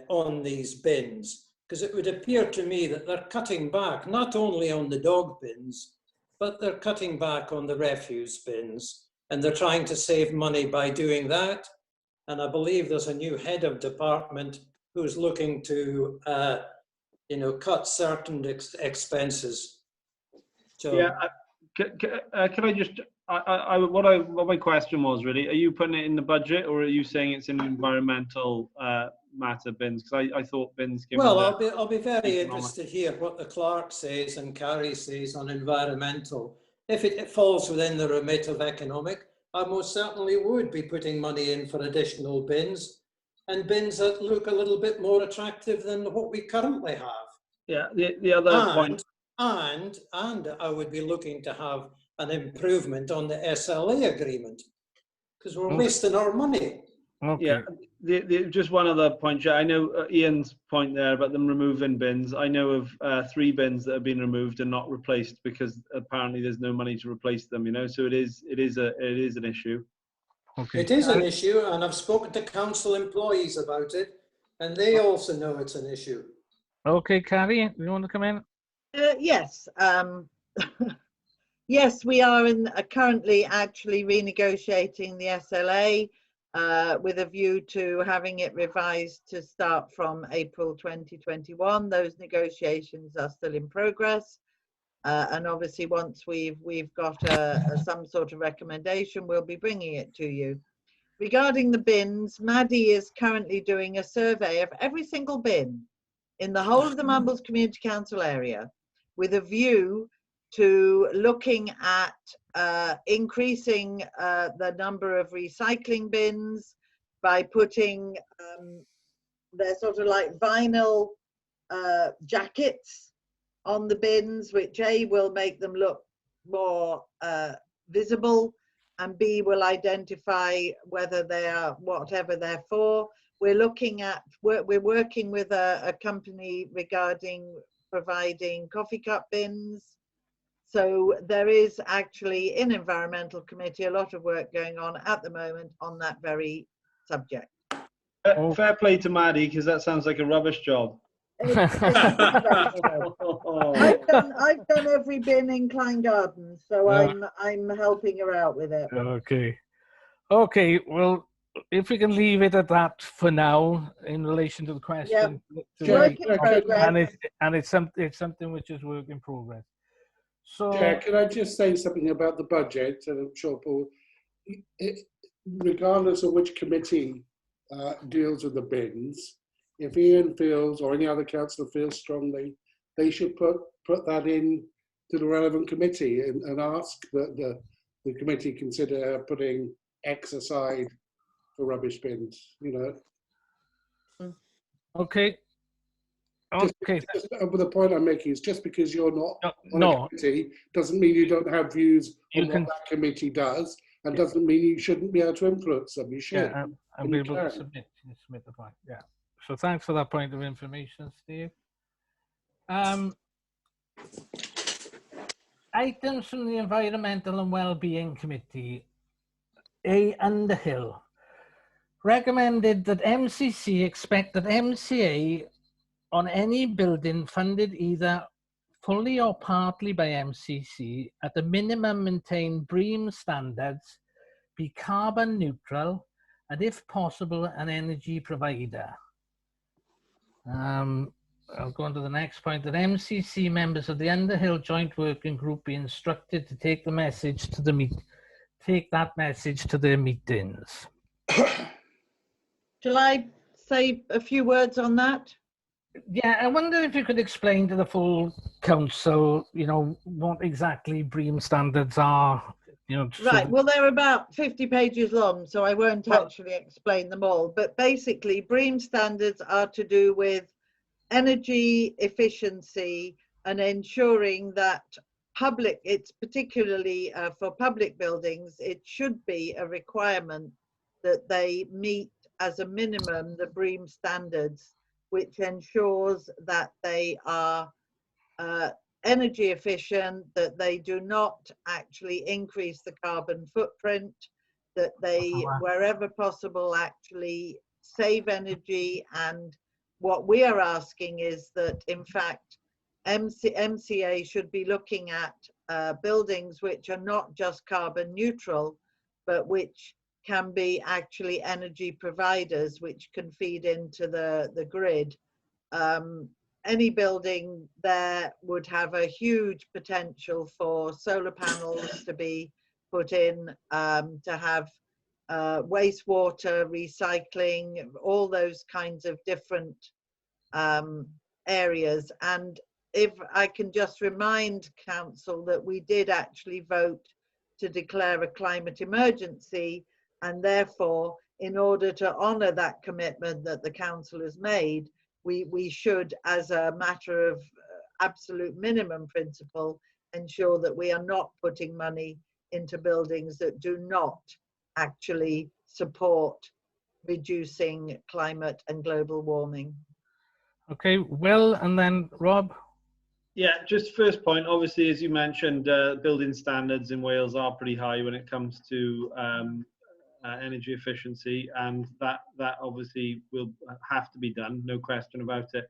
on these bins? Because it would appear to me that they're cutting back not only on the dog bins, but they're cutting back on the refuse bins, and they're trying to save money by doing that. And I believe there's a new head of department who's looking to, cut certain expenses. So, yeah, can I just? What my question was really: are you putting it in the budget, or are you saying it's in environmental matter bins? Because I thought bins. Well, I'll be very interested to hear what the clerk says and Carrie says on environmental. If it falls within the remit of economic, I most certainly would be putting money in for additional bins, and bins that look a little bit more attractive than what we currently have. Yeah, the other point. And I would be looking to have an improvement on the SLA agreement, because we're wasting our money. Okay. Yeah, just one other point. I know Ian's point there about them removing bins. I know of 3 bins that have been removed and not replaced because apparently there's no money to replace them. So it is an issue. Okay. It is an issue, and I've spoken to council employees about it, and they also know it's an issue. Okay, Carrie, you want to come in? Yes. Yes, we are currently actually renegotiating the SLA with a view to having it revised to start from April 2021. Those negotiations are still in progress. And obviously once we've got some sort of recommendation, we'll be bringing it to you. Regarding the bins, Maddie is currently doing a survey of every single bin in the whole of the Mumbles Community Council area, with a view to looking at increasing the number of recycling bins by putting they're sort of like vinyl jackets on the bins, which A, will make them look more visible, and B, will identify whether they are whatever they're for. We're working with a company regarding providing coffee cup bins. So there is actually in Environmental Committee a lot of work going on at the moment on that very subject. Fair play to Maddie, because that sounds like a rubbish job. I've done every bin in Klein Gardens, so I'm helping her out with it. Okay, well, if we can leave it at that for now in relation to the question. Work in progress. And it's something which is work in progress. So can I just say something about the budget? And I'm sure Paul, regardless of which committee deals with the bins, if Ian feels or any other councillor feels strongly, they should put that in to the relevant committee and ask that the committee consider putting X aside for rubbish bins, Okay. But the point I'm making is just because you're not on a committee doesn't mean you don't have views on what that committee does, and doesn't mean you shouldn't be able to influence them. You should. Yeah, and be able to submit the point. Yeah. So thanks for that point of information, Steve. Items from the Environmental and Wellbeing Committee. A. Underhill recommended that MCC expect that MCA on any building funded either fully or partly by MCC at a minimum maintain BREEAM standards, be carbon neutral, and if possible, an energy provider. I'll go on to the next point, that MCC members of the Underhill Joint Working Group be instructed to take that message to their meetings. Shall I say a few words on that? Yeah, I wonder if you could explain to the full council, what exactly BREEAM standards are. Right, well, they're about 50 pages long, so I won't actually explain them all. But basically, BREEAM standards are to do with energy efficiency and ensuring that public, it's particularly for public buildings, it should be a requirement that they meet as a minimum the BREEAM standards, which ensures that they are energy efficient, that they do not actually increase the carbon footprint, that they, wherever possible, actually save energy. And what we are asking is that, in fact, MCA should be looking at buildings which are not just carbon neutral, but which can be actually energy providers, which can feed into the grid. Any building there would have a huge potential for solar panels to be put in, to have wastewater recycling, all those kinds of different areas. And if I can just remind council that we did actually vote to declare a climate emergency, and therefore, in order to honour that commitment that the council has made, we should, as a matter of absolute minimum principle, ensure that we are not putting money into buildings that do not actually support reducing climate and global warming. Okay, Will, and then Rob. Yeah, just first point, obviously, as you mentioned, building standards in Wales are pretty high when it comes to energy efficiency, and that obviously will have to be done, no question about it.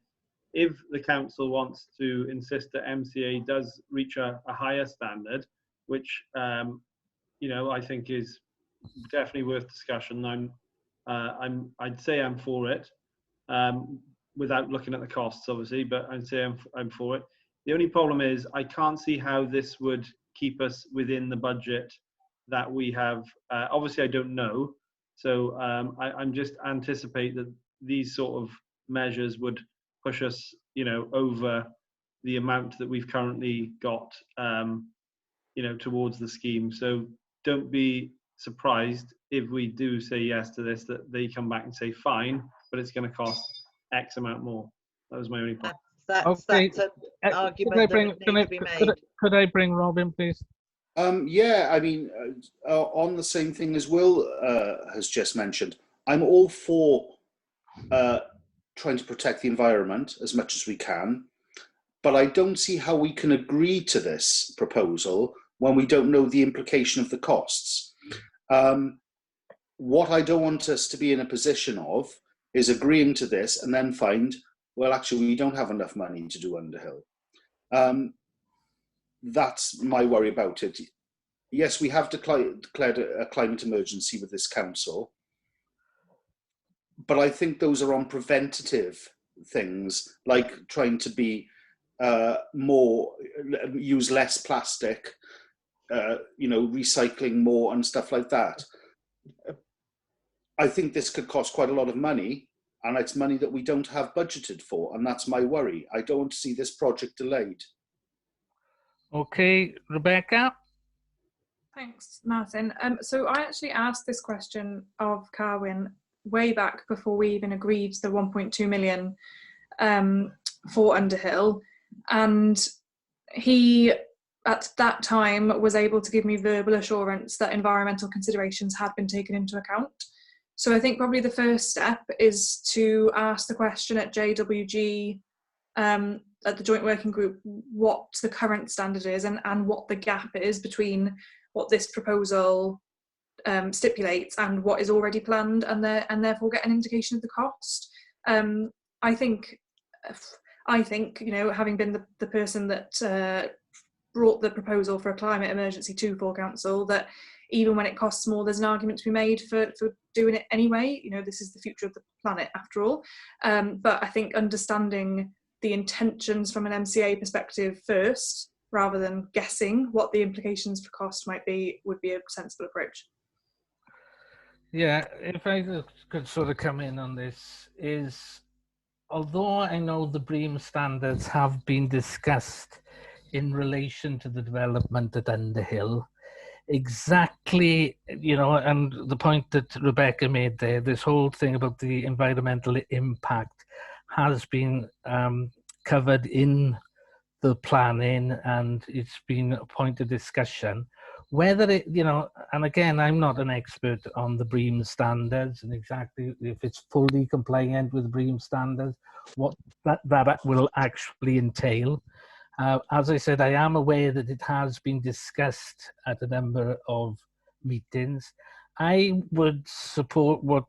If the council wants to insist that MCA does reach a higher standard, which you know, I think is definitely worth discussion, I'd say I'm for it, without looking at the costs, obviously, but I'd say I'm for it. The only problem is I can't see how this would keep us within the budget that we have. Obviously, I don't know, so I'm just anticipate that these sort of measures would push us, you know, over the amount that we've currently got, you know, towards the scheme. So don't be surprised if we do say yes to this, that they come back and say fine, but it's going to cost X amount more. That was my only point. That's an argument that needs to be made. Could I bring Rob in, please? Yeah, I mean, on the same thing as Will has just mentioned, I'm all for trying to protect the environment as much as we can, but I don't see how we can agree to this proposal when we don't know the implication of the costs. What I don't want us to be in a position of is agreeing to this and then find, well, actually, we don't have enough money to do Underhill. That's my worry about it. Yes, we have declared a climate emergency with this council, but I think those are on preventative things, like trying to be use less plastic, you know, recycling more and stuff like that. I think this could cost quite a lot of money, and it's money that we don't have budgeted for, and that's my worry. I don't want to see this project delayed. Okay, Rebecca. Thanks, Martin. So I actually asked this question of Carwyn way back before we even agreed the 1.2 million for Underhill, and he at that time was able to give me verbal assurance that environmental considerations had been taken into account. So I think probably the first step is to ask the question at JWG, at the joint working group, what the current standard is and what the gap is between what this proposal stipulates and what is already planned, and therefore get an indication of the cost. I think, you know, having been the person that brought the proposal for a climate emergency to full council, that even when it costs more, there's an argument to be made for doing it anyway. You know, this is the future of the planet after all. But I think understanding the intentions from an MCA perspective first, rather than guessing what the implications for cost might be, would be a sensible approach. Yeah, if I could sort of come in on this, is although I know the BREEAM standards have been discussed in relation to the development at Underhill, exactly, you know, and the point that Rebecca made there, this whole thing about the environmental impact has been covered in the planning, and it's been a point of discussion. Whether it, and again, I'm not an expert on the BREEAM standards and exactly if it's fully compliant with BREEAM standards, what that will actually entail. As I said, I am aware that it has been discussed at a number of meetings. I would support what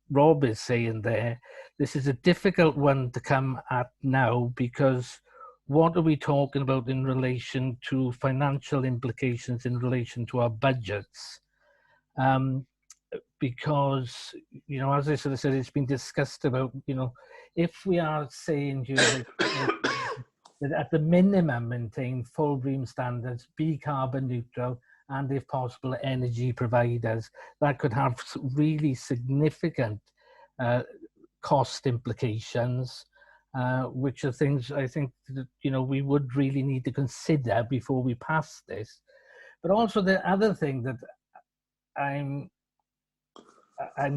Rob is saying there. This is a difficult one to come at now, because what are we talking about in relation to financial implications in relation to our budgets? Because, as I sort of said, it's been discussed about, if we are saying that at the minimum maintain full BREEAM standards, be carbon neutral, and if possible, energy providers, that could have really significant cost implications. Which are things I think that, we would really need to consider before we pass this. But also the other thing that I'm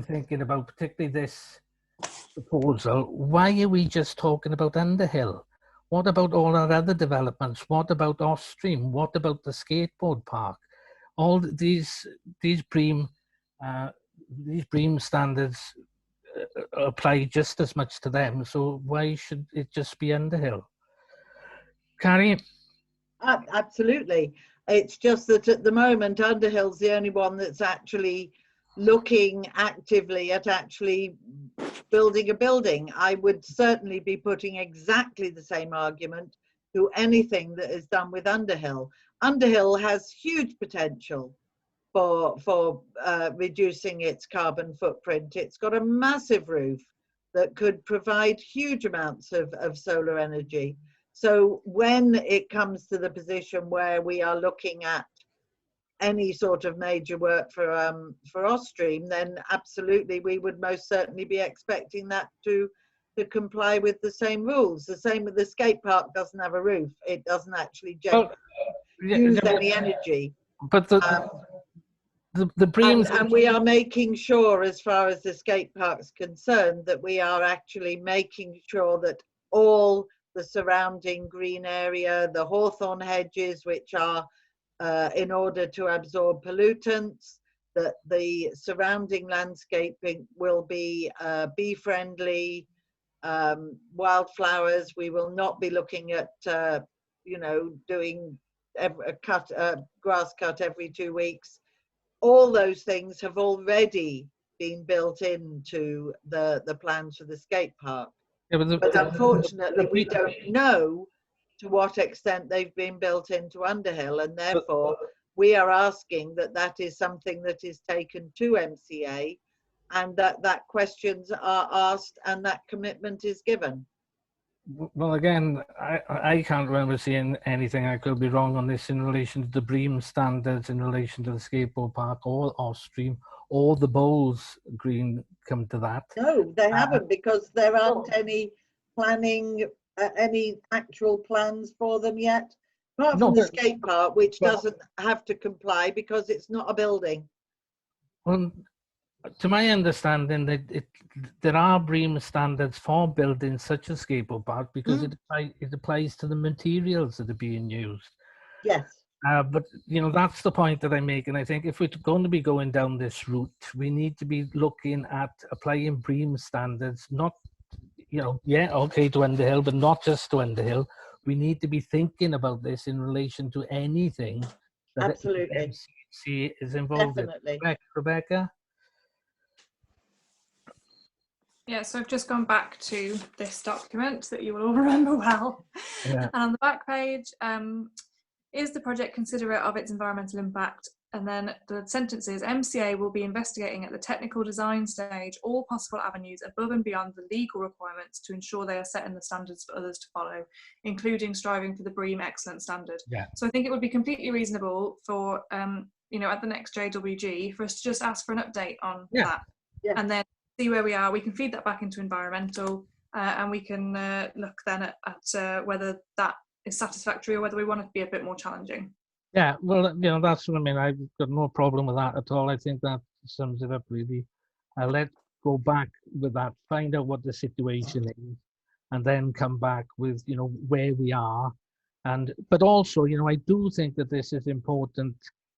thinking about, particularly this proposal, why are we just talking about Underhill? What about all our other developments? What about Offstream? What about the skateboard park? All these BREEAM standards apply just as much to them, so why should it just be Underhill? Carrie? Absolutely. It's just that at the moment Underhill's the only one that's actually looking actively at actually building a building. I would certainly be putting exactly the same argument to anything that is done with Underhill. Underhill has huge potential for reducing its carbon footprint. It's got a massive roof that could provide huge amounts of solar energy. So when it comes to the position where we are looking at any sort of major work for Offstream, then absolutely we would most certainly be expecting that to comply with the same rules. The same with the skate park, doesn't have a roof. It doesn't actually use any energy. But the BREEAM, and we are making sure, as far as the skate park's concerned, that we are actually making sure that all the surrounding green area, the hawthorn hedges, which are in order to absorb pollutants, that the surrounding landscaping will be bee friendly, wildflowers. We will not be looking at doing grass cut every 2 weeks. All those things have already been built into the plans for the skate park. Yeah, but unfortunately, we don't know to what extent they've been built into Underhill, and therefore we are asking that is something that is taken to MCA, and that questions are asked and that commitment is given. Well, again, I can't remember seeing anything. I could be wrong on this in relation to the BREEAM standards, in relation to the skateboard park, or Offstream, or the Bowls Green come to that. No, they haven't, because there aren't any planning, any actual plans for them yet. Apart from the skate park, which doesn't have to comply because it's not a building. Well, to my understanding, there are BREEAM standards for buildings such as skateboard park, because it applies to the materials that are being used. Yes. But that's the point that I make, and I think if we're going to be going down this route, we need to be looking at applying BREEAM standards, not to Underhill, but not just to Underhill. We need to be thinking about this in relation to anything that absolutely MCC is involved Definitely. in. Rebecca? Yeah, so I've just gone back to this document that you will all remember well. Yeah. And on the back page, is the project considerate of its environmental impact? And then the sentence is, MCA will be investigating at the technical design stage all possible avenues above and beyond the legal requirements to ensure they are setting the standards for others to follow, including striving for the BREEAM excellent standard. Yeah. So I think it would be completely reasonable for, at the next JWG, for us to just ask for an update on that. Yeah. And then see where we are. We can feed that back into environmental, and we can look then at whether that is satisfactory or whether we want it to be a bit more challenging. Yeah, well, that's what I mean. I've got no problem with that at all. I think that sums it up really. Let's go back with that, find out what the situation is, and then come back with, where we are, But also, you know, I do think that this is important,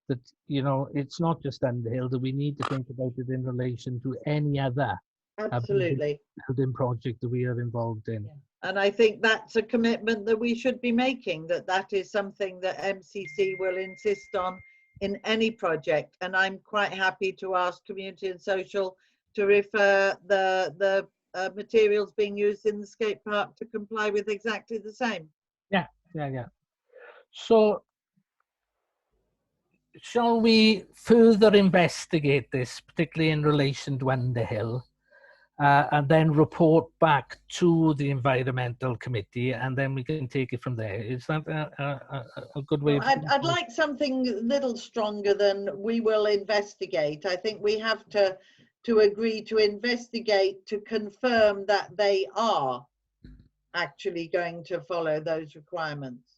that, you know, it's not just Underhill, that we need to think about it in relation to any other Absolutely. building project that we are involved in. And I think that's a commitment that we should be making, that is something that MCC will insist on in any project. And I'm quite happy to ask Community and Social to refer the materials being used in the skate park to comply with exactly the same. Yeah. So, shall we further investigate this, particularly in relation to Underhill, and then report back to the Environmental Committee, and then we can take it from there? Is that a good way? Well, I'd like something a little stronger than "we will investigate." I think we have to agree to investigate to confirm that they are actually going to follow those requirements.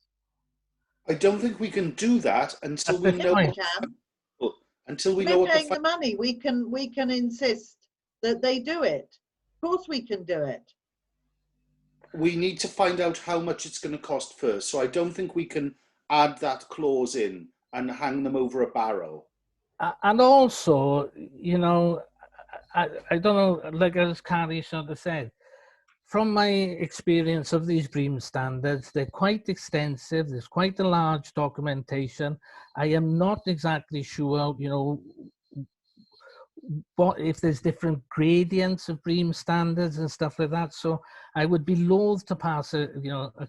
I don't think we can do that until we know. We can. Until we We're know what paying the money. We can insist that they do it. Of course, we can do it. We need to find out how much it's going to cost first. So I don't think we can add that clause in and hang them over a barrel. And also, you know, I don't know, like as Carrie sort of said, from my experience of these BREEAM standards, they're quite extensive. There's quite a large documentation. I am not exactly sure, you know, what if there's different gradients of BREEAM standards and stuff like that. So I would be loath to pass a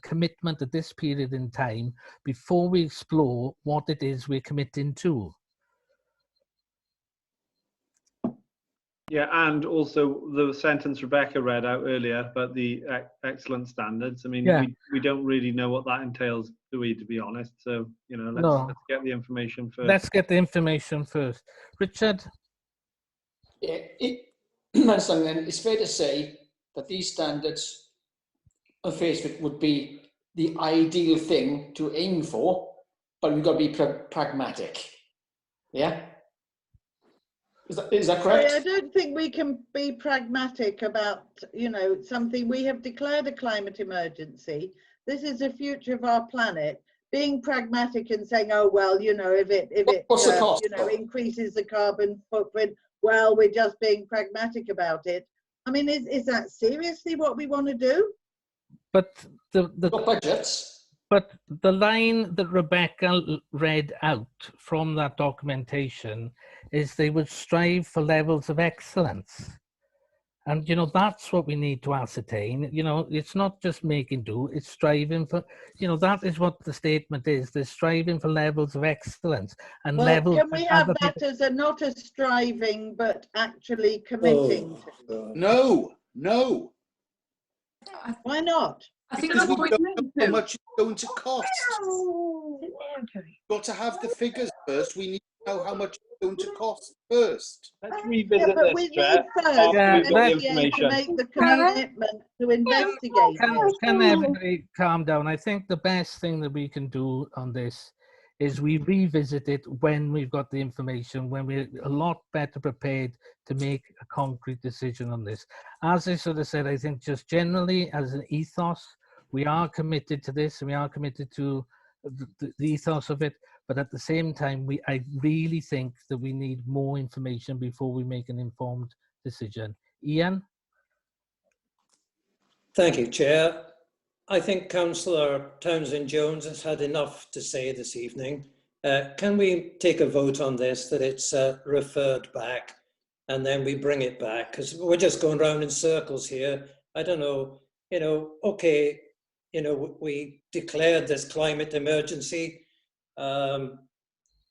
commitment at this period in time before we explore what it is we're committing to. Yeah, and also the sentence Rebecca read out earlier about the excellent standards. I mean, we don't really know what that entails, do we, to be honest? So, you know, let's get the information first. Let's get the information first. Richard? Yeah, it's fair to say that these standards on face of it would be the ideal thing to aim for, but we've got to be pragmatic. Yeah? Is that correct? I don't think we can be pragmatic about, you know, something. We have declared a climate emergency. This is the future of our planet. Being pragmatic and saying, oh well, you know, if it you know, increases the carbon footprint, well, we're just being pragmatic about it. I mean, is that seriously what we want to do? But the budgets. But the line that Rebecca read out from that documentation is they would strive for levels of excellence. And, you know, that's what we need to ascertain. You know, it's not just making do, it's striving for, you know, that is what the statement is. They're striving for levels of excellence. And well, levels. Can we have that as not a striving, but actually committing to? No. Why not? I think that's what we don't know how much it's going to cost. We've got to have the figures first. We need to know how much it's going to cost first. Let's revisit but we need first to make the commitment to investigate. Can everybody calm down? I think the best thing that we can do on this is we revisit it when we've got the information, when we're a lot better prepared to make a concrete decision on this. As I sort of said, I think just generally as an ethos, we are committed to this and we are committed to the ethos of it. But at the same time, I really think that we need more information before we make an informed decision. Ian? Thank you, Chair. I think Councillor Townsend-Jones has had enough to say this evening. Can we take a vote on this, that it's referred back and then we bring it back? Because we're just going round in circles here. I don't know, you know, okay, you know, we declared this climate emergency. From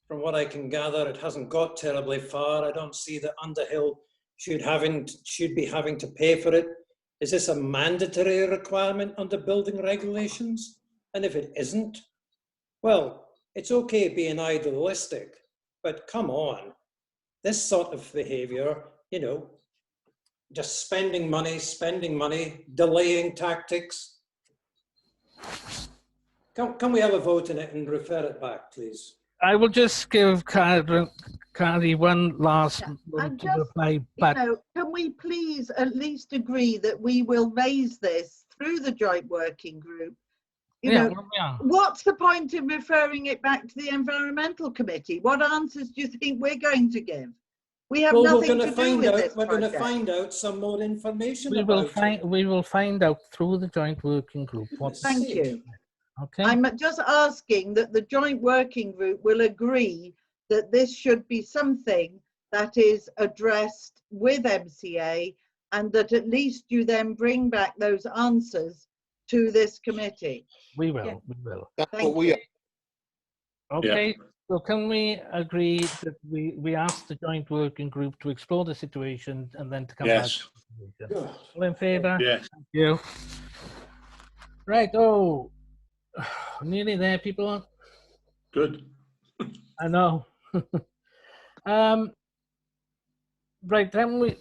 what I can gather, it hasn't got terribly far. I don't see that Underhill should be having to pay for it. Is this a mandatory requirement under building regulations? And if it isn't, well, it's okay being idealistic, but come on, this sort of behavior, you know, just spending money, delaying tactics. Can we have a vote in it and refer it back, please? I will just give Carrie one last reply. But you know, can we please at least agree that we will raise this through the joint working group You Yeah, know, yeah. what's the point in referring it back to the Environmental Committee? What answers do you think we're going to give? We have Well, nothing to do with this we're going to project. find out some more information We will about find. it. We will find out through the joint working group. What? Thank you. Okay. I'm just asking that the joint working group will agree that this should be something that is addressed with MCA, and that at least you then bring back those answers to this committee. We will. We will. That's Thank what we you. are. Okay. So can we agree that we ask the joint working group to explore the situation and then to come back? Yes. All in favour? Yes. Thank you. Right. Oh, nearly there, people. Good. I know. Right, then we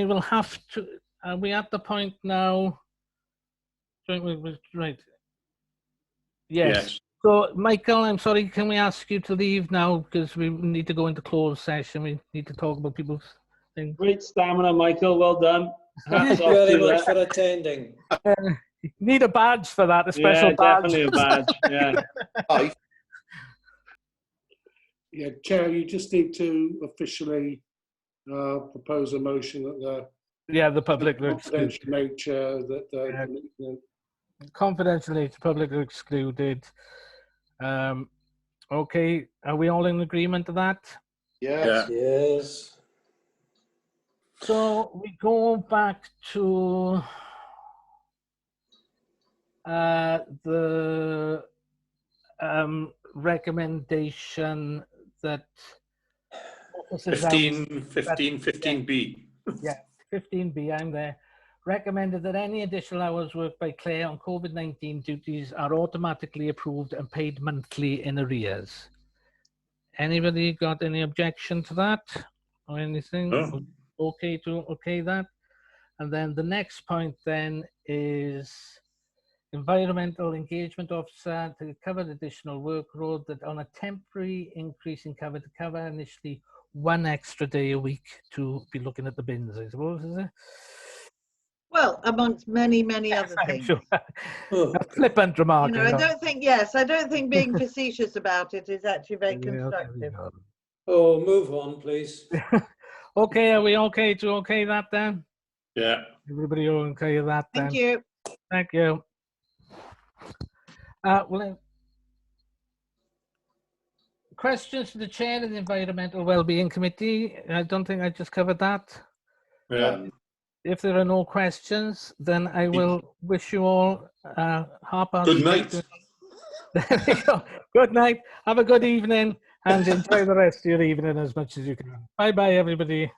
will have to. Are we at the point now? Right. Yes. So, Michael, I'm sorry. Can we ask you to leave now because we need to go into closed session? We need to talk about people's things. Great stamina, Michael. Well done. Thank Hats you off to very you much there. for attending. You need a badge for that, a special Yeah, badge. definitely a badge. Yeah. Yeah, Chair, you just need to officially propose a motion that the public are confidential nature that confidential nature, public are excluded. Okay, are we all in agreement to that? Yes. Yes. So we go back to the recommendation that 15B. Yeah, 15B, I'm there. Recommended that any additional hours worked by Claire on COVID-19 duties are automatically approved and paid monthly in arrears. Anybody got any objection to that or anything? No. Okay to okay that? And then the next point then is environmental engagement officer to cover the additional workload that on a temporary increase in cover to cover initially 1 extra day a week to be looking at the bins, I suppose, is it? Well, amongst many, many other things. Sure. A flippant remark. You know, I don't think, I don't think being facetious about it is actually very constructive. Oh, move on, please. Okay, are we okay to okay that then? Yeah. Everybody okay with that then? Thank you. Thank you. Questions to the chair of the Environmental Wellbeing Committee. I don't think I just covered that. Yeah. If there are no questions, then I will wish you all Good night. There we go. Good night. Have a good evening and enjoy the rest of your evening as much as you can. Bye-bye, everybody.